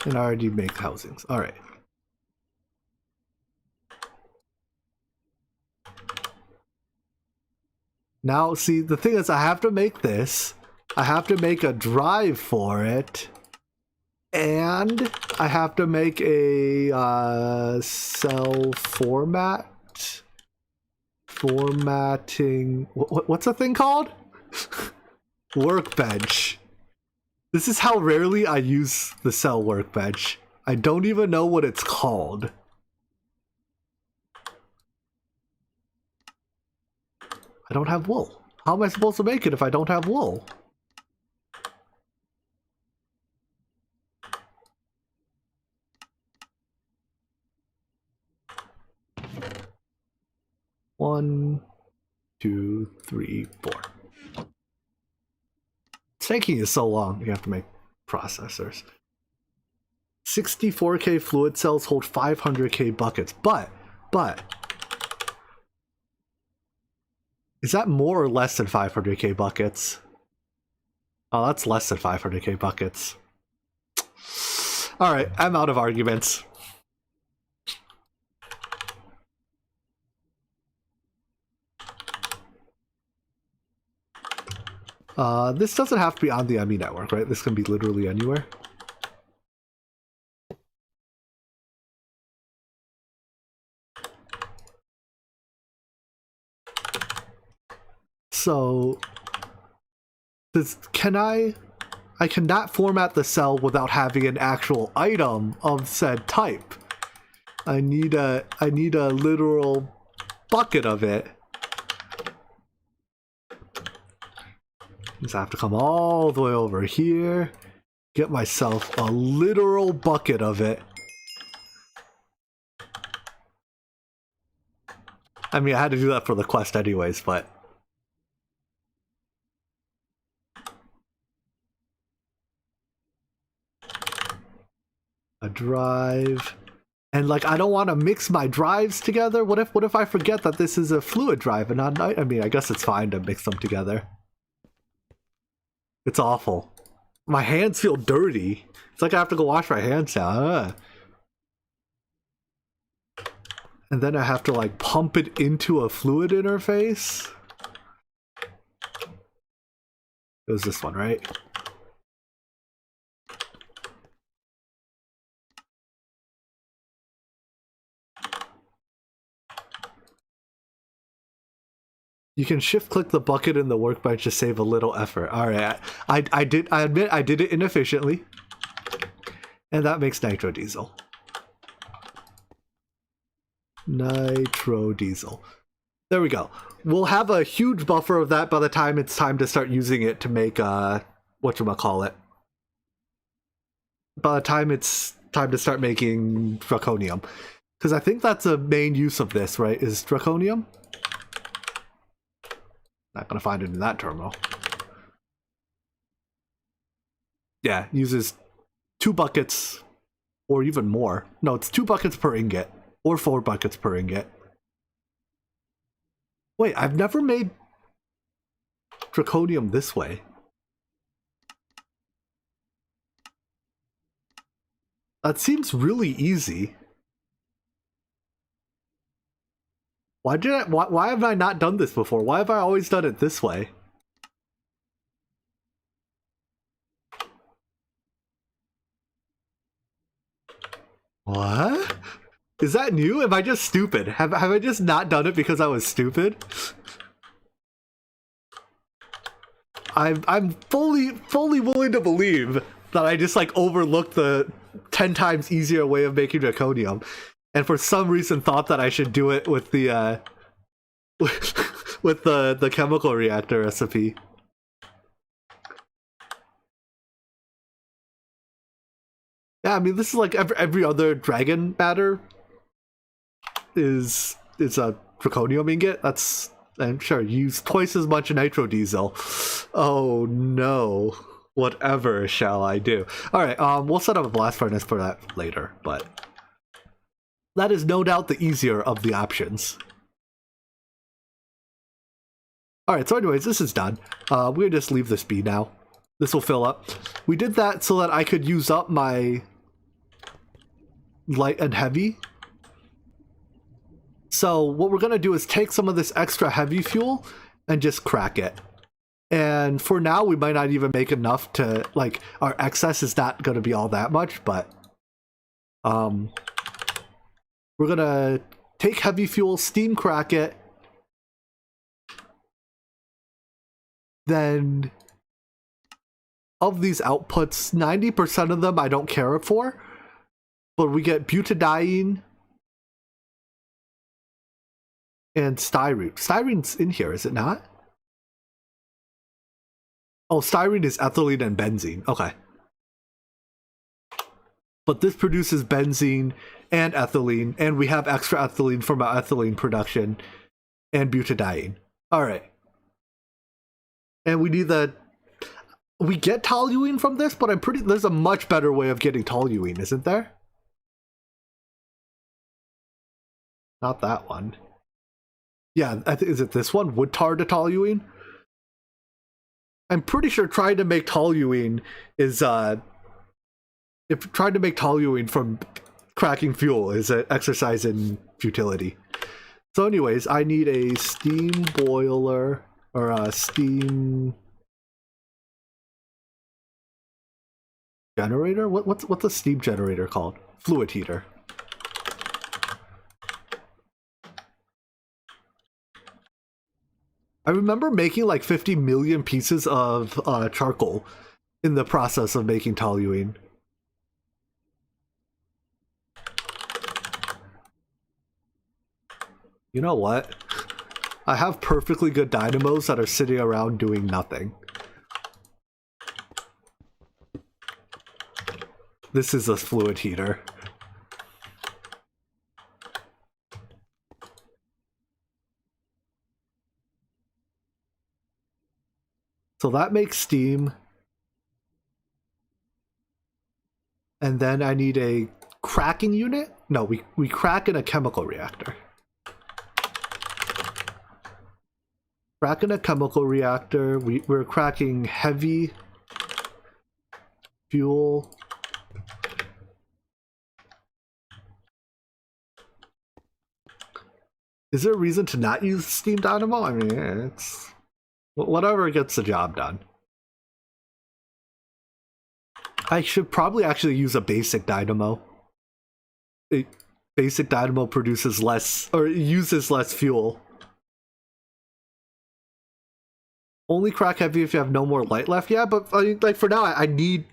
S1: And I already make housings. Alright. Now, see, the thing is, I have to make this. I have to make a drive for it. And I have to make a cell format. Formatting. What's the thing called? Workbench. This is how rarely I use the cell workbench. I don't even know what it's called. I don't have wool. How am I supposed to make it if I don't have wool? One, 2, 3, 4. Taking is so long. You have to make processors. 64K fluid cells hold 500K buckets, but Is that more or less than 500k buckets? Oh, that's less than 500k buckets. Alright, I'm out of arguments. This doesn't have to be on the ME network, right? This can be literally anywhere. So, I cannot format the cell without having an actual item of said type. I need a literal bucket of it. Just have to come all the way over here, get myself a literal bucket of it. I mean, I had to do that for the quest anyways, but... a drive... And like, I don't want to mix my drives together. What if I forget that this is a fluid drive and not... I mean, I guess it's fine to mix them together. It's awful. My hands feel dirty. It's like I have to go wash my hands now. And then I have to like pump it into a fluid interface. It was this one, right? You can shift click the bucket in the workbench to save a little effort. Alright, I admit I did it inefficiently. And that makes nitro diesel. Nitro diesel. There we go. We'll have a huge buffer of that by the time it's time to start using it to make whatchamacallit. By the time it's time to start making draconium. Because I think that's a main use of this, right? Is draconium? Not gonna find it in that terminal. Yeah, uses 2 buckets or even more. No, it's 2 buckets per ingot or 4 buckets per ingot. Wait, I've never made draconium this way. That seems really easy. Why have I not done this before? Why have I always done it this way? What? Is that new? Am I just stupid? Have I just not done it because I was stupid? I'm fully willing to believe that I just like overlooked the 10 times easier way of making draconium. And for some reason thought that I should do it with the with the chemical reactor recipe. Yeah, I mean this is like every other dragon matter is a draconium ingot. That's, I'm sure, use twice as much nitro diesel. Oh no. Whatever shall I do? Alright, we'll set up a blast furnace for that later, but that is no doubt the easier of the options. Alright, so anyways, this is done. We're gonna just leave this be now. This will fill up. We did that so that I could use up my light and heavy. So what we're gonna do is take some of this extra heavy fuel and just crack it. And for now, we might not even make enough to, like, our excess is not gonna be all that much, but we're gonna take heavy fuel, steam crack it, then of these outputs, 90% of them I don't care for, but we get butadiene and styrene. Styrene's in here, is it not? Oh, styrene is ethylene and benzene. Okay. But this produces benzene and ethylene, and we have extra ethylene from our ethylene production and butadiene. Alright. And we need we get toluene from this, but there's a much better way of getting toluene, isn't there? Not that one. Yeah, is it this one? Wood tar to toluene? I'm pretty sure trying to make toluene is if trying to make toluene from cracking fuel is an exercise in futility. So anyways, I need a steam boiler or a steam generator? What's a steam generator called? Fluid heater. I remember making like 50 million pieces of charcoal in the process of making toluene. You know what? I have perfectly good dynamos that are sitting around doing nothing. This is a fluid heater. So that makes steam. And then I need a cracking unit? No, we crack in a chemical reactor. Crack in a chemical reactor. We're cracking heavy fuel. Is there a reason to not use steam dynamo? I mean, it's whatever gets the job done. I should probably actually use a basic dynamo. Basic dynamo produces less, or uses less fuel. Only crack heavy if you have no more light left. Yeah, but I mean, like for now, I need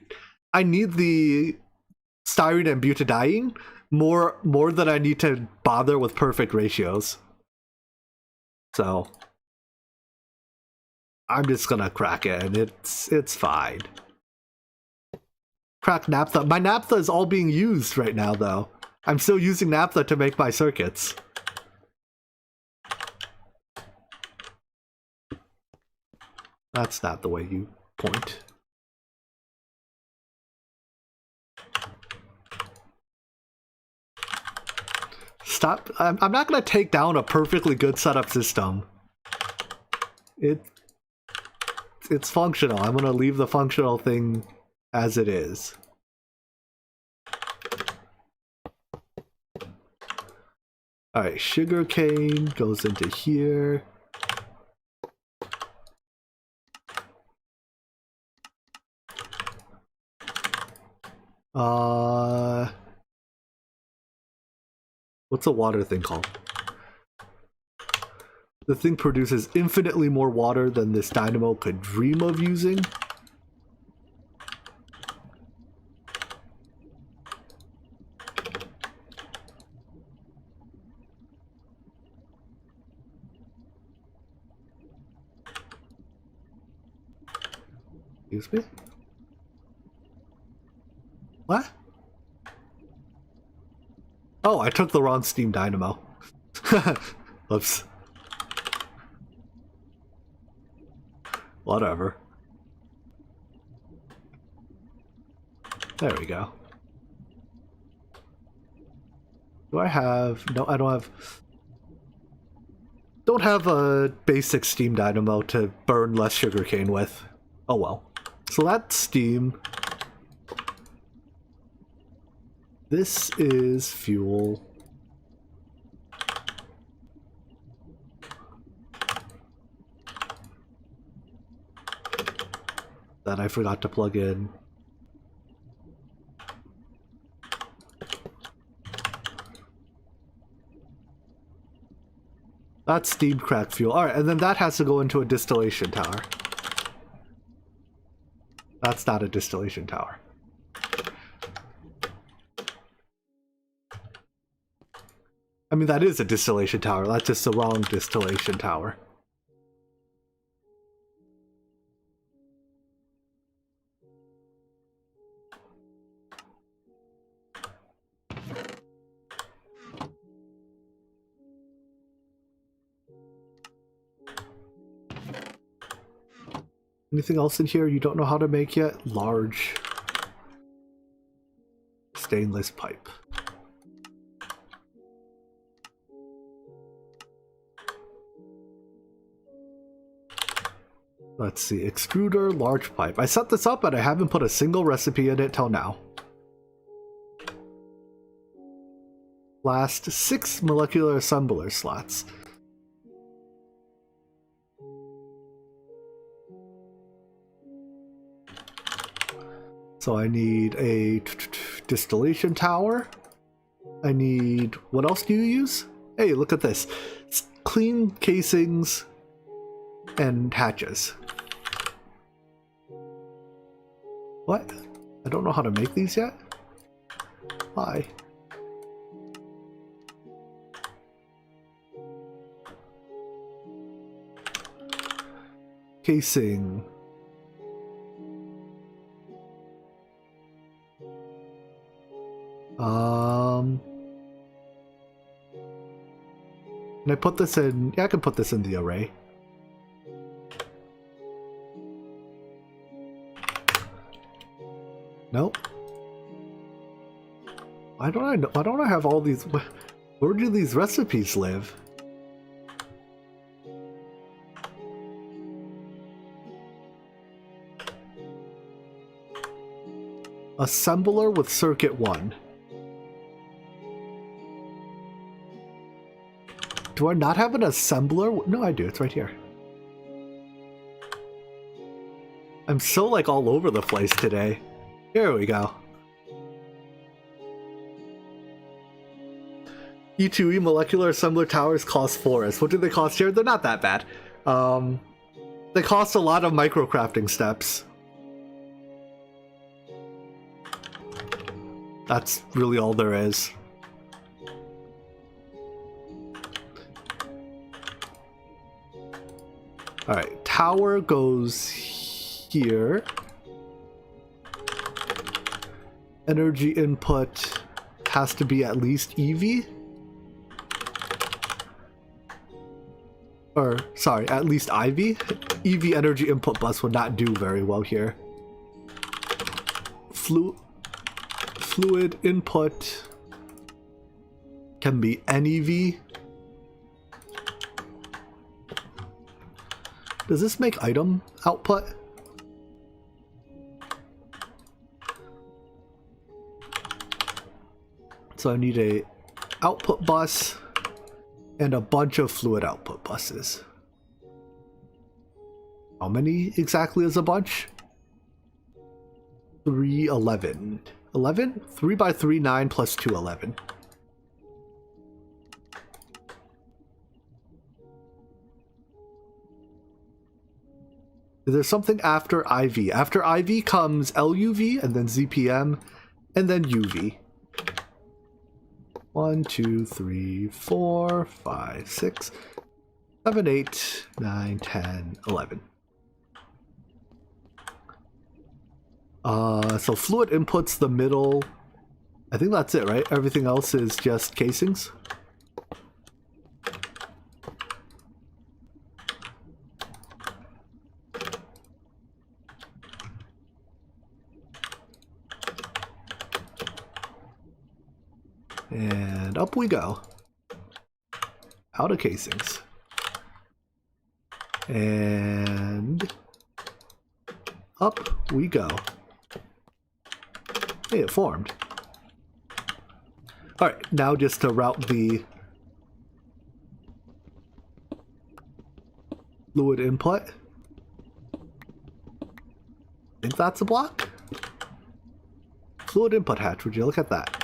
S1: the styrene and butadiene more than I need to bother with perfect ratios. So I'm just gonna crack it, and it's fine. Crack naphtha. My naphtha is all being used right now, though. I'm still using naphtha to make my circuits. That's not the way you point. Stop. I'm not going to take down a perfectly good setup system. It's functional. I'm going to leave the functional thing as it is. Alright, sugarcane goes into here. What's a water thing called? The thing produces infinitely more water than this dynamo could dream of using. Excuse me? What? Oh, I took the wrong steam dynamo. Whoops. Whatever. There we go. Do I have... No, I don't have... Don't have a basic steam dynamo to burn less sugarcane with. Oh well. So that's steam. This is fuel. That I forgot to plug in. That's steam crack fuel. Alright, and then that has to go into a distillation tower. That's not a distillation tower. I mean, that is a distillation tower. That's just the wrong distillation tower. Anything else in here you don't know how to make yet? Large stainless pipe. Let's see, extruder, large pipe. I set this up, but I haven't put a single recipe in it till now. Last 6 molecular assembler slots. So I need a distillation tower. I need, what else do you use? Hey, look at this. It's clean casings and hatches. What? I don't know how to make these yet? Why? Casing. Can I put this in? Yeah, I can put this in the array. Nope. Why don't I have all these? Where do these recipes live? Assembler with circuit 1. Do I not have an assembler? No, I do. It's right here. I'm so like all over the place today. Here we go. E2E molecular assembler towers cost forest. What do they cost here? They're not that bad. They cost a lot of microcrafting steps. That's really all there is. Alright, tower goes here. Energy input has to be at least EV. Or, sorry, at least IV. EV energy input bus would not do very well here. Fluid input can be NEV. Does this make item output? So I need a output bus and a bunch of fluid output buses. How many exactly is a bunch? 3, 11. 11? 3 by 3, 9 plus 2, 11. Is there something after IV? After IV comes LUV and then ZPM and then UV. 1, 2, 3, 4, 5, 6, 7, 8, 9, 10, 11. So fluid inputs the middle. I think that's it, right? Everything else is just casings. And up we go. Out of casings. And up we go. Hey, it formed. Alright, now just to route the fluid input. I think that's a block. Fluid input hatch, would you look at that?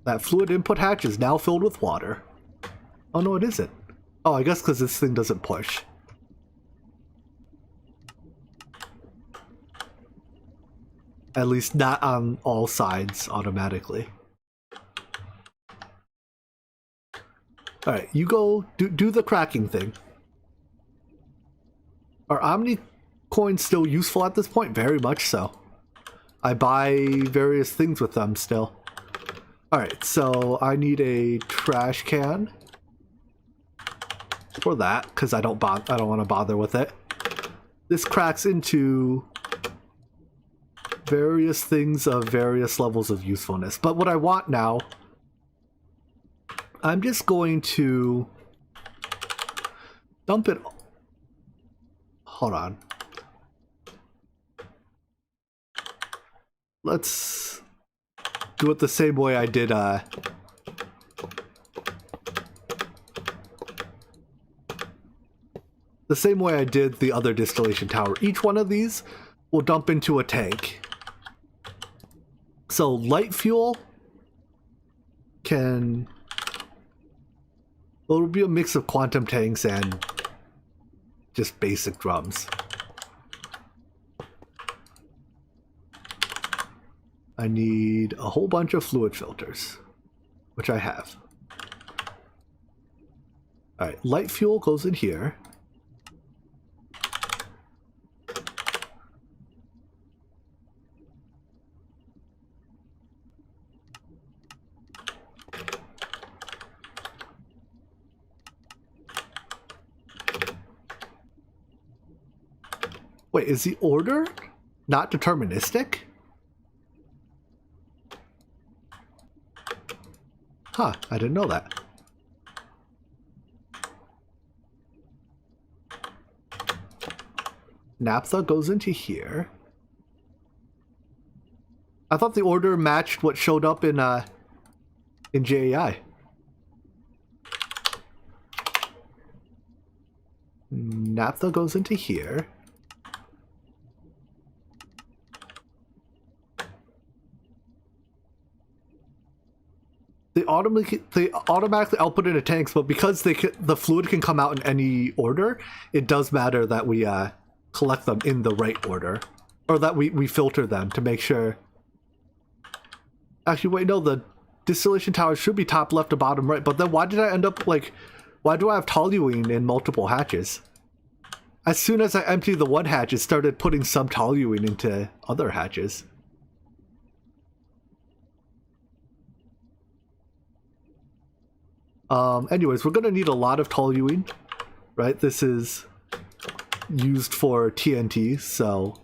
S1: That fluid input hatch is now filled with water. Oh no, it isn't. Oh, I guess because this thing doesn't push. At least not on all sides automatically. Alright, you go do the cracking thing. Are Omni coins still useful at this point? Very much so. I buy various things with them still. Alright, so I need a trash can for that, because I don't want to bother with it. This cracks into various things of various levels of usefulness. But what I want now, I'm just going to dump it. Hold on. Let's do it the same way I did the other distillation tower. Each one of these will dump into a tank. So light fuel can... Well, it'll be a mix of quantum tanks and just basic drums. I need a whole bunch of fluid filters, which I have. Alright, light fuel goes in here. Wait, is the order not deterministic? Huh, I didn't know that. Naphtha goes into here. I thought the order matched what showed up in JAI. Naphtha goes into here. They automatically output into tanks, but because the fluid can come out in any order, it does matter that we collect them in the right order, or that we filter them to make sure. Actually, wait, no, the distillation tower should be top left to bottom right. But then why did I end up like? Why do I have toluene in multiple hatches? As soon as I emptied the one hatch, it started putting some toluene into other hatches. Anyways, we're gonna need a lot of toluene, right? This is used for TNT, so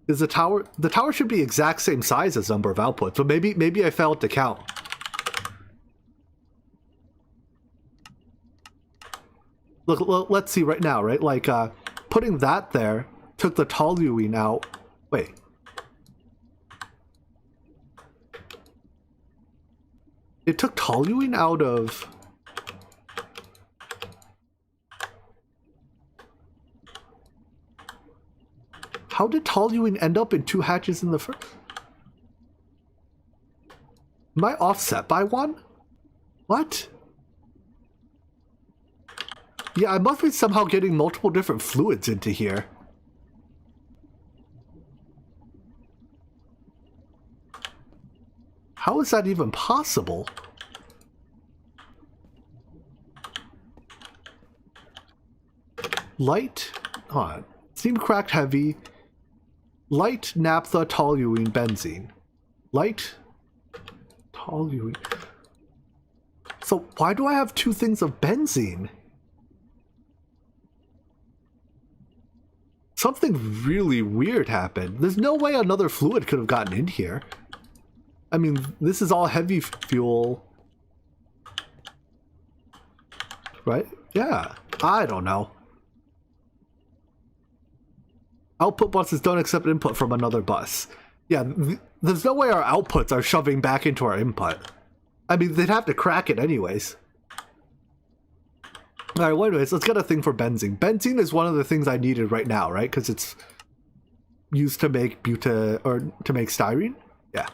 S1: is the tower should be exact same size as number of outputs, but maybe I failed to count. Look, let's see right now, right? Like putting that there took the toluene out. Wait. It took toluene out of... How did toluene end up in two hatches in the first? Am I offset by one? What? Yeah, I must be somehow getting multiple different fluids into here. How is that even possible? Light, hold on. Steam cracked heavy. Light, naphtha, toluene, benzene. Light, toluene. So why do I have two things of benzene? Something really weird happened. There's no way another fluid could have gotten in here. I mean, this is all heavy fuel. Right? Yeah. I don't know. Output buses don't accept input from another bus. Yeah, there's no way our outputs are shoving back into our input. I mean, they'd have to crack it anyways. Alright, well, anyways, let's get a thing for benzene. Benzene is one of the things I needed right now, right? Because it's used to make to make styrene? Yeah.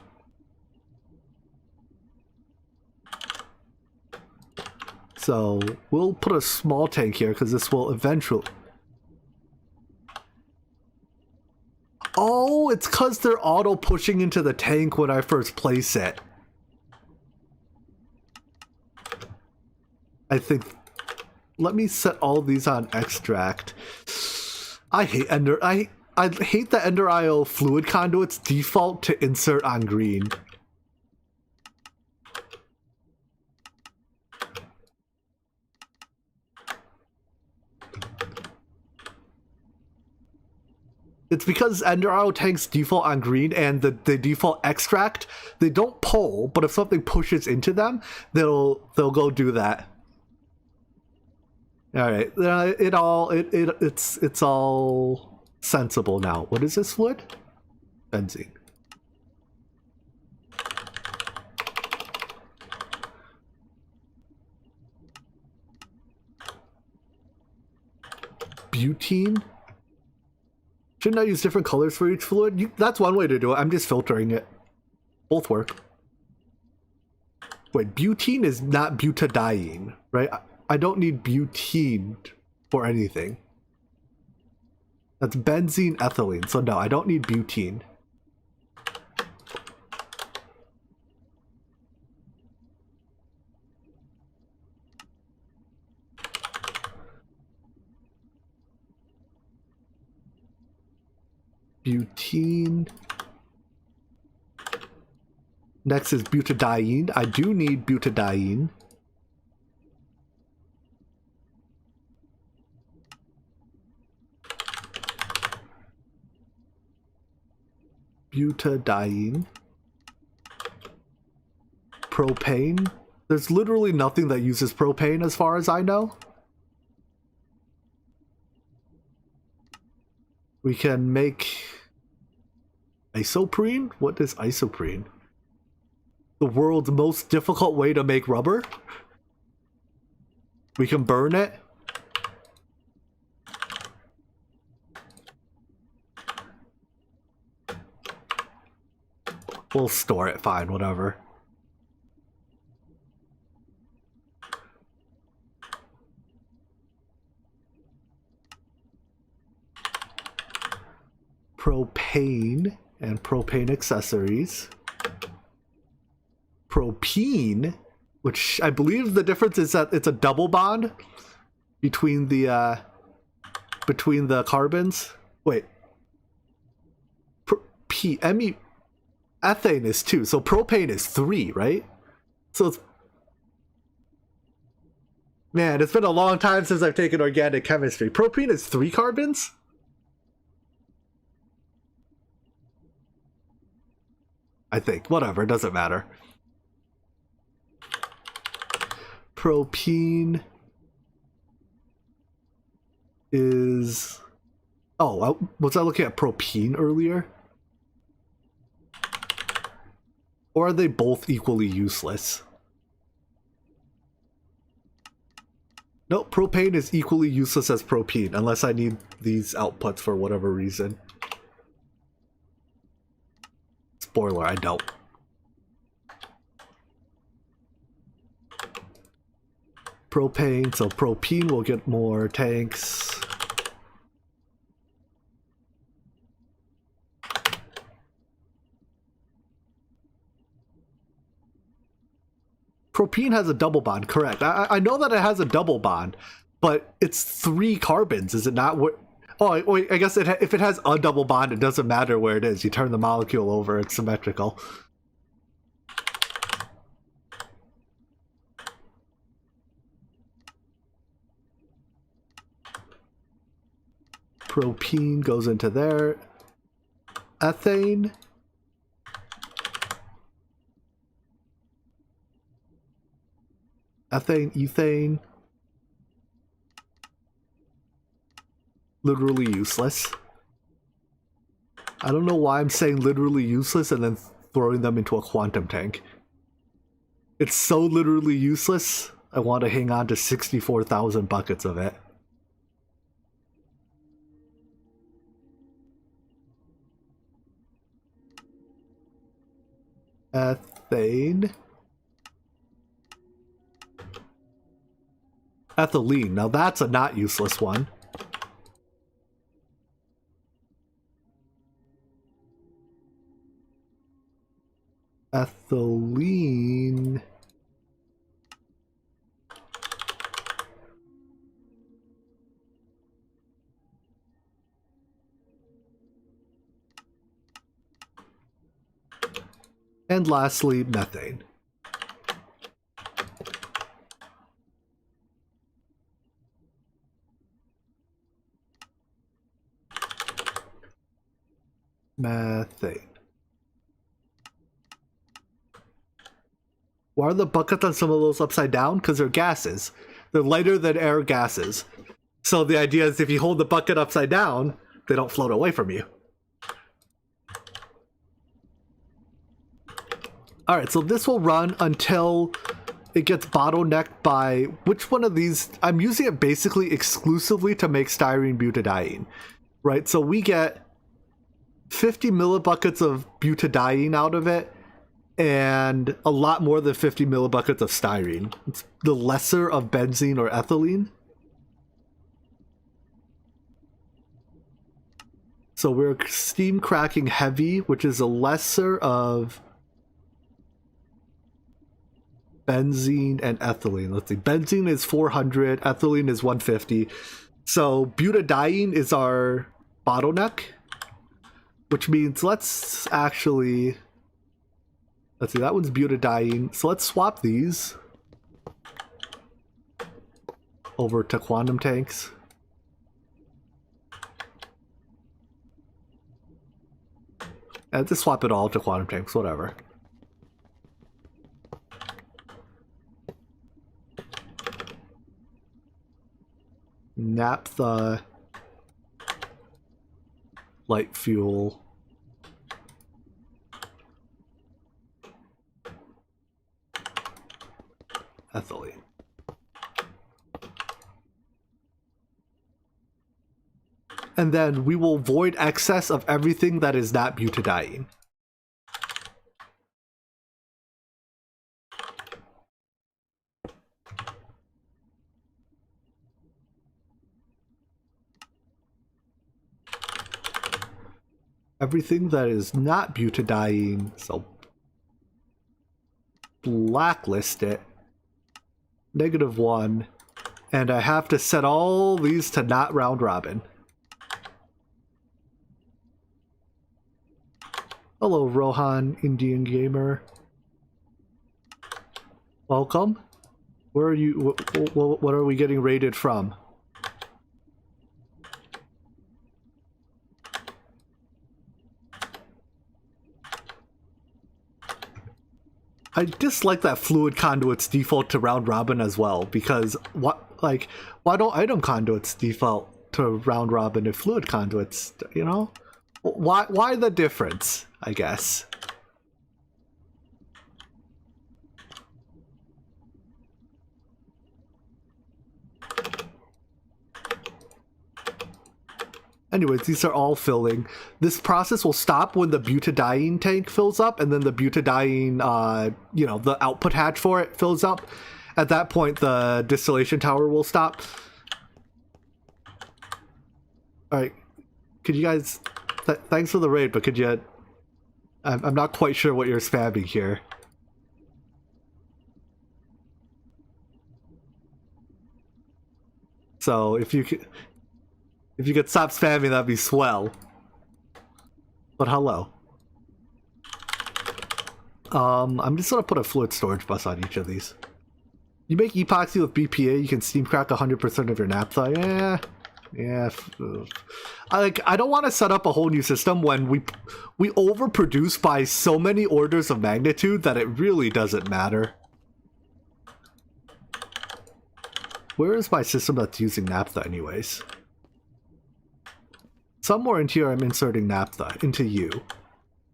S1: So we'll put a small tank here because this will eventually... Oh, it's because they're auto pushing into the tank when I first place it. I think... Let me set all these on extract. I hate Ender... I hate the Ender IO fluid conduits default to insert on green. It's because Enduro tanks default on green, and the default extract, they don't pull, but if something pushes into them, they'll go do that. All right, it's all sensible now. What is this fluid? Benzene. Butene. Shouldn't I use different colors for each fluid? That's one way to do it. I'm just filtering it. Both work. Wait, butene is not butadiene, right? I don't need butene for anything. That's benzene ethylene, so no, I don't need butene. Butene. Next is butadiene. I do need butadiene. Butadiene. Propane. There's literally nothing that uses propane as far as I know. We can make isoprene? What is isoprene? The world's most difficult way to make rubber? We can burn it. We'll store it, fine, whatever. Propane and propane accessories. Propene, which I believe the difference is that it's a double bond between the carbons. Wait, ethane is 2, so propane is 3, right? So it's, man, it's been a long time since I've taken organic chemistry. Propene is 3 carbons? I think. Whatever, it doesn't matter. Propene is... Oh, was I looking at propene earlier? Or are they both equally useless? No, propane is equally useless as propene, unless I need these outputs for whatever reason. Spoiler, I don't. Propane, so propene will get more tanks. Propene has a double bond, correct. I know that it has a double bond, but it's 3 carbons, is it not? Oh, wait, I guess if it has a double bond, it doesn't matter where it is. You turn the molecule over, it's symmetrical. Propene goes into there. Ethane. Ethane, ethane. Literally useless. I don't know why I'm saying literally useless and then throwing them into a quantum tank. It's so literally useless, I want to hang on to 64,000 buckets of it. Ethane. Ethylene. Now that's a not useless one. Ethylene. And lastly, methane. Methane. Why are the buckets on some of those upside down? Because they're gases. They're lighter than air gases. So the idea is if you hold the bucket upside down, they don't float away from you. Alright, so this will run until it gets bottlenecked by which one of these. I'm using it basically exclusively to make styrene butadiene, right? So we get 50 millibuckets of butadiene out of it and a lot more than 50 millibuckets of styrene. It's the lesser of benzene or ethylene. So we're steam cracking heavy, which is a lesser of benzene and ethylene. Let's see, benzene is 400, ethylene is 150. So butadiene is our bottleneck, which means let's see, that one's butadiene. So let's swap these over to quantum tanks. And just swap it all to quantum tanks, whatever. Naphtha, light fuel, ethylene. And then we will void excess of everything that is not butadiene. Everything that is not butadiene, so blacklist it, -1, and I have to set all these to not round robin. Hello, Rohan, Indian Gamer. Welcome. Where are you? What are we getting raided from? I dislike that fluid conduits default to round robin as well, because why don't item conduits default to round robin if fluid conduits, you know? Why the difference, I guess? Anyways, these are all filling. This process will stop when the butadiene tank fills up, and then the butadiene, the output hatch for it fills up. At that point, the distillation tower will stop. Alright, could you guys... thanks for the raid, but could you... I'm not quite sure what you're spamming here. So, if you could stop spamming, that'd be swell. But hello. I'm just gonna put a fluid storage bus on each of these. You make epoxy with BPA, you can steam crack 100% of your naphtha. Yeah. I don't want to set up a whole new system when we overproduce by so many orders of magnitude that it really doesn't matter. Where is my system that's using naphtha anyways? Somewhere in here I'm inserting naphtha into you.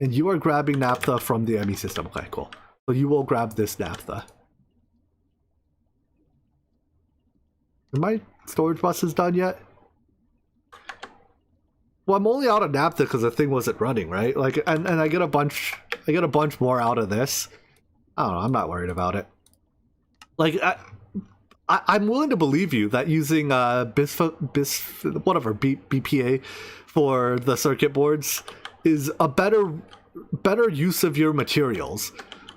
S1: And you are grabbing naphtha from the ME system. Okay, cool. So you will grab this naphtha. Are my storage buses done yet? Well, I'm only out of naphtha because the thing wasn't running, right? Like, and I get a bunch more out of this. I don't know, I'm not worried about it. Like, I'm willing to believe you that using BPA for the circuit boards is a better use of your materials.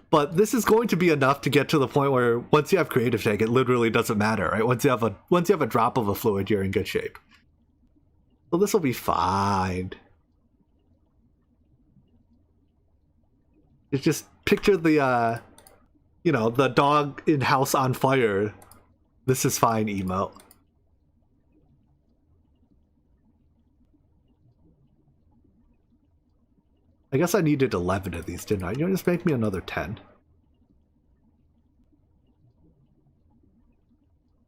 S1: But this is going to be enough to get to the point where once you have creative tank, it literally doesn't matter, right? Once you have a drop of a fluid, you're in good shape. So this will be fine. You just picture the the dog in house on fire. This is fine emote. I guess I needed 11 of these, didn't I? You know, just make me another 10.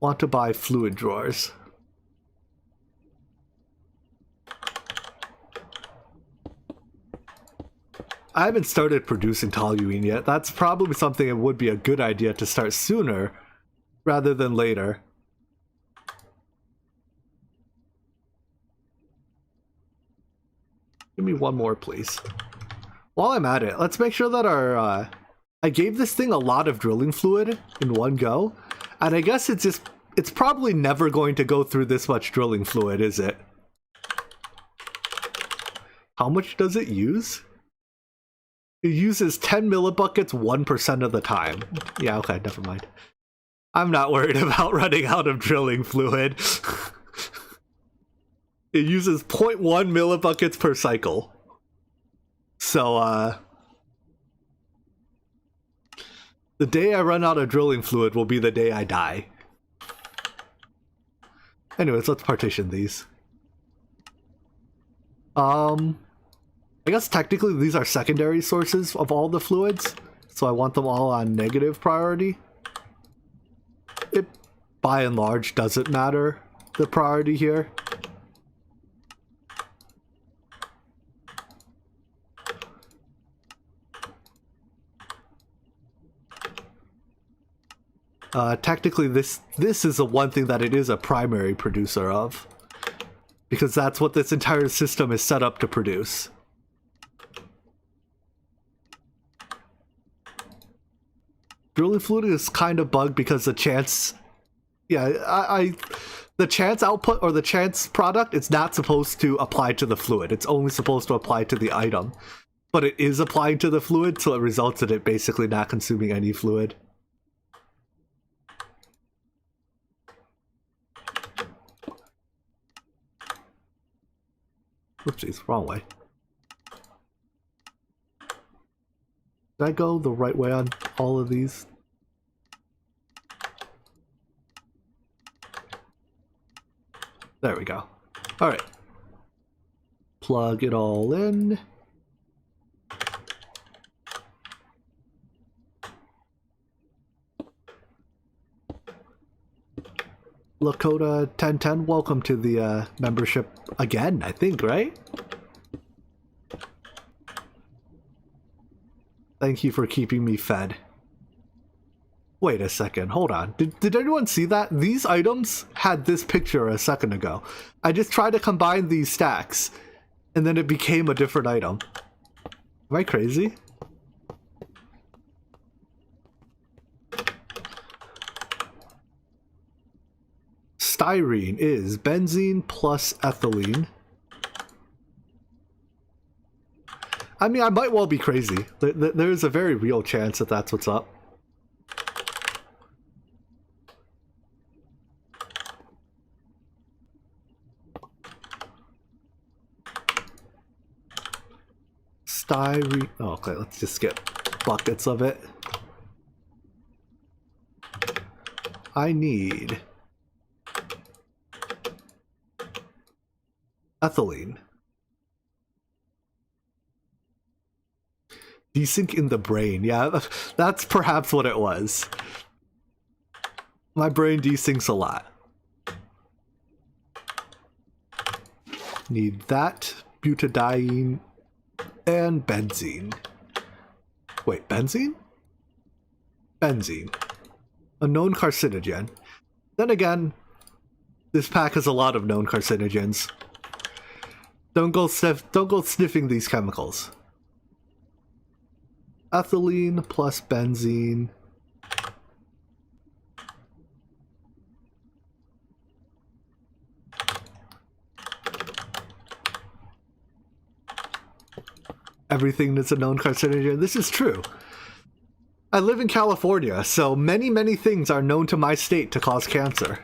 S1: Want to buy fluid drawers. I haven't started producing toluene yet. That's probably something it would be a good idea to start sooner rather than later. Give me one more, please. While I'm at it, let's make sure that our... I gave this thing a lot of drilling fluid in one go, and I guess it's probably never going to go through this much drilling fluid, is it? How much does it use? It uses 10 millibuckets 1% of the time. Yeah, okay, never mind. I'm not worried about running out of drilling fluid. It uses 0.1 millibuckets per cycle. So, the day I run out of drilling fluid will be the day I die. Anyways, let's partition these. I guess technically these are secondary sources of all the fluids, so I want them all on negative priority. It, by and large, doesn't matter, the priority here. Technically, this is the one thing that it is a primary producer of, because that's what this entire system is set up to produce. Drilling fluid is kind of bugged because the chance... Yeah, the chance output or the chance product, it's not supposed to apply to the fluid. It's only supposed to apply to the item. But it is applying to the fluid, so it results in it basically not consuming any fluid. Oopsies, wrong way. Did I go the right way on all of these? There we go. Alright. Plug it all in. Lakota 1010, welcome to the membership again, I think, right? Thank you for keeping me fed. Wait a second, hold on. Did anyone see that? These items had this picture a second ago. I just tried to combine these stacks, and then it became a different item. Am I crazy? Styrene is benzene plus ethylene. I mean, I might well be crazy. There's a very real chance that that's what's up. Styrene... Oh, okay, let's just get buckets of it. I need... ethylene. Desync in the brain. Yeah, that's perhaps what it was. My brain desyncs a lot. Need that, butadiene, and benzene. Wait, benzene? Benzene. A known carcinogen. Then again, this pack has a lot of known carcinogens. Don't go sniffing these chemicals. Ethylene plus benzene. Everything that's a known carcinogen. This is true. I live in California, so many things are known to my state to cause cancer.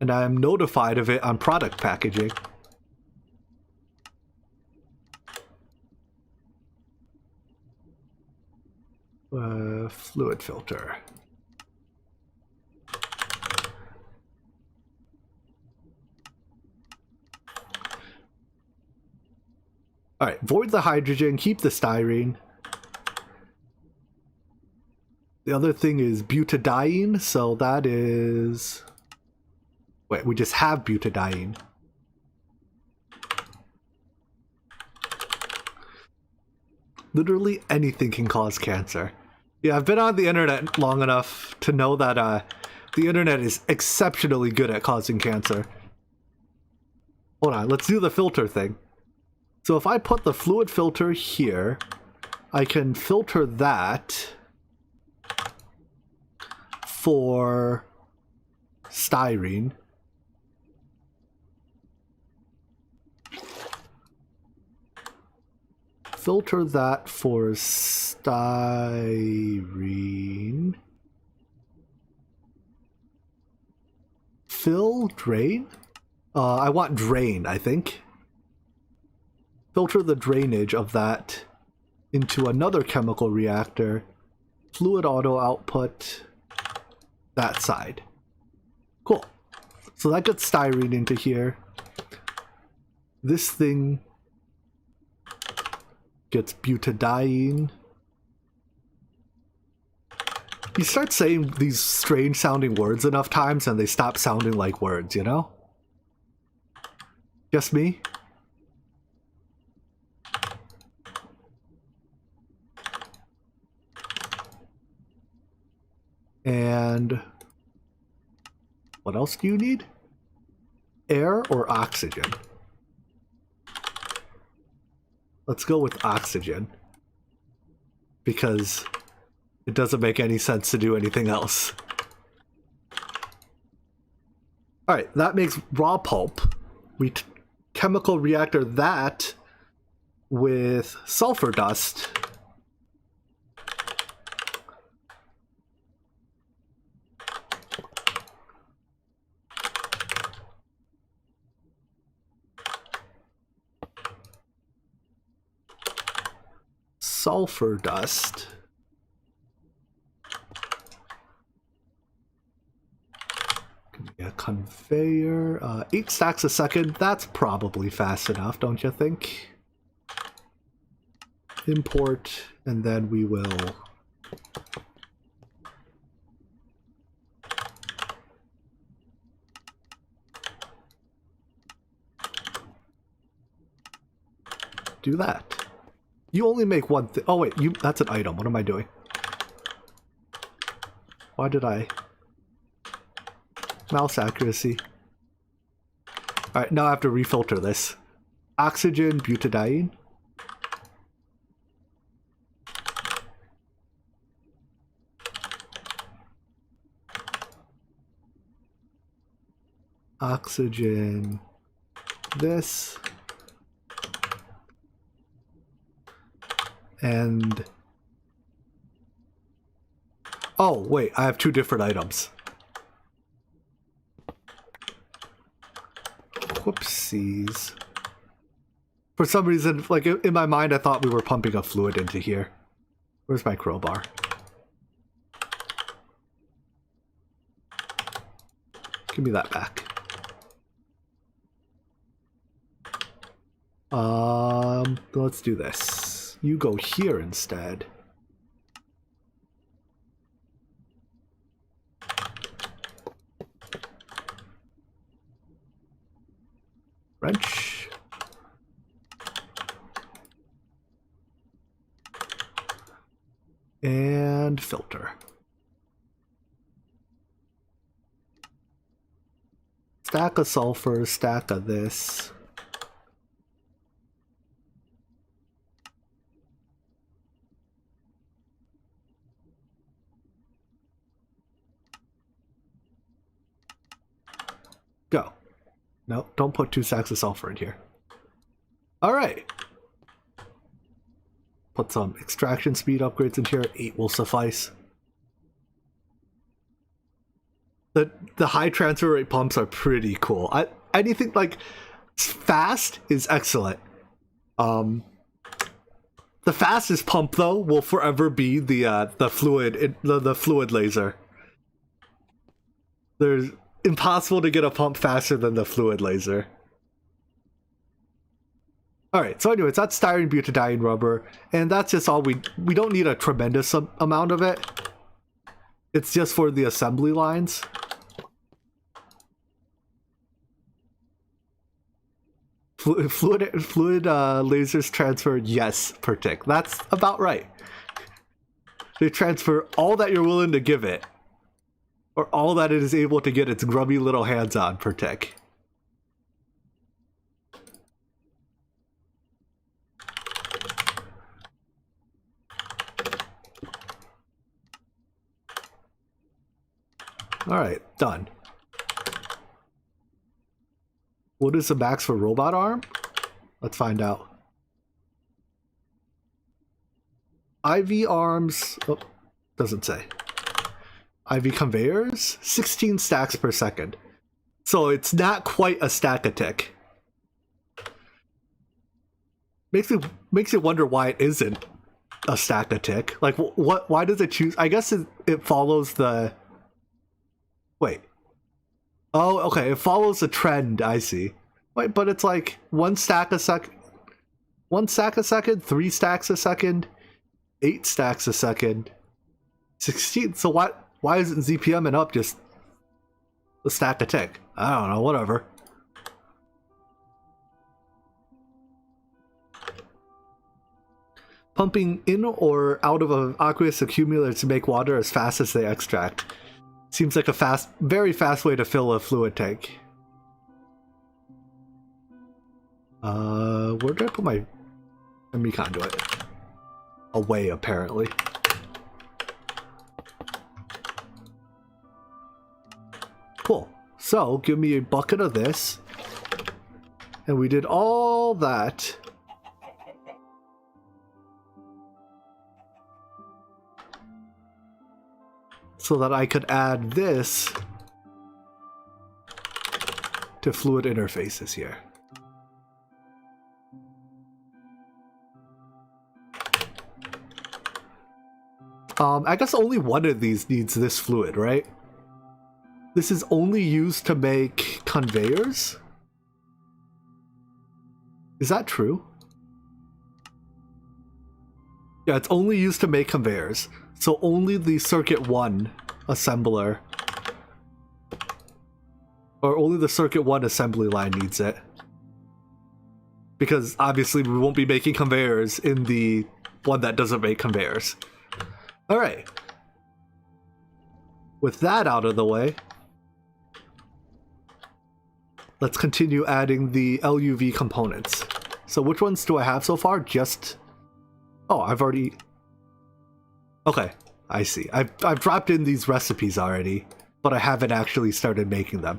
S1: And I am notified of it on product packaging. Fluid filter. Alright, void the hydrogen, keep the styrene. The other thing is butadiene, so that is... Wait, we just have butadiene. Literally anything can cause cancer. Yeah, I've been on the internet long enough to know that the internet is exceptionally good at causing cancer. Hold on, let's do the filter thing. So if I put the fluid filter here, I can filter that for styrene. Filter that for styrene. Fill, drain? I want drain, I think. Filter the drainage of that into another chemical reactor. Fluid auto output that side. Cool. So that gets styrene into here. This thing gets butadiene. You start saying these strange sounding words enough times and they stop sounding like words, you know? Just me? And what else do you need? Air or oxygen? Let's go with oxygen, because it doesn't make any sense to do anything else. Alright, that makes raw pulp. We chemical reactor that with sulfur dust. Sulfur dust. A conveyor. 8 stacks a second. That's probably fast enough, don't you think? Import, and then we will do that. You only make one thing. Oh wait, that's an item. What am I doing? Why did I... Mouse accuracy. Alright, now I have to refilter this. Oxygen, butadiene. Oxygen, this. And... oh, wait, I have 2 different items. Whoopsies. For some reason, like, in my mind, I thought we were pumping a fluid into here. Where's my crowbar? Give me that back. Let's do this. You go here instead. Wrench. And filter. Stack of sulfur, stack of this. Go. No, don't put 2 stacks of sulfur in here. Alright. Put some extraction speed upgrades in here. 8 will suffice. The high transfer rate pumps are pretty cool. Anything like fast is excellent. The fastest pump though will forever be the fluid laser. There's impossible to get a pump faster than the fluid laser. Alright, so anyways, that's styrene butadiene rubber, and that's just all we don't need a tremendous amount of it. It's just for the assembly lines. Fluid lasers transferred, yes, per tick. That's about right. They transfer all that you're willing to give it, or all that it is able to get its grubby little hands on per tick. Alright, done. What is the max for robot arm? Let's find out. IV arms, oh, doesn't say. IV conveyors, 16 stacks per second. So it's not quite a stack a tick. Makes you wonder why it isn't a stack a tick. Like, why does it choose? I guess it follows the... Wait. Oh, okay, it follows the trend, I see. Wait, but it's like 1 stack a second, 1 stack a second, 3 stacks a second, 8 stacks a second, 16. So why isn't ZPM and up just a stack a tick? I don't know, whatever. Pumping in or out of an aqueous accumulator to make water as fast as they extract. Seems like a very fast way to fill a fluid tank. Where did I put my ME conduit? Away, apparently. Cool. So, give me a bucket of this. And we did all that. So that I could add this to fluid interfaces here. I guess only one of these needs this fluid, right? This is only used to make conveyors? Is that true? Yeah, it's only used to make conveyors. So only the Circuit 1 assembler, or only the Circuit 1 assembly line needs it. Because obviously we won't be making conveyors in the one that doesn't make conveyors. Alright. With that out of the way, let's continue adding the LUV components. So which ones do I have so far? Just... Oh, I've already... Okay, I see. I've dropped in these recipes already, but I haven't actually started making them.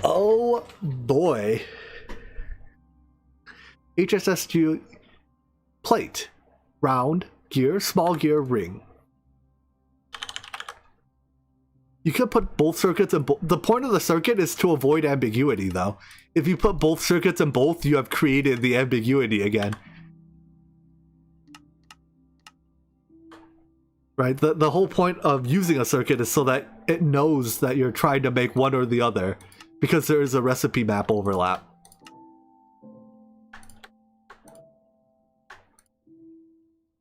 S1: Oh boy. HSSG plate. Round, gear, small gear, ring. You can put both circuits in the point of the circuit is to avoid ambiguity, though. If you put both circuits in both, you have created the ambiguity again. Right? The whole point of using a circuit is so that it knows that you're trying to make one or the other, because there is a recipe map overlap.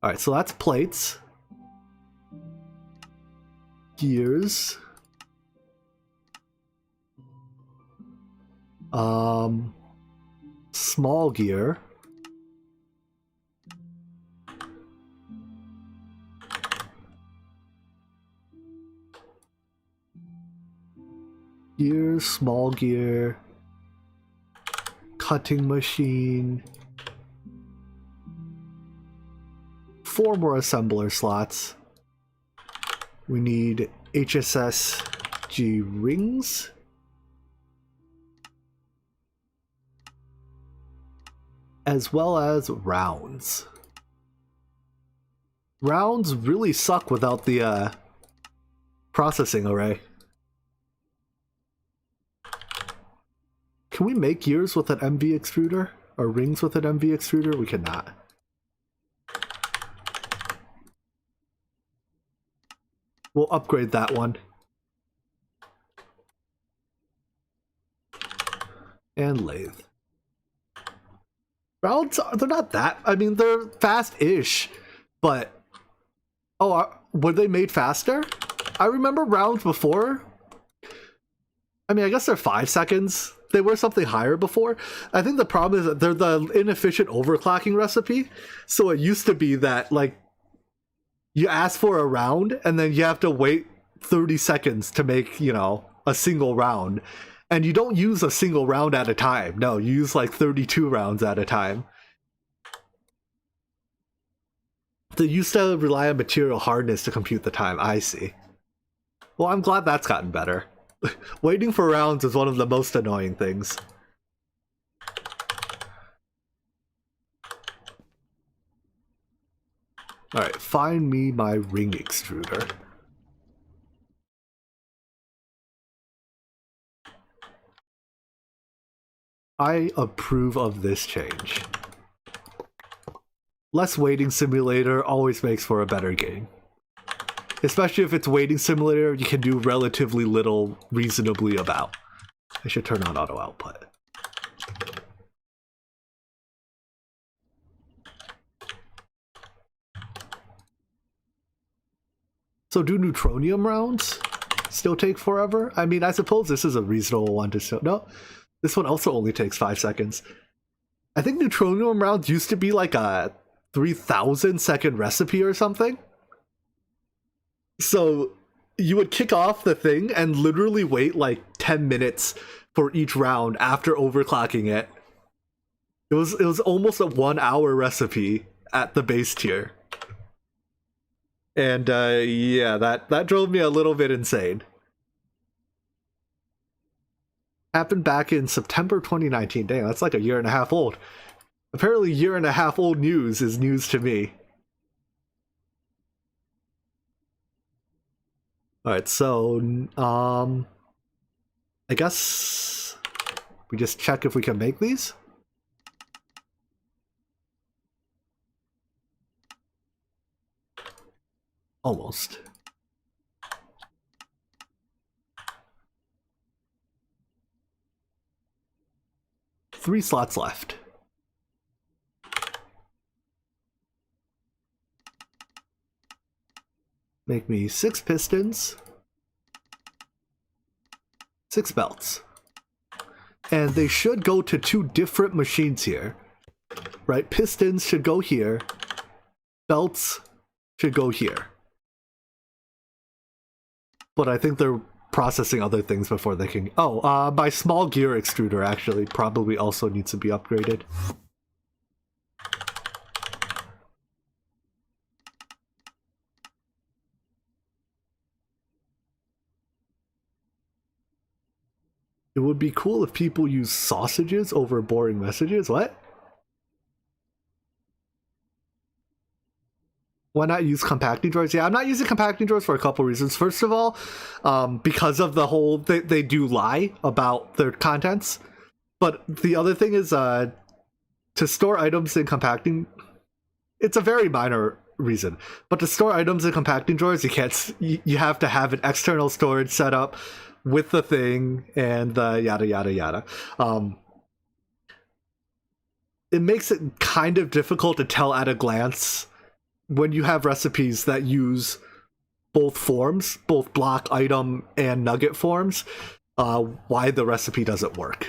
S1: Alright, so that's plates. Gears. Small gear. Gear, small gear, cutting machine, 4 more assembler slots. We need HSSG rings, as well as rounds. Rounds really suck without the processing array. Can we make gears with an MV extruder? Or rings with an MV extruder? We cannot. We'll upgrade that one. And lathe. Rounds, they're not that, I mean, they're fast-ish, but... Oh, were they made faster? I remember rounds before. I mean, I guess they're 5 seconds. They were something higher before. I think the problem is that they're the inefficient overclocking recipe. So it used to be that, like, you ask for a round, and then you have to wait 30 seconds to make, you know, a single round. And you don't use a single round at a time. No, you use like 32 rounds at a time. They used to rely on material hardness to compute the time. I see. Well, I'm glad that's gotten better. Waiting for rounds is one of the most annoying things. Alright, find me my ring extruder. I approve of this change. Less waiting simulator always makes for a better game. Especially if it's waiting simulator you can do relatively little reasonably about. I should turn on auto output. So do neutronium rounds still take forever? I mean, I suppose this is a reasonable one to still... No, this one also only takes 5 seconds. I think neutronium rounds used to be like a 3,000 second recipe or something. So you would kick off the thing and literally wait like 10 minutes for each round after overclocking it. It was almost a 1 hour recipe at the base tier. And yeah, that drove me a little bit insane. Happened back in September 2019. Dang, that's like a year and a half old. Apparently year and a half old news is news to me. Alright, so I guess we just check if we can make these. Almost. Three slots left. Make me 6 pistons, 6 belts. And they should go to 2 different machines here. Right? Pistons should go here. Belts should go here. But I think they're processing other things before they can... Oh, my small gear extruder actually probably also needs to be upgraded. It would be cool if people use sausages over boring messages. What? Why not use compacting drawers? Yeah, I'm not using compacting drawers for a couple reasons. First of all, because of the whole... They do lie about their contents. But the other thing is to store items in compacting... It's a very minor reason. But to store items in compacting drawers, you can't... You have to have an external storage set up with the thing and the yada yada yada. It makes it kind of difficult to tell at a glance when you have recipes that use both forms, both block, item, and nugget forms, why the recipe doesn't work.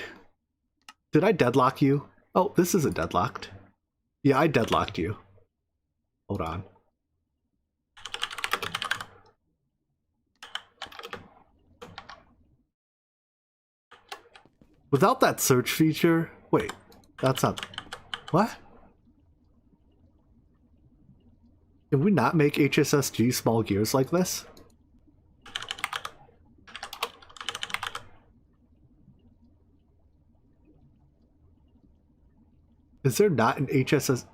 S1: Did I deadlock you? Oh, this isn't deadlocked. Yeah, I deadlocked you. Hold on. Without that search feature... Wait, that's not... What? Can we not make HSSG small gears like this? Is there not an HSS...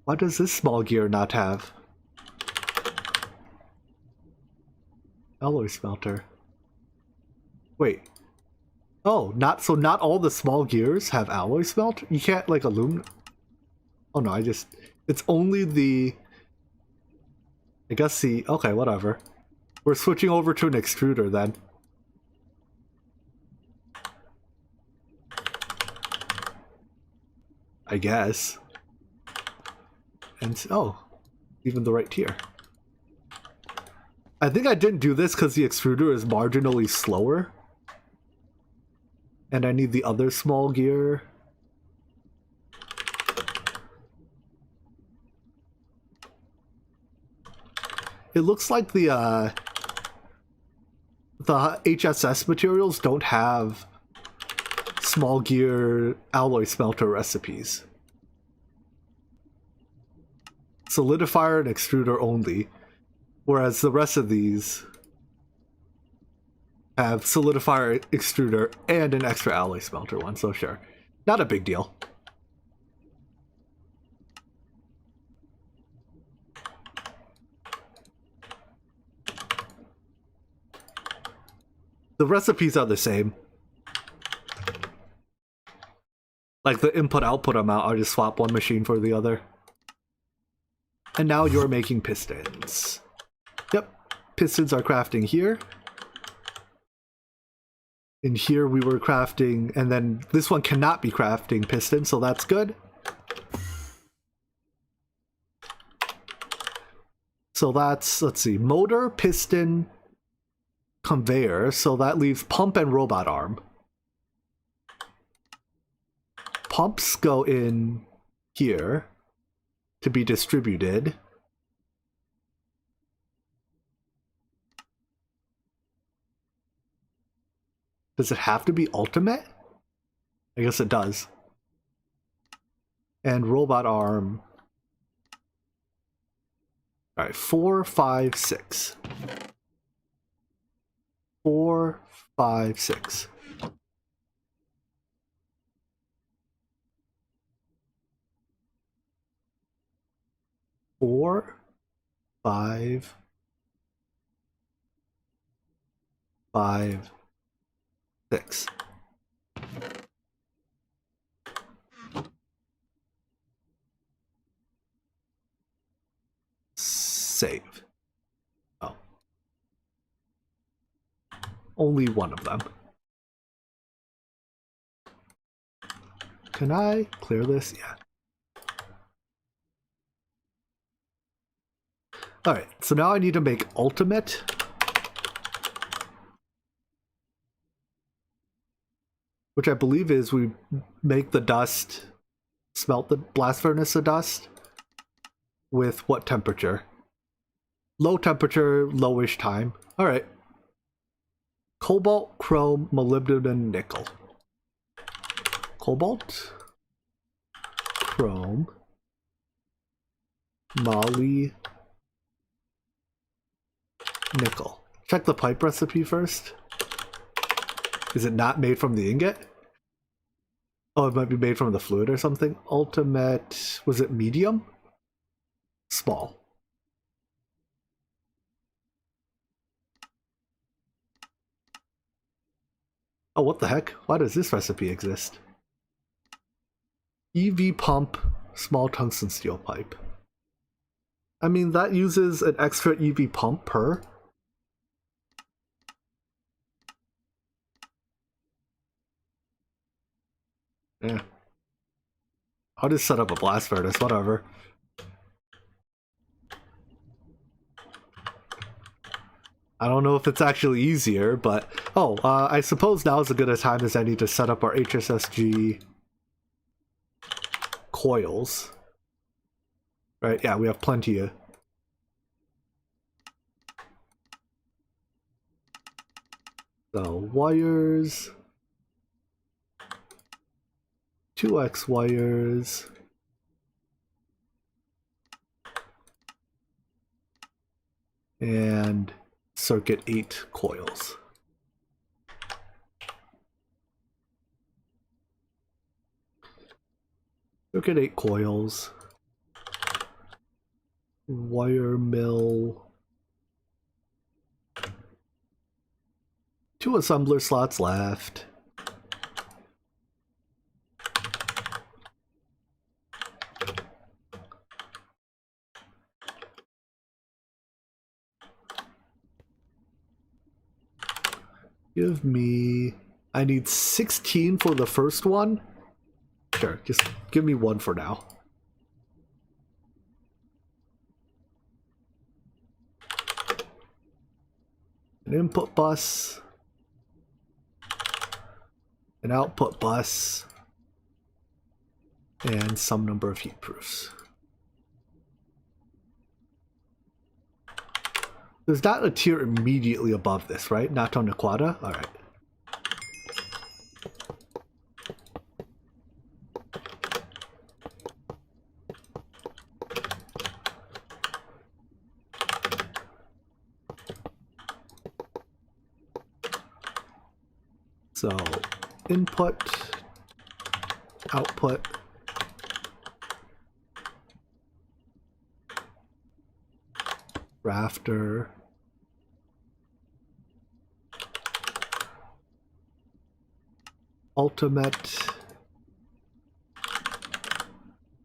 S1: Why does this small gear not have? Alloy smelter. Wait. Oh, not all the small gears have alloy smelter? You can't like aluminum... Oh no, it's only the... I guess the... Okay, whatever. We're switching over to an extruder then. I guess. And... Oh. Even the right tier. I think I didn't do this because the extruder is marginally slower. And I need the other small gear. It looks like the HSS materials don't have small gear alloy smelter recipes. Solidifier and extruder only, whereas the rest of these have solidifier, extruder, and an extra alloy smelter one, so sure. Not a big deal. The recipes are the same. Like the input-output amount, I'll just swap one machine for the other. And now you're making pistons. Yep, pistons are crafting here. In here we were crafting, and then this one cannot be crafting pistons, so that's good. So that's, let's see, motor, piston, conveyor, so that leaves pump and robot arm. Pumps go in here to be distributed. Does it have to be ultimate? I guess it does. And robot arm. Alright, 4, 5, 6. 4, 5, 6. Four, 5, 5, 6. Save. Oh. Only one of them. Can I clear this? Yeah. Alright, so now I need to make ultimate. Which I believe is we make the dust, smelt the blast furnace of dust. With what temperature? Low temperature, lowish time. Alright. Cobalt, chrome, molybdenum, nickel. Cobalt, chrome, moly, nickel. Check the pipe recipe first. Is it not made from the ingot? Oh, it might be made from the fluid or something. Ultimate, was it medium? Small. Oh, what the heck? Why does this recipe exist? EV pump, small tungsten steel pipe. I mean, that uses an extra EV pump per. Yeah. I'll just set up a blast furnace, whatever. I don't know if it's actually easier, but... Oh, I suppose now is as good a time as any to set up our HSSG coils. Right, yeah, we have plenty of... So, wires... 2x wires... and circuit 8 coils. Circuit 8 coils. Wire mill. 2 assembler slots left. Give me... I need 16 for the first one. Sure, just give me one for now. An input bus. An output bus. And some number of heat proofs. There's not a tier immediately above this, right? Not on the quadra? Alright. So, input, output, rafter, ultimate.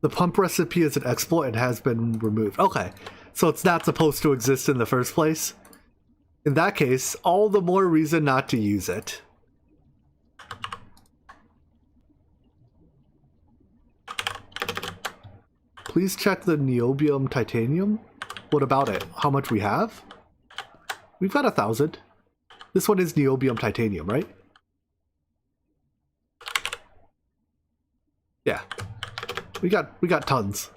S1: The pump recipe is an exploit and has been removed. Okay, so it's not supposed to exist in the first place. In that case, all the more reason not to use it. Please check the Niobium titanium. What about it? How much we have? We've got 1,000. This one is Niobium titanium, right? Yeah. We got tons.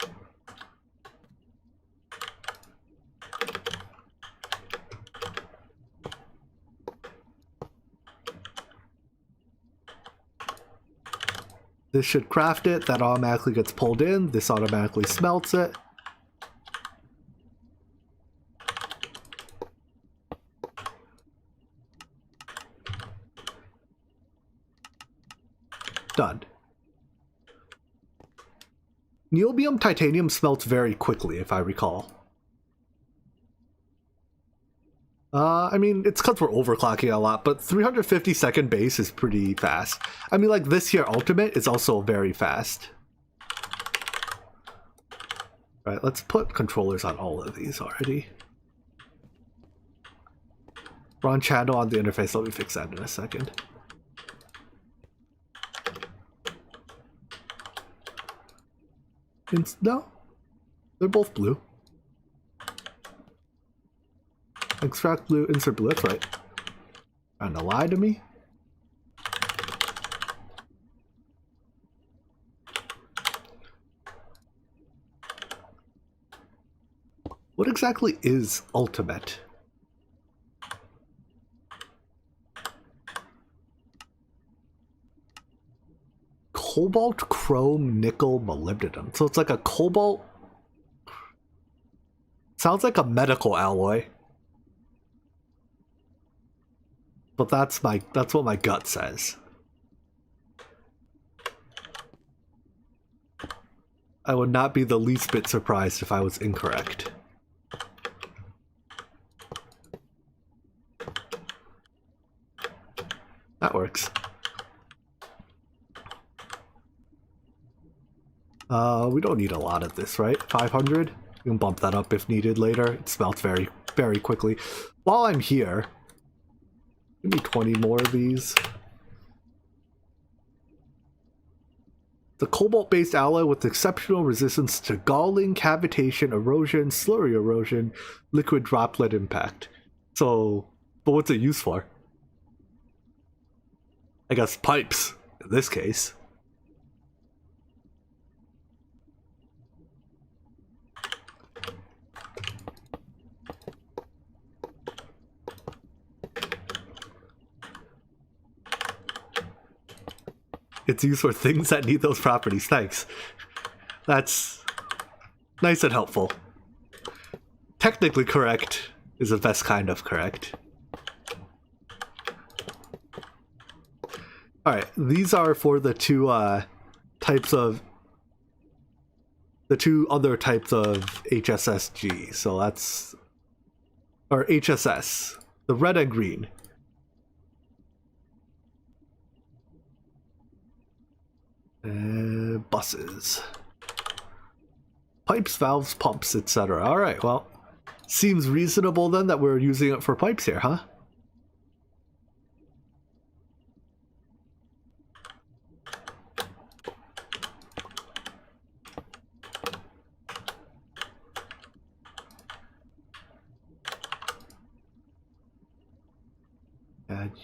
S1: This should craft it. That automatically gets pulled in. This automatically smelts it. Done. Niobium titanium smelts very quickly, if I recall. I mean, it's because we're overclocking a lot, but 350-second base is pretty fast. I mean, like, this here ultimate is also very fast. Alright, let's put controllers on all of these already. We're on channel on the interface. Let me fix that in a second. No, they're both blue. Extract blue, insert blue, that's right. Trying to lie to me? What exactly is ultimate? Cobalt, chrome, nickel, molybdenum. So it's like a cobalt... Sounds like a medical alloy. But that's what my gut says. I would not be the least bit surprised if I was incorrect. That works. We don't need a lot of this, right? 500? We can bump that up if needed later. It smelts very, very quickly. While I'm here, give me 20 more of these. The cobalt-based alloy with exceptional resistance to galling, cavitation, erosion, slurry erosion, liquid droplet impact. So, but what's it used for? I guess pipes, in this case. It's used for things that need those properties. Thanks. That's nice and helpful. Technically correct is the best kind of correct. Alright, these are for the two types of... the two other types of HSSG. So that's... or HSS. The red and green. Buses. Pipes, valves, pumps, etc. Alright, well, seems reasonable then that we're using it for pipes here, huh?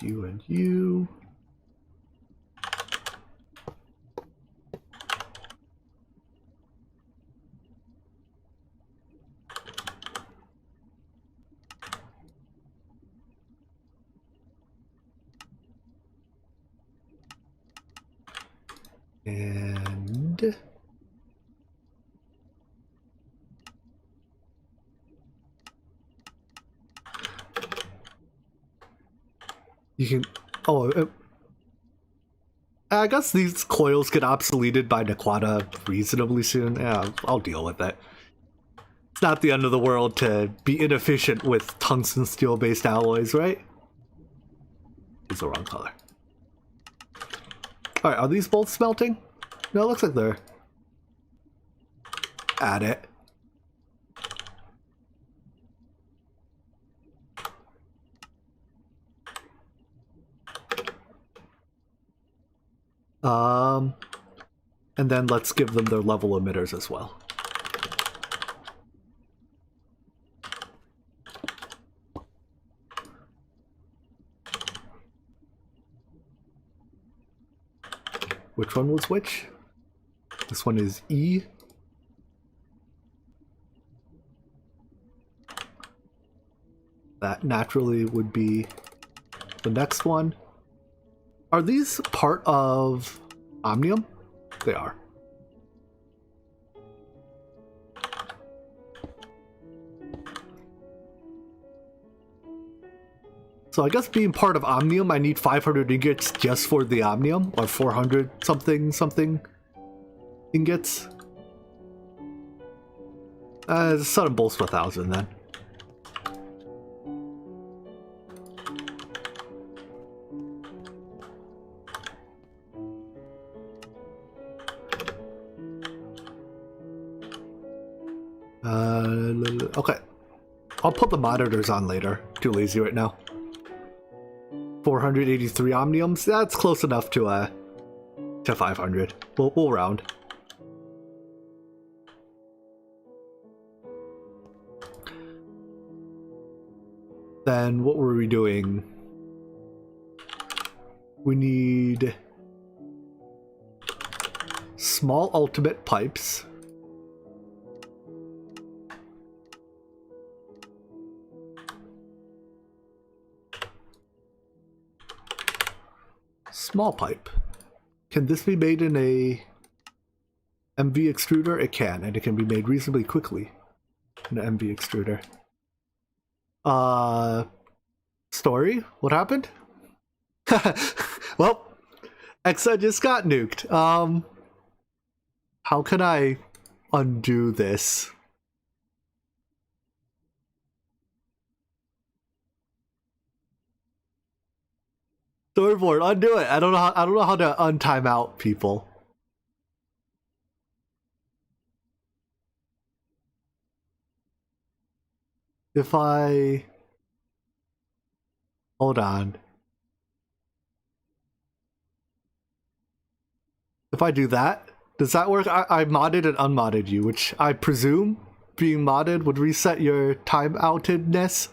S1: you and you. And you can, I guess these coils get obsoleted by Naquata reasonably soon. Yeah, I'll deal with that. It's not the end of the world to be inefficient with tungsten steel based alloys, right? It's the wrong color. Alright, are these both smelting? No, it looks like they're at it. And then let's give them their level emitters as well. Which one was which? This one is E. That naturally would be the next one. Are these part of Omnium? They are. So I guess being part of Omnium, I need 500 ingots just for the Omnium, or 400 something ingots. Set them both to 1,000 then. Okay. I'll put the monitors on later. Too lazy right now. 483 omniums. That's close enough to 500. We'll round. Then what were we doing? We need small ultimate pipes. Small pipe. Can this be made in a MV extruder? It can, and it can be made reasonably quickly in an MV extruder. Story? What happened? Well, Exa just got nuked. How can I undo this? Storyboard, undo it. I don't know how to untime out people. If I hold on. If I do that, does that work? I modded and unmodded you, which I presume being modded would reset your timeoutedness.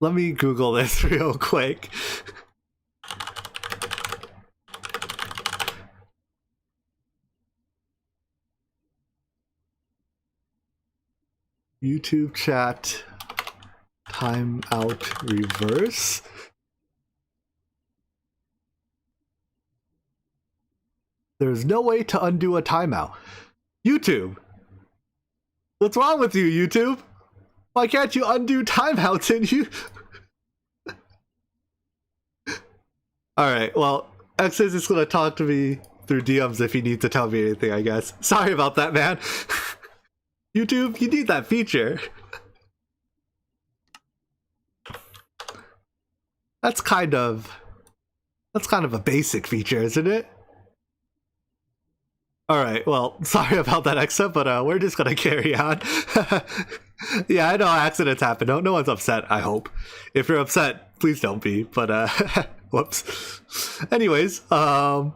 S1: Let me Google this real quick. YouTube chat timeout reverse. There's no way to undo a timeout. YouTube! What's wrong with you, YouTube? Why can't you undo timeouts in you? Alright, well, X is just gonna talk to me through DMs if he needs to tell me anything, I guess. Sorry about that, man. YouTube, you need that feature. That's kind of a basic feature, isn't it? Alright, well, sorry about that, Exa, but we're just gonna carry on. Yeah, I know accidents happen. No one's upset, I hope. If you're upset, please don't be, but whoops. Anyways, yeah,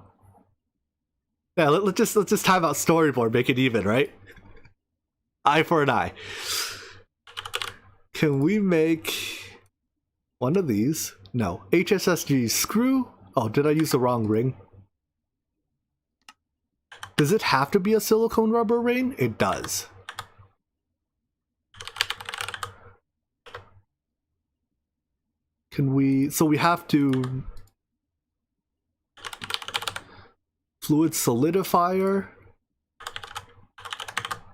S1: let's just time out storyboard, make it even, right? Eye for an eye. Can we make one of these? No. HSSG screw? Oh, did I use the wrong ring? Does it have to be a silicone rubber ring? It does. Can we... So we have to... Fluid solidifier.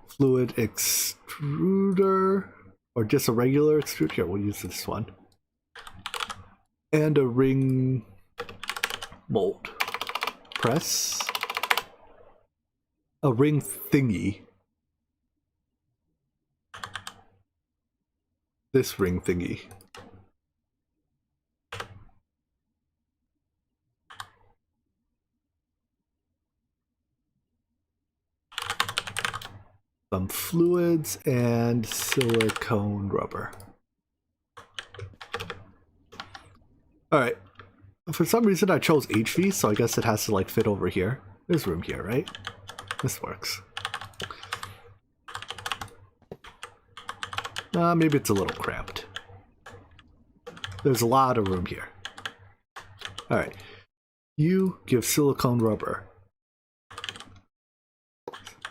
S1: Fluid extruder. Or just a regular extruder. Here, we'll use this one. And a ring mold. Press. A ring thingy. This ring thingy. Some fluids and silicone rubber. Alright. For some reason I chose HV, so I guess it has to like fit over here. There's room here, right? This works. Maybe it's a little cramped. There's a lot of room here. Alright. You give silicone rubber.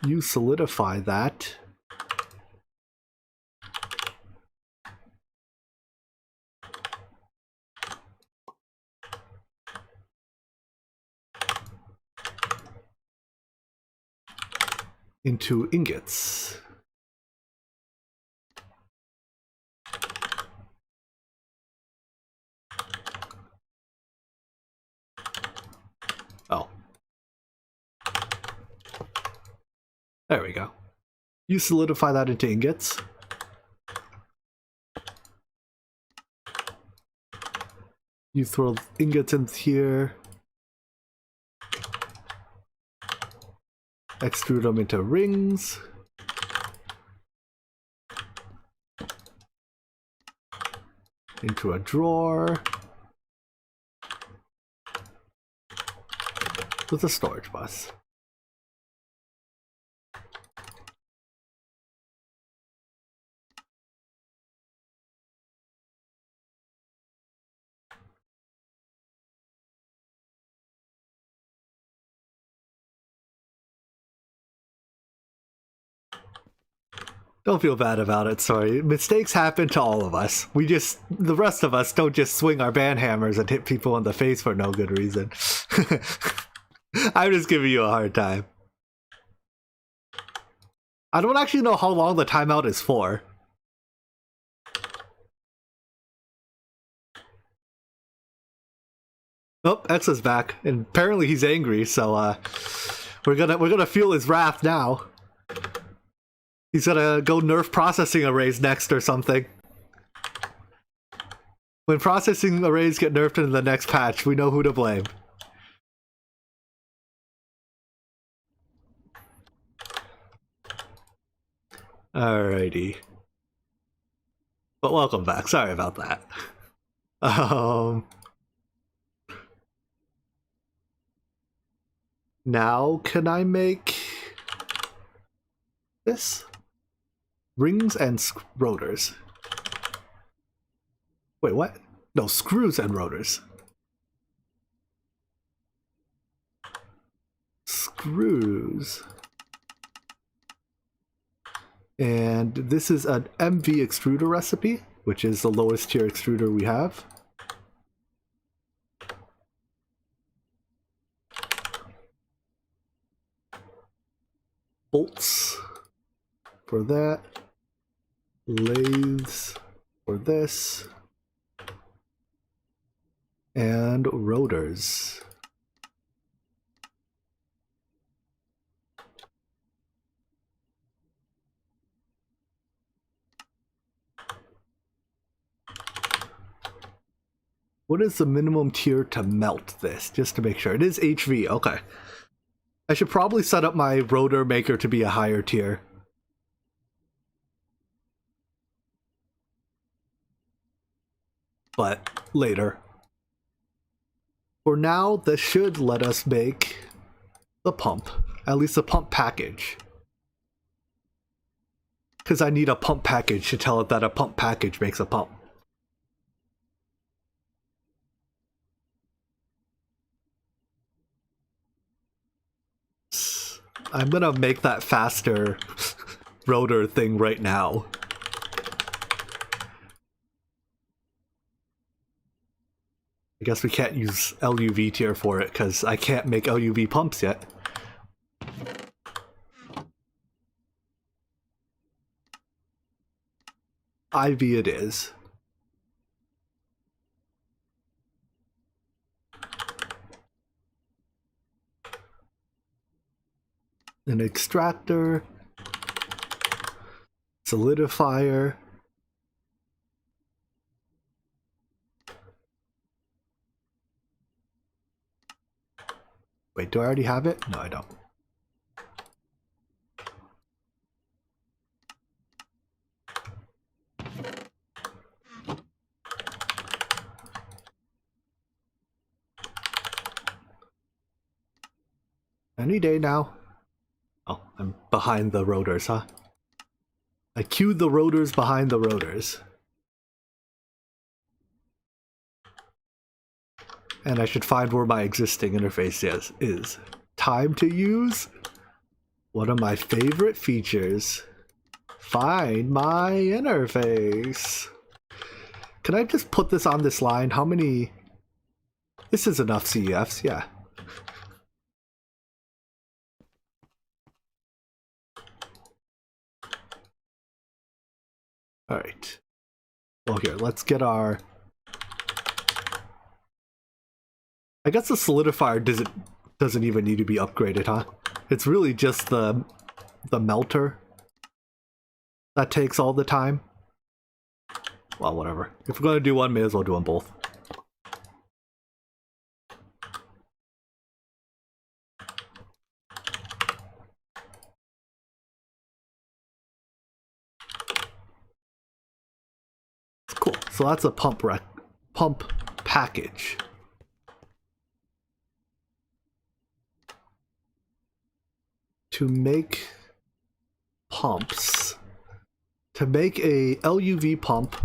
S1: You solidify that. Into ingots. Oh. There we go. You solidify that into ingots. You throw ingots in here. Extrude them into rings. Into a drawer. With a storage bus. Don't feel bad about it, sorry. Mistakes happen to all of us. The rest of us don't just swing our band hammers and hit people in the face for no good reason. I'm just giving you a hard time. I don't actually know how long the timeout is for. Oh, X is back, and apparently he's angry, so we're gonna feel his wrath now. He's gonna go nerf processing arrays next or something. When processing arrays get nerfed in the next patch, we know who to blame. Alrighty. But welcome back, sorry about that. Now can I make this? Rings and rotors. Wait, what? No, screws and rotors. Screws. And this is an MV extruder recipe, which is the lowest tier extruder we have. Bolts for that. Lathes for this. And rotors. What is the minimum tier to melt this? Just to make sure. It is HV, okay. I should probably set up my rotor maker to be a higher tier. But later. For now, this should let us make the pump. At least the pump package. Because I need a pump package to tell it that a pump package makes a pump. I'm gonna make that faster rotor thing right now. I guess we can't use LUV tier for it because I can't make LUV pumps yet. IV it is. An extractor, solidifier, wait, do I already have it? No, I don't. Any day now. Oh, I'm behind the rotors, huh? I queued the rotors behind the rotors. And I should find where my existing interface is. Time to use one of my favorite features. Find my interface. Can I just put this on this line? How many? This is enough CEFs, yeah. Alright. Well, here, let's get our... I guess the solidifier doesn't even need to be upgraded, huh? It's really just the melter that takes all the time. Well, whatever. If we're gonna do one, may as well do them both. Cool. So that's a pump package. To make pumps, to make a LUV pump,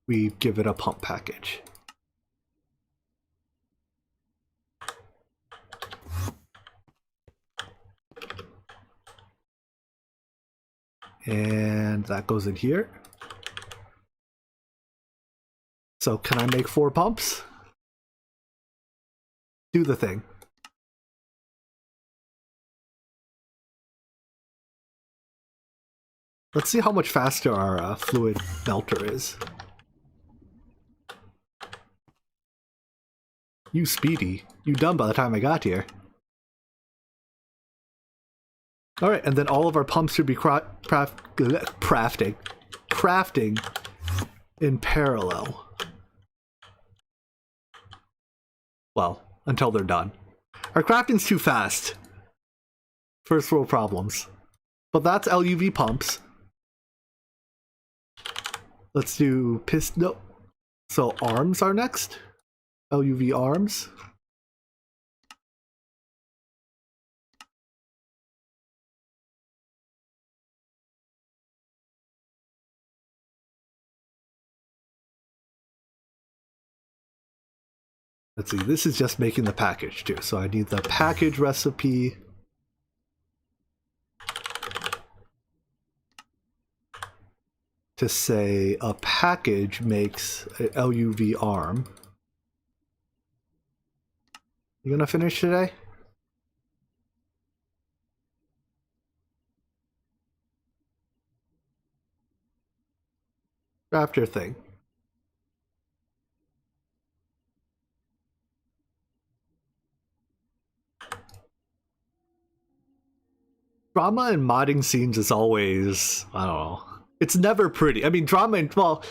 S1: we give it a pump package. And that goes in here. So can I make 4 pumps? Do the thing. Let's see how much faster our fluid melter is. You speedy. You done by the time I got here. Alright, and then all of our pumps should be crafting in parallel. Well, until they're done. Our crafting's too fast. First world problems. But that's LUV pumps. Let's do piston. No. So arms are next. LUV arms. Let's see, this is just making the package too. So I need the package recipe. To say a package makes a LUV arm. You gonna finish today? Craft your thing. Drama in modding scenes is always, I don't know. It's never pretty. I mean, drama in, well,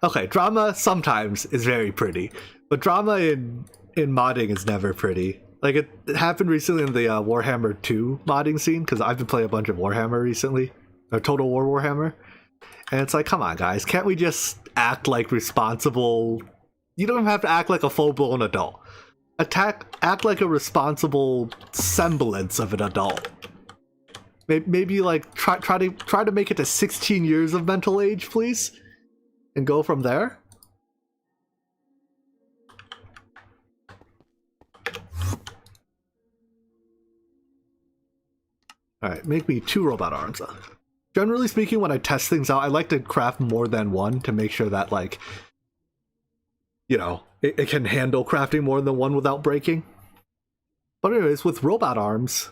S1: okay, drama sometimes is very pretty, but drama in modding is never pretty. Like, it happened recently in the Warhammer 2 modding scene, because I've been playing a bunch of Warhammer recently, or Total War Warhammer, and it's like, come on, guys, can't we just act like responsible? You don't have to act like a full-blown adult. Act like a responsible semblance of an adult. Maybe like try to make it to 16 years of mental age, please, and go from there. All right, make me 2 robot arms. Generally speaking, when I test things out, I like to craft more than one to make sure that, like, you know, it can handle crafting more than one without breaking. But anyways, with robot arms,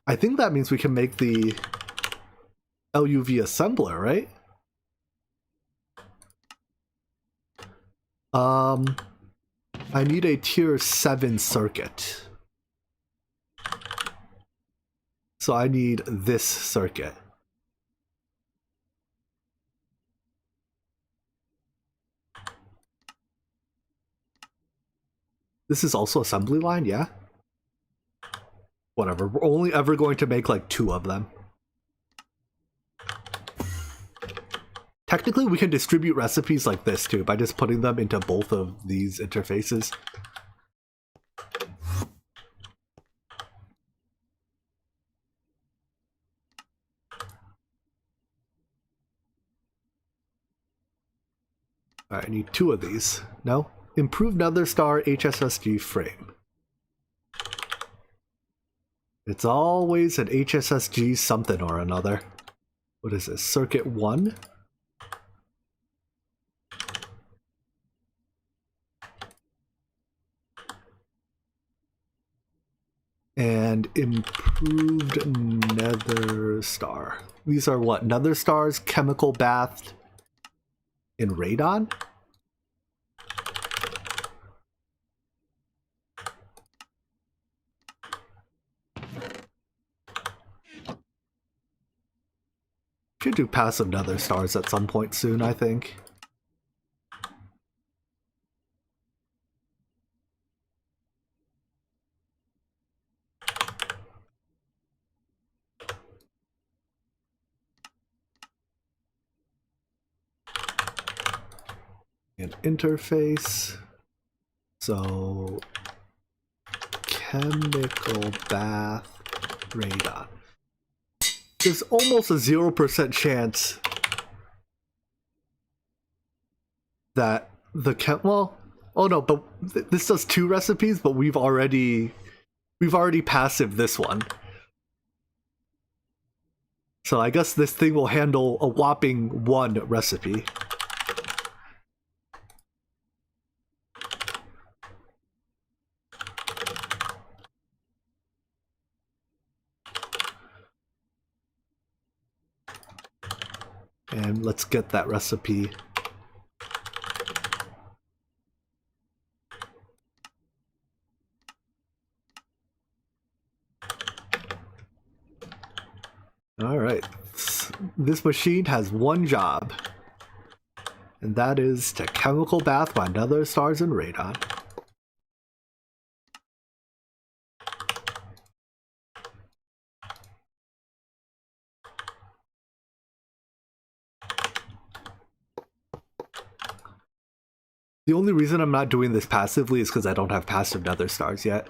S1: I think that means we can make the LUV assembler, right? I need a tier 7 circuit. So I need this circuit. This is also assembly line, yeah? Whatever, we're only ever going to make like 2 of them. Technically, we can distribute recipes like this too, by just putting them into both of these interfaces. Alright, I need 2 of these. No? Improved Nether Star HSSG frame. It's always an HSSG something or another. What is this? Circuit 1? And improved Nether Star. These are what? Nether Stars, chemical bath, and radon? Should do passive Nether Stars at some point soon, I think. An interface. So chemical bath radon. There's almost a 0% chance that the well, oh no, but this does 2 recipes, but we've already passive this one. So I guess this thing will handle a whopping 1 recipe. And let's get that recipe. Alright, this machine has 1 job, and that is to chemical bath my Nether Stars and radon. The only reason I'm not doing this passively is because I don't have passive Nether Stars yet.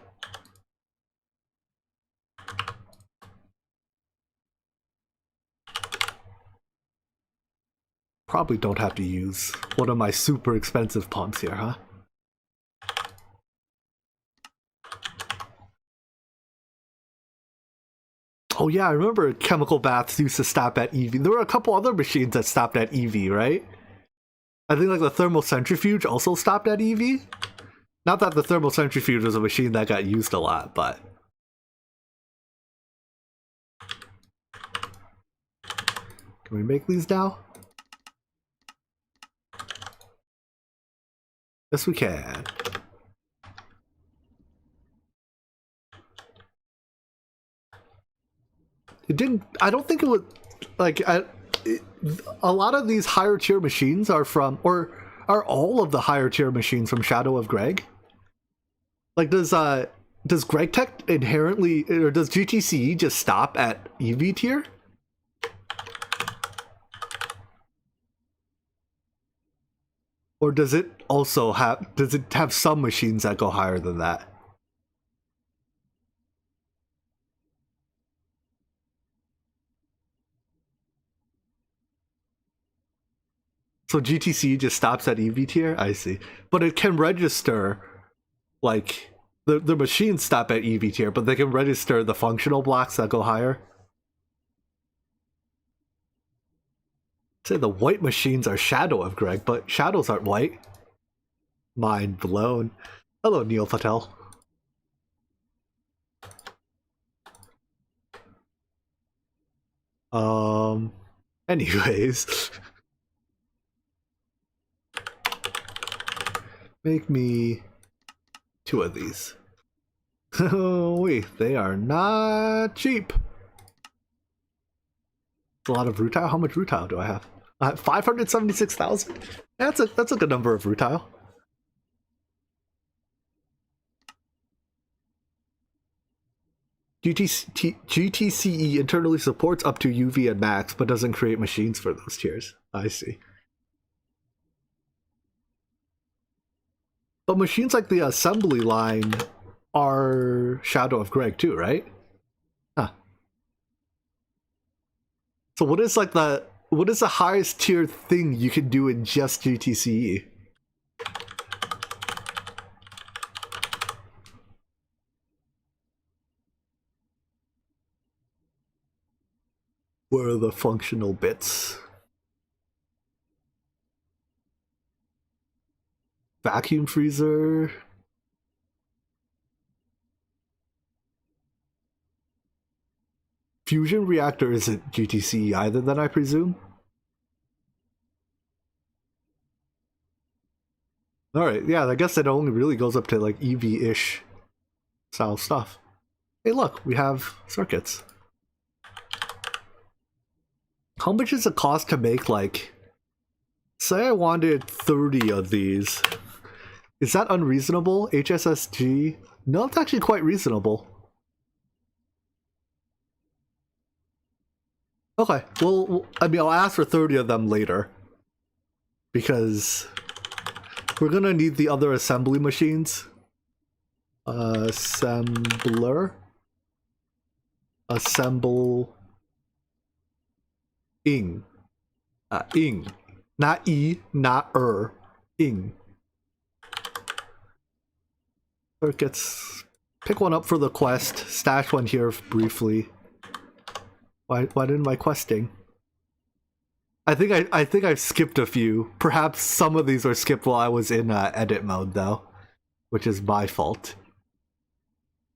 S1: Probably don't have to use one of my super expensive pumps here, huh? Oh yeah, I remember chemical baths used to stop at EV. There were a couple other machines that stopped at EV, right? I think like the thermal centrifuge also stopped at EV. Not that the thermal centrifuge was a machine that got used a lot, but... Can we make these now? Yes, we can. It didn't... I don't think it would... Like, a lot of these higher tier machines are from... Or are all of the higher tier machines from Shadow of Greg? Like, does GregTech inherently... Or does GTCE just stop at EV tier? Or does it also have... Does it have some machines that go higher than that? So GTC just stops at EV tier? I see. But it can register, like, the machines stop at EV tier, but they can register the functional blocks that go higher. Say the white machines are shadow of Greg, but shadows aren't white. Mind blown. Hello, Neil Patel. Anyways. Make me 2 of these. Oh, wait, they are not cheap. It's a lot of rutile. How much rutile do I have? 576,000? That's a good number of rutile. GTCE internally supports up to UV and max, but doesn't create machines for those tiers. I see. But machines like the assembly line are Shadow of Greg too, right? Huh. So what is the highest tier thing you can do in just GTCE? Where are the functional bits? Vacuum freezer. Fusion reactor isn't GTCE either, then I presume? Alright, yeah, I guess it only really goes up to like EV-ish style stuff. Hey look, we have circuits. How much does it cost to make, like, say I wanted 30 of these. Is that unreasonable? HSSG? No, it's actually quite reasonable. Okay, well, I mean, I'll ask for 30 of them later. Because we're gonna need the other assembly machines. Assembler. Assemble. Ing. Ing. Not E, not Ing. Circuits. Pick one up for the quest. Stash one here briefly. Why didn't my questing? I think I've skipped a few. Perhaps some of these were skipped while I was in edit mode though, which is my fault.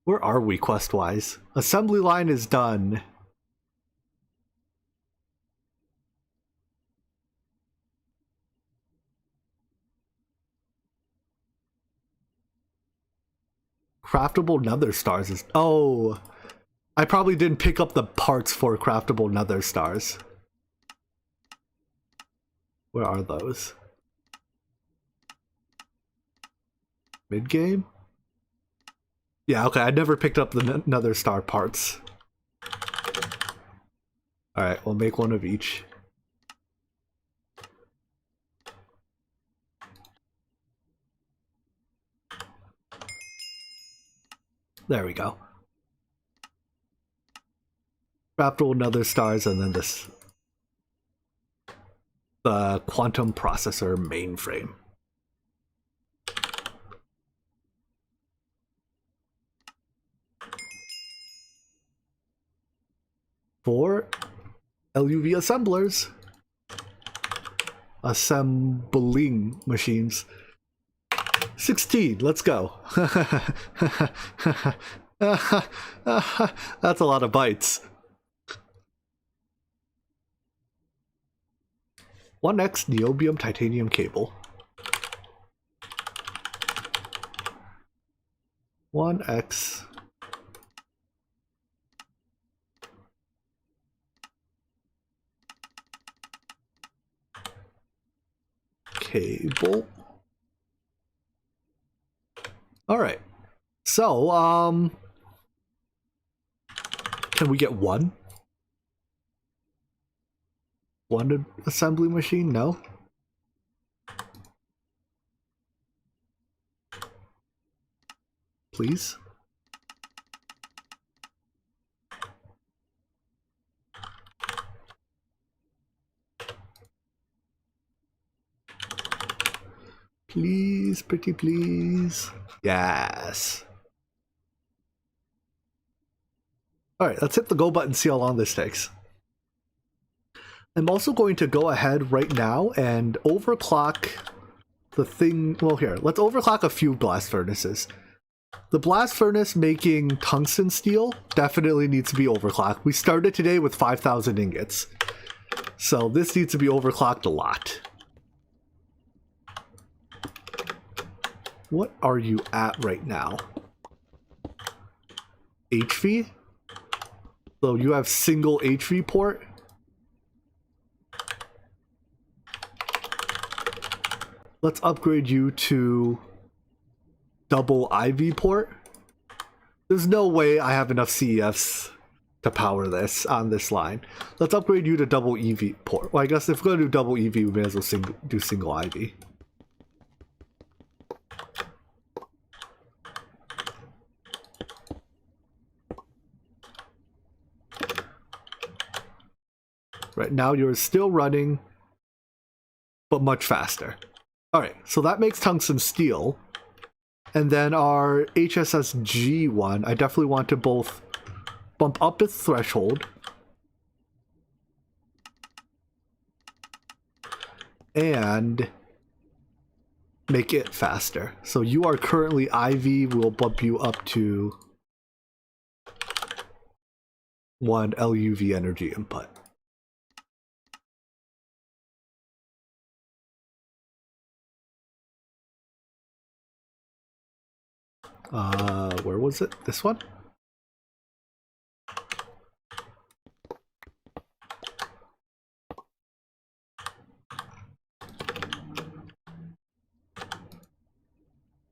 S1: Where are we quest-wise? Assembly line is done. Craftable nether stars is... Oh! I probably didn't pick up the parts for craftable nether stars. Where are those? Mid-game? Yeah, okay, I never picked up the nether star parts. Alright, we'll make one of each. There we go. Craftable nether stars and then this. The quantum processor mainframe. For LUV assemblers. Assembling machines. 16, let's go. That's a lot of bytes. 1x niobium titanium cable. 1x cable. All right. So, can we get one? One assembly machine? No. Please. pretty please. Yes. Alright, let's hit the go button, see how long this takes. I'm also going to go ahead right now and overclock the thing. Well, here, let's overclock a few blast furnaces. The blast furnace making tungsten steel definitely needs to be overclocked. We started today with 5,000 ingots. So this needs to be overclocked a lot. What are you at right now? HV? So you have single HV port? Let's upgrade you to double IV port. There's no way I have enough CEFs to power this on this line. Let's upgrade you to double EV port. Well, I guess if we're going to do double EV, we may as well do single IV. Right now you're still running, but much faster. Alright, so that makes tungsten steel. And then our HSSG one, I definitely want to both bump up its threshold and make it faster. So you are currently IV, we'll bump you up to 1 LUV energy input. Where was it? This one?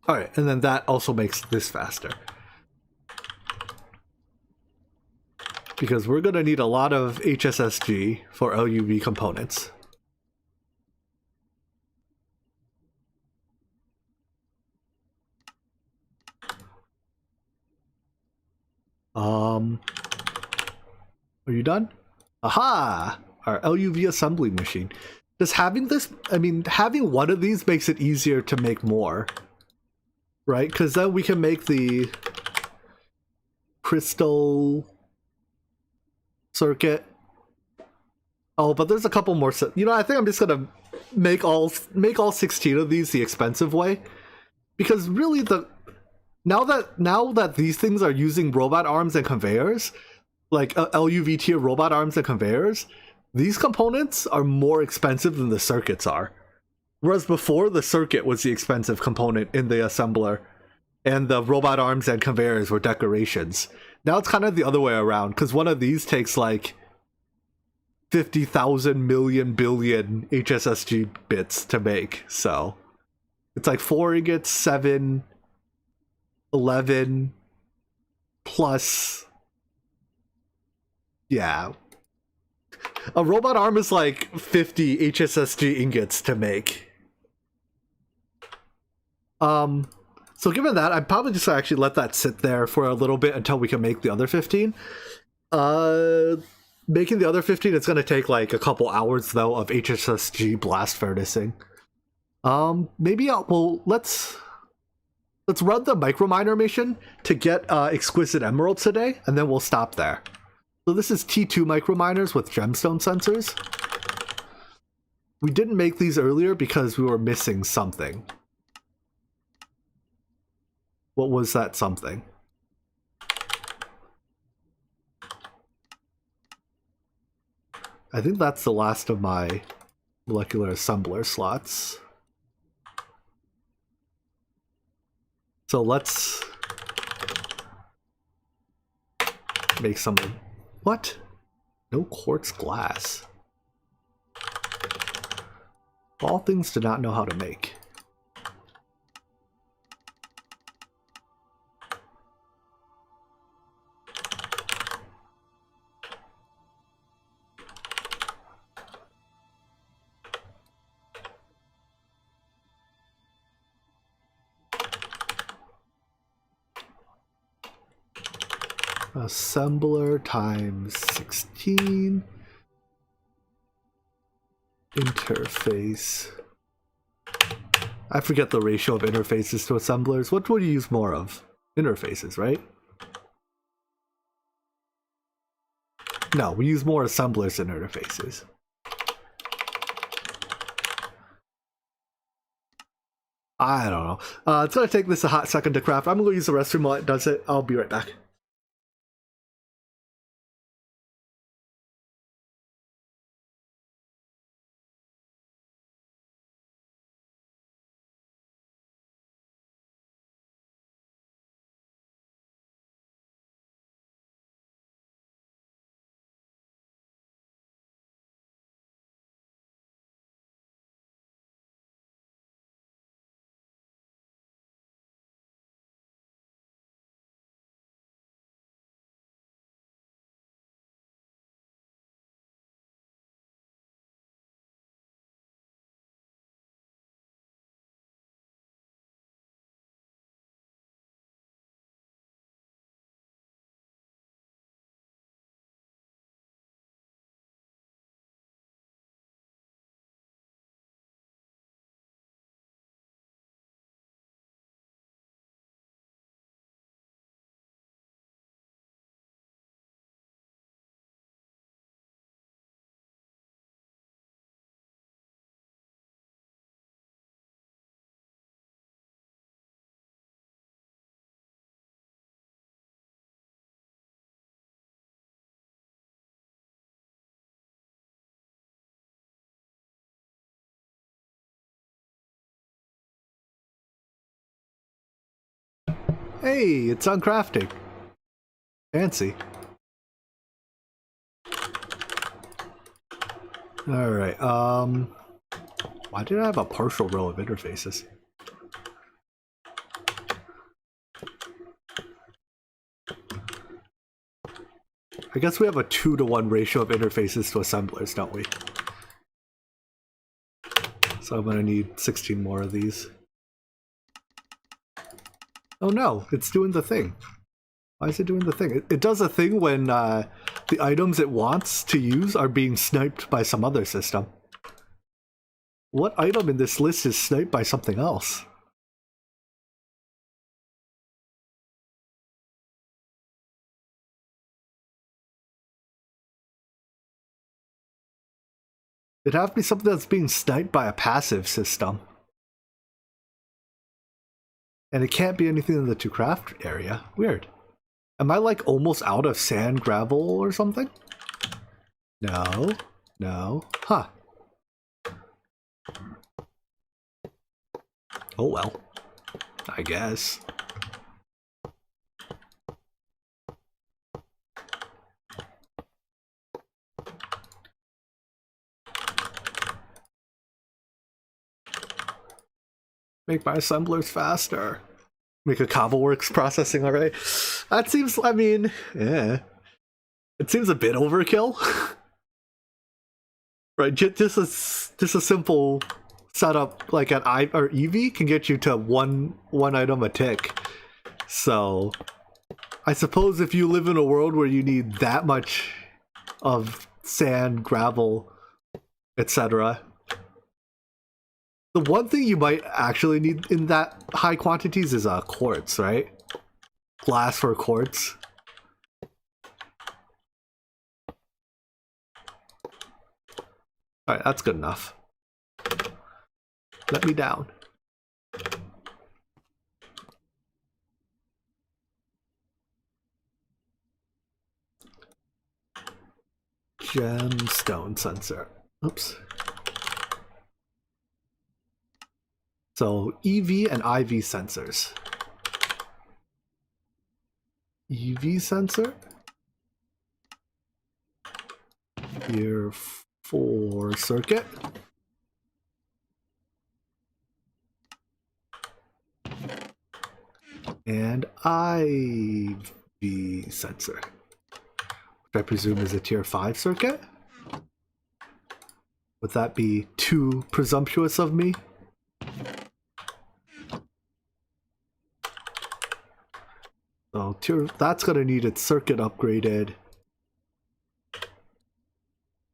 S1: Alright, and then that also makes this faster. Because we're going to need a lot of HSSG for LUV components. Are you done? Aha! Our LUV assembly machine. Just having this, I mean, having one of these makes it easier to make more. Right? Because then we can make the crystal circuit. Oh, but there's a couple more. You know, I think I'm just gonna make all 16 of these the expensive way, because really now that these things are using robot arms and conveyors, like LUV tier robot arms and conveyors, these components are more expensive than the circuits are. Whereas before, the circuit was the expensive component in the assembler, and the robot arms and conveyors were decorations. Now it's kind of the other way around, because one of these takes like 50,000 million billion HSSG bits to make. So it's like 4 ingots, 7, 11, plus... Yeah. A robot arm is like 50 HSSG ingots to make. So given that, I'd probably just actually let that sit there for a little bit until we can make the other 15. Making the other 15, it's going to take like a couple hours though of HSSG blast furnacing. Maybe let's run the microminer mission to get exquisite emeralds today, and then we'll stop there. So this is T2 microminers with gemstone sensors. We didn't make these earlier because we were missing something. What was that something? I think that's the last of my molecular assembler slots. So let's make something. What? No quartz glass. All things to not know how to make. Assembler times 16. Interface. I forget the ratio of interfaces to assemblers. What would you use more of? Interfaces, right? No, we use more assemblers than interfaces. I don't know. It's gonna take this a hot second to craft. I'm gonna use the restroom while it does it. I'll be right back. Hey, it's on crafting. Fancy. Alright, why did I have a partial row of interfaces? I guess we have a 2-to-1 ratio of interfaces to assemblers, don't we? So I'm gonna need 16 more of these. Oh no, it's doing the thing. Why is it doing the thing? It does a thing when the items it wants to use are being sniped by some other system. What item in this list is sniped by something else? It'd have to be something that's being sniped by a passive system. And it can't be anything in the to craft area. Weird. Am I like almost out of sand, gravel, or something? No. No. Huh. Oh well. I guess. Make my assemblers faster. Make a Cobbleworks processing array. That seems, I mean, yeah. It seems a bit overkill. Right, just a simple setup like an I or EV can get you to one item a tick. So I suppose if you live in a world where you need that much of sand, gravel, etc., the one thing you might actually need in that high quantities is quartz, right? Glass for quartz. Alright, that's good enough. Let me down. Gemstone sensor. Oops. So EV and IV sensors. EV sensor. Here for circuit. And IV sensor, which I presume is a tier 5 circuit. Would that be too presumptuous of me? So that's gonna need its circuit upgraded.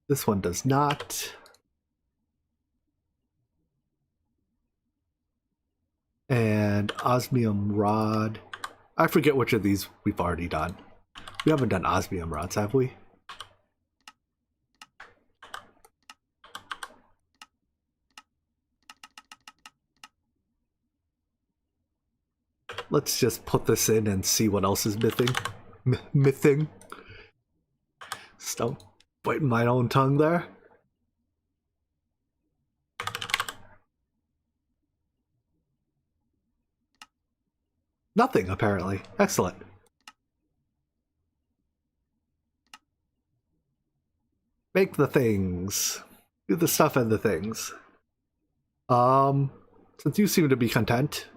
S1: This one does not. and osmium rod. I forget which of these we've already done. We haven't done osmium rods, have we? Let's just put this in and see what else is missing. Missing. Stop biting my own tongue there. Nothing, apparently. Excellent. Make the things. Do the stuff and the things. Since you seem to be content.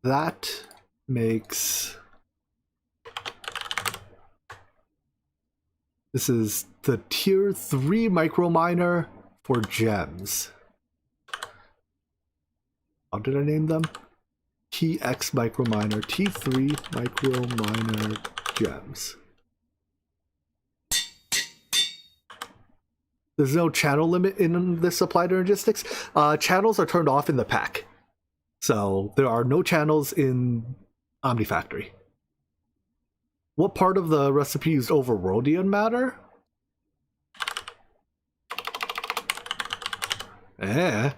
S1: That makes... This is the tier 3 microminer for gems. How did I name them? TX microminer, T3 microminer gems. There's no channel limit in this supply to logistics. Channels are turned off in the pack. So there are no channels in Omnifactory. What part of the recipe used overworldian matter? Eh.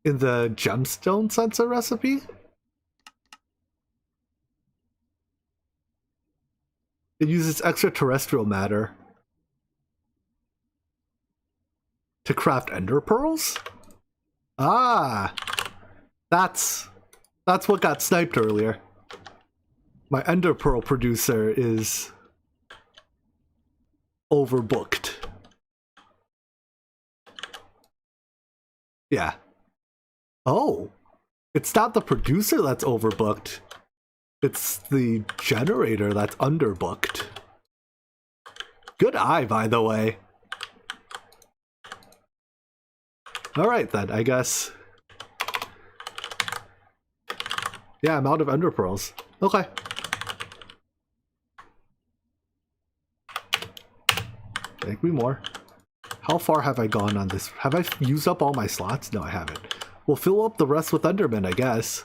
S1: In the gemstone sensor recipe? It uses extraterrestrial matter to craft ender pearls? Ah! That's what got sniped earlier. My ender pearl producer is overbooked. Yeah. Oh, it's not the producer that's overbooked. It's the generator that's underbooked. Good eye, by the way. Alright then, I guess. Yeah, I'm out of ender pearls. Okay. Make me more. How far have I gone on this? Have I used up all my slots? No, I haven't. We'll fill up the rest with Enderman, I guess.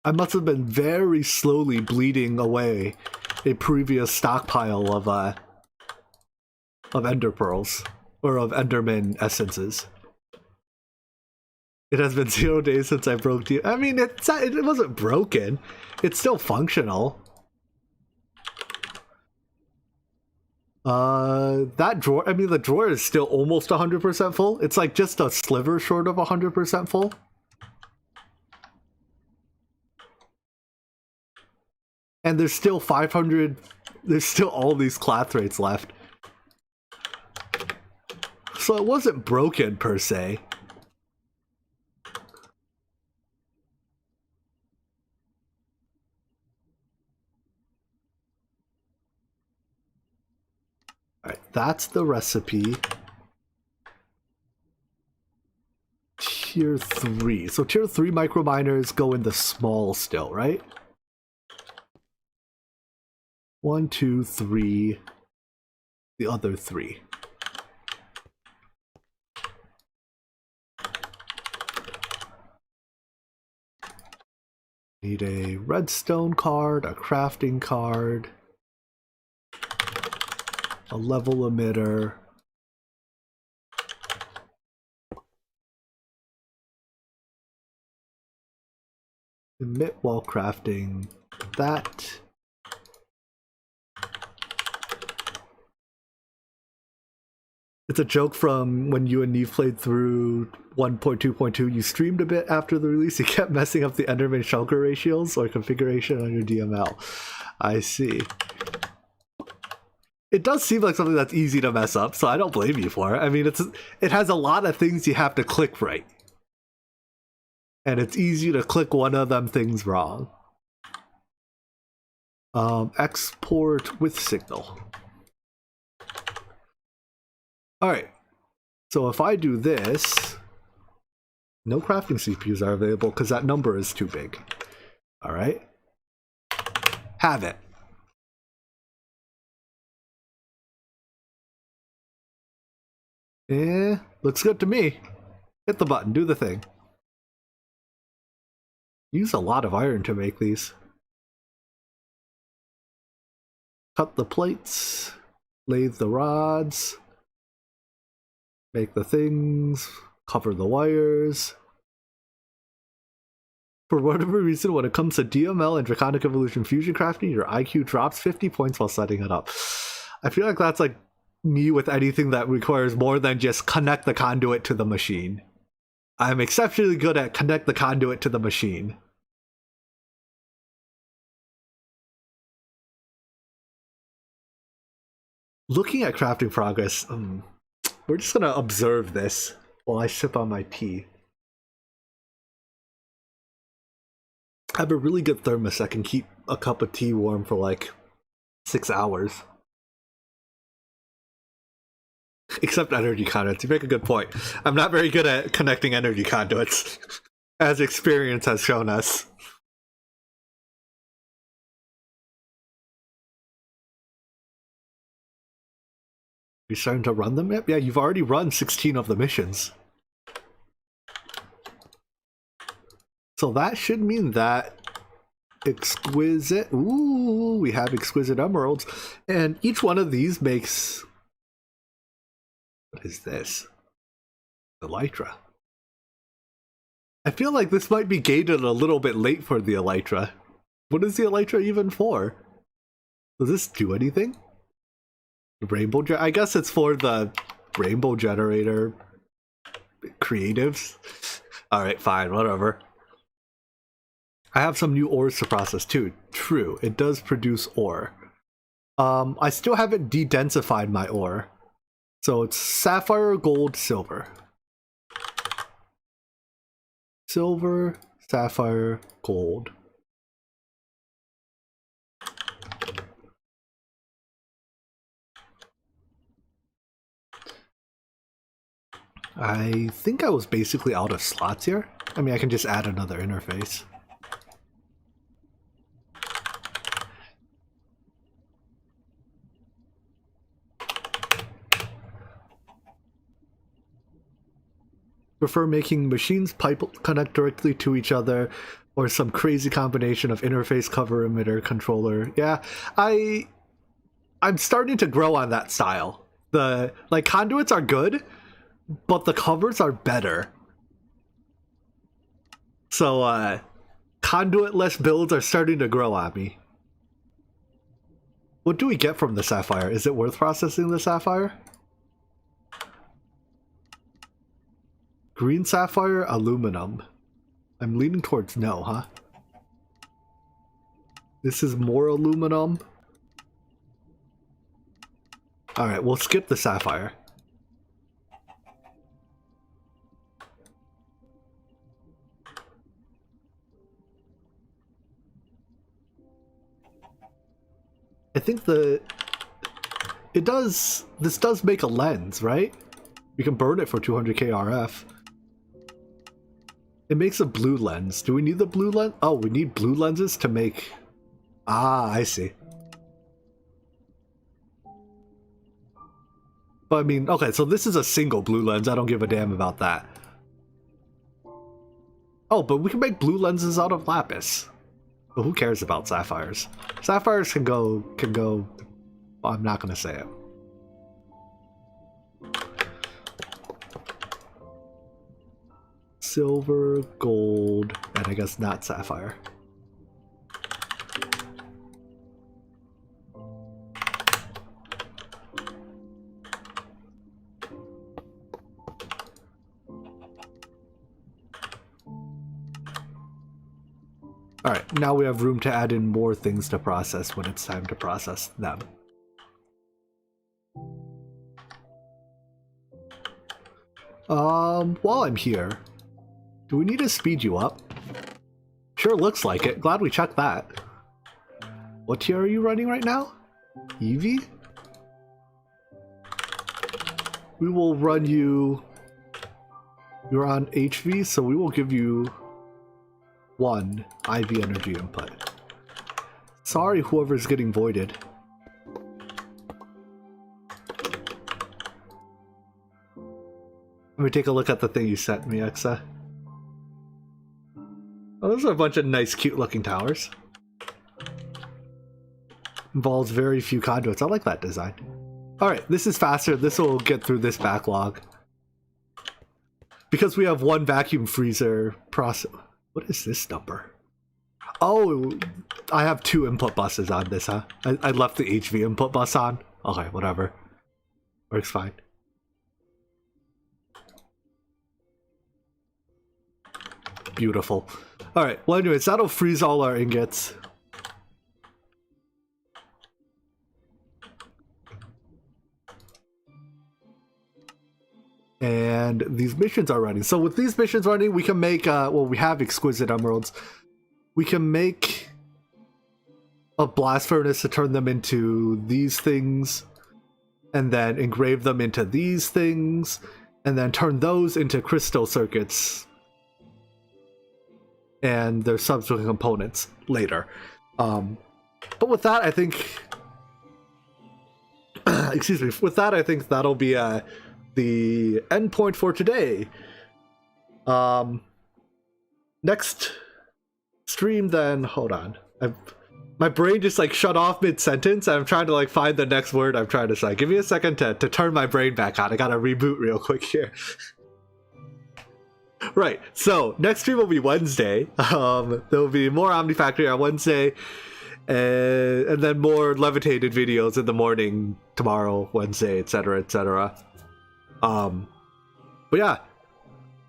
S1: I must have been very slowly bleeding away a previous stockpile of ender pearls, or of enderman essences. It has been 0 days since I broke I mean, it wasn't broken. It's still functional. That drawer, I mean, the drawer is still almost 100% full. It's like just a sliver short of 100% full. And there's still 500, there's still all these clathrates left. So it wasn't broken per se. Alright, that's the recipe. Tier 3. So tier 3 microminers go in the small still, right? 1, 2, 3. The other 3. Need a redstone card, a crafting card, a level emitter, emit while crafting that. It's a joke from when you and Neve played through 1.2.2. You streamed a bit after the release. You kept messing up the Enderman shulker ratios or configuration on your DML. I see. It does seem like something that's easy to mess up, so I don't blame you for it. I mean, it has a lot of things you have to click right. And it's easy to click one of them things wrong. Export with signal. Alright, so if I do this, no crafting CPUs are available because that number is too big. Alright. Have it. Looks good to me. Hit the button, do the thing. Use a lot of iron to make these. Cut the plates, lathe the rods, make the things, cover the wires. For whatever reason, when it comes to DML and Draconic Evolution fusion crafting, your IQ drops 50 points while setting it up. I feel like that's like me with anything that requires more than just connect the conduit to the machine. I'm exceptionally good at connect the conduit to the machine. Looking at crafting progress, we're just gonna observe this while I sip on my tea. I have a really good thermos that can keep a cup of tea warm for like 6 hours. Except energy conduits. You make a good point. I'm not very good at connecting energy conduits, as experience has shown us. You starting to run them yet? Yeah, you've already run 16 of the missions. So that should mean that exquisite... Ooh, we have exquisite emeralds. And each one of these makes... What is this? Elytra. I feel like this might be gated a little bit late for the elytra. What is the elytra even for? Does this do anything? Rainbow... I guess it's for the rainbow generator creatives. Alright, fine, whatever. I have some new ores to process too. True, it does produce ore. I still haven't de-densified my ore. So it's sapphire, gold, silver. Silver, sapphire, gold. I think I was basically out of slots here. I mean, I can just add another interface. Prefer making machines pipe connect directly to each other, or some crazy combination of interface, cover, emitter, controller. Yeah, I'm starting to grow on that style. The conduits are good, but the covers are better. So conduit-less builds are starting to grow on me. What do we get from the sapphire? Is it worth processing the sapphire? Green sapphire, aluminum. I'm leaning towards no, huh? This is more aluminum. Alright, we'll skip the sapphire. I think this does make a lens, right? You can burn it for 200k RF. It makes a blue lens. Do we need the blue lens? Oh, we need blue lenses to make... Ah, I see. But I mean, okay, so this is a single blue lens. I don't give a damn about that. Oh, but we can make blue lenses out of lapis. But who cares about sapphires? Sapphires can go... Well, I'm not gonna say it. Silver, gold, and I guess not sapphire. Alright, now we have room to add in more things to process when it's time to process them. While I'm here, do we need to speed you up? Sure looks like it. Glad we checked that. What tier are you running right now? Eevee? we will run you. You're on HV, so we will give you 1 IV energy input. Sorry, whoever's getting voided. Let me take a look at the thing you sent me, Exa. Oh, those are a bunch of nice, cute-looking towers. Involves very few conduits. I like that design. Alright, this is faster. This will get through this backlog. Because we have 1 vacuum freezer process. What is this number? Oh, I have 2 input buses on this, huh? I left the HV input bus on. Okay, whatever. Works fine. Beautiful. Alright, well anyways, that'll freeze all our ingots. And these missions are running. So with these missions running, we can make, well, we have exquisite emeralds. We can make a blast furnace to turn them into these things, and then engrave them into these things, and then turn those into crystal circuits and their subsequent components later. But with that, I think, excuse me, with that, I think that'll be the end point for today. Next stream, then, hold on. My brain just like shut off mid-sentence. I'm trying to like find the next word I'm trying to say. Give me a second to turn my brain back on. I gotta reboot real quick here. Right, so next stream will be Wednesday. There will be more Omnifactory on Wednesday, and then more levitated videos in the morning tomorrow, Wednesday, etc., etc. But yeah,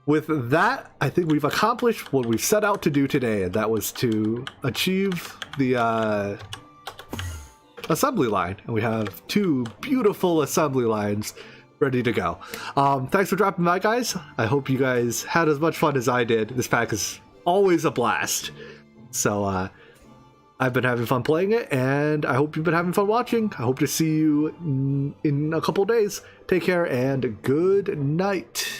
S1: with that, I think we've accomplished what we've set out to do today, and that was to achieve the assembly line. And we have 2 beautiful assembly lines ready to go. Thanks for dropping by, guys. I hope you guys had as much fun as I did. This pack is always a blast. So I've been having fun playing it, and I hope you've been having fun watching. I hope to see you in a couple days. Take care, and good night.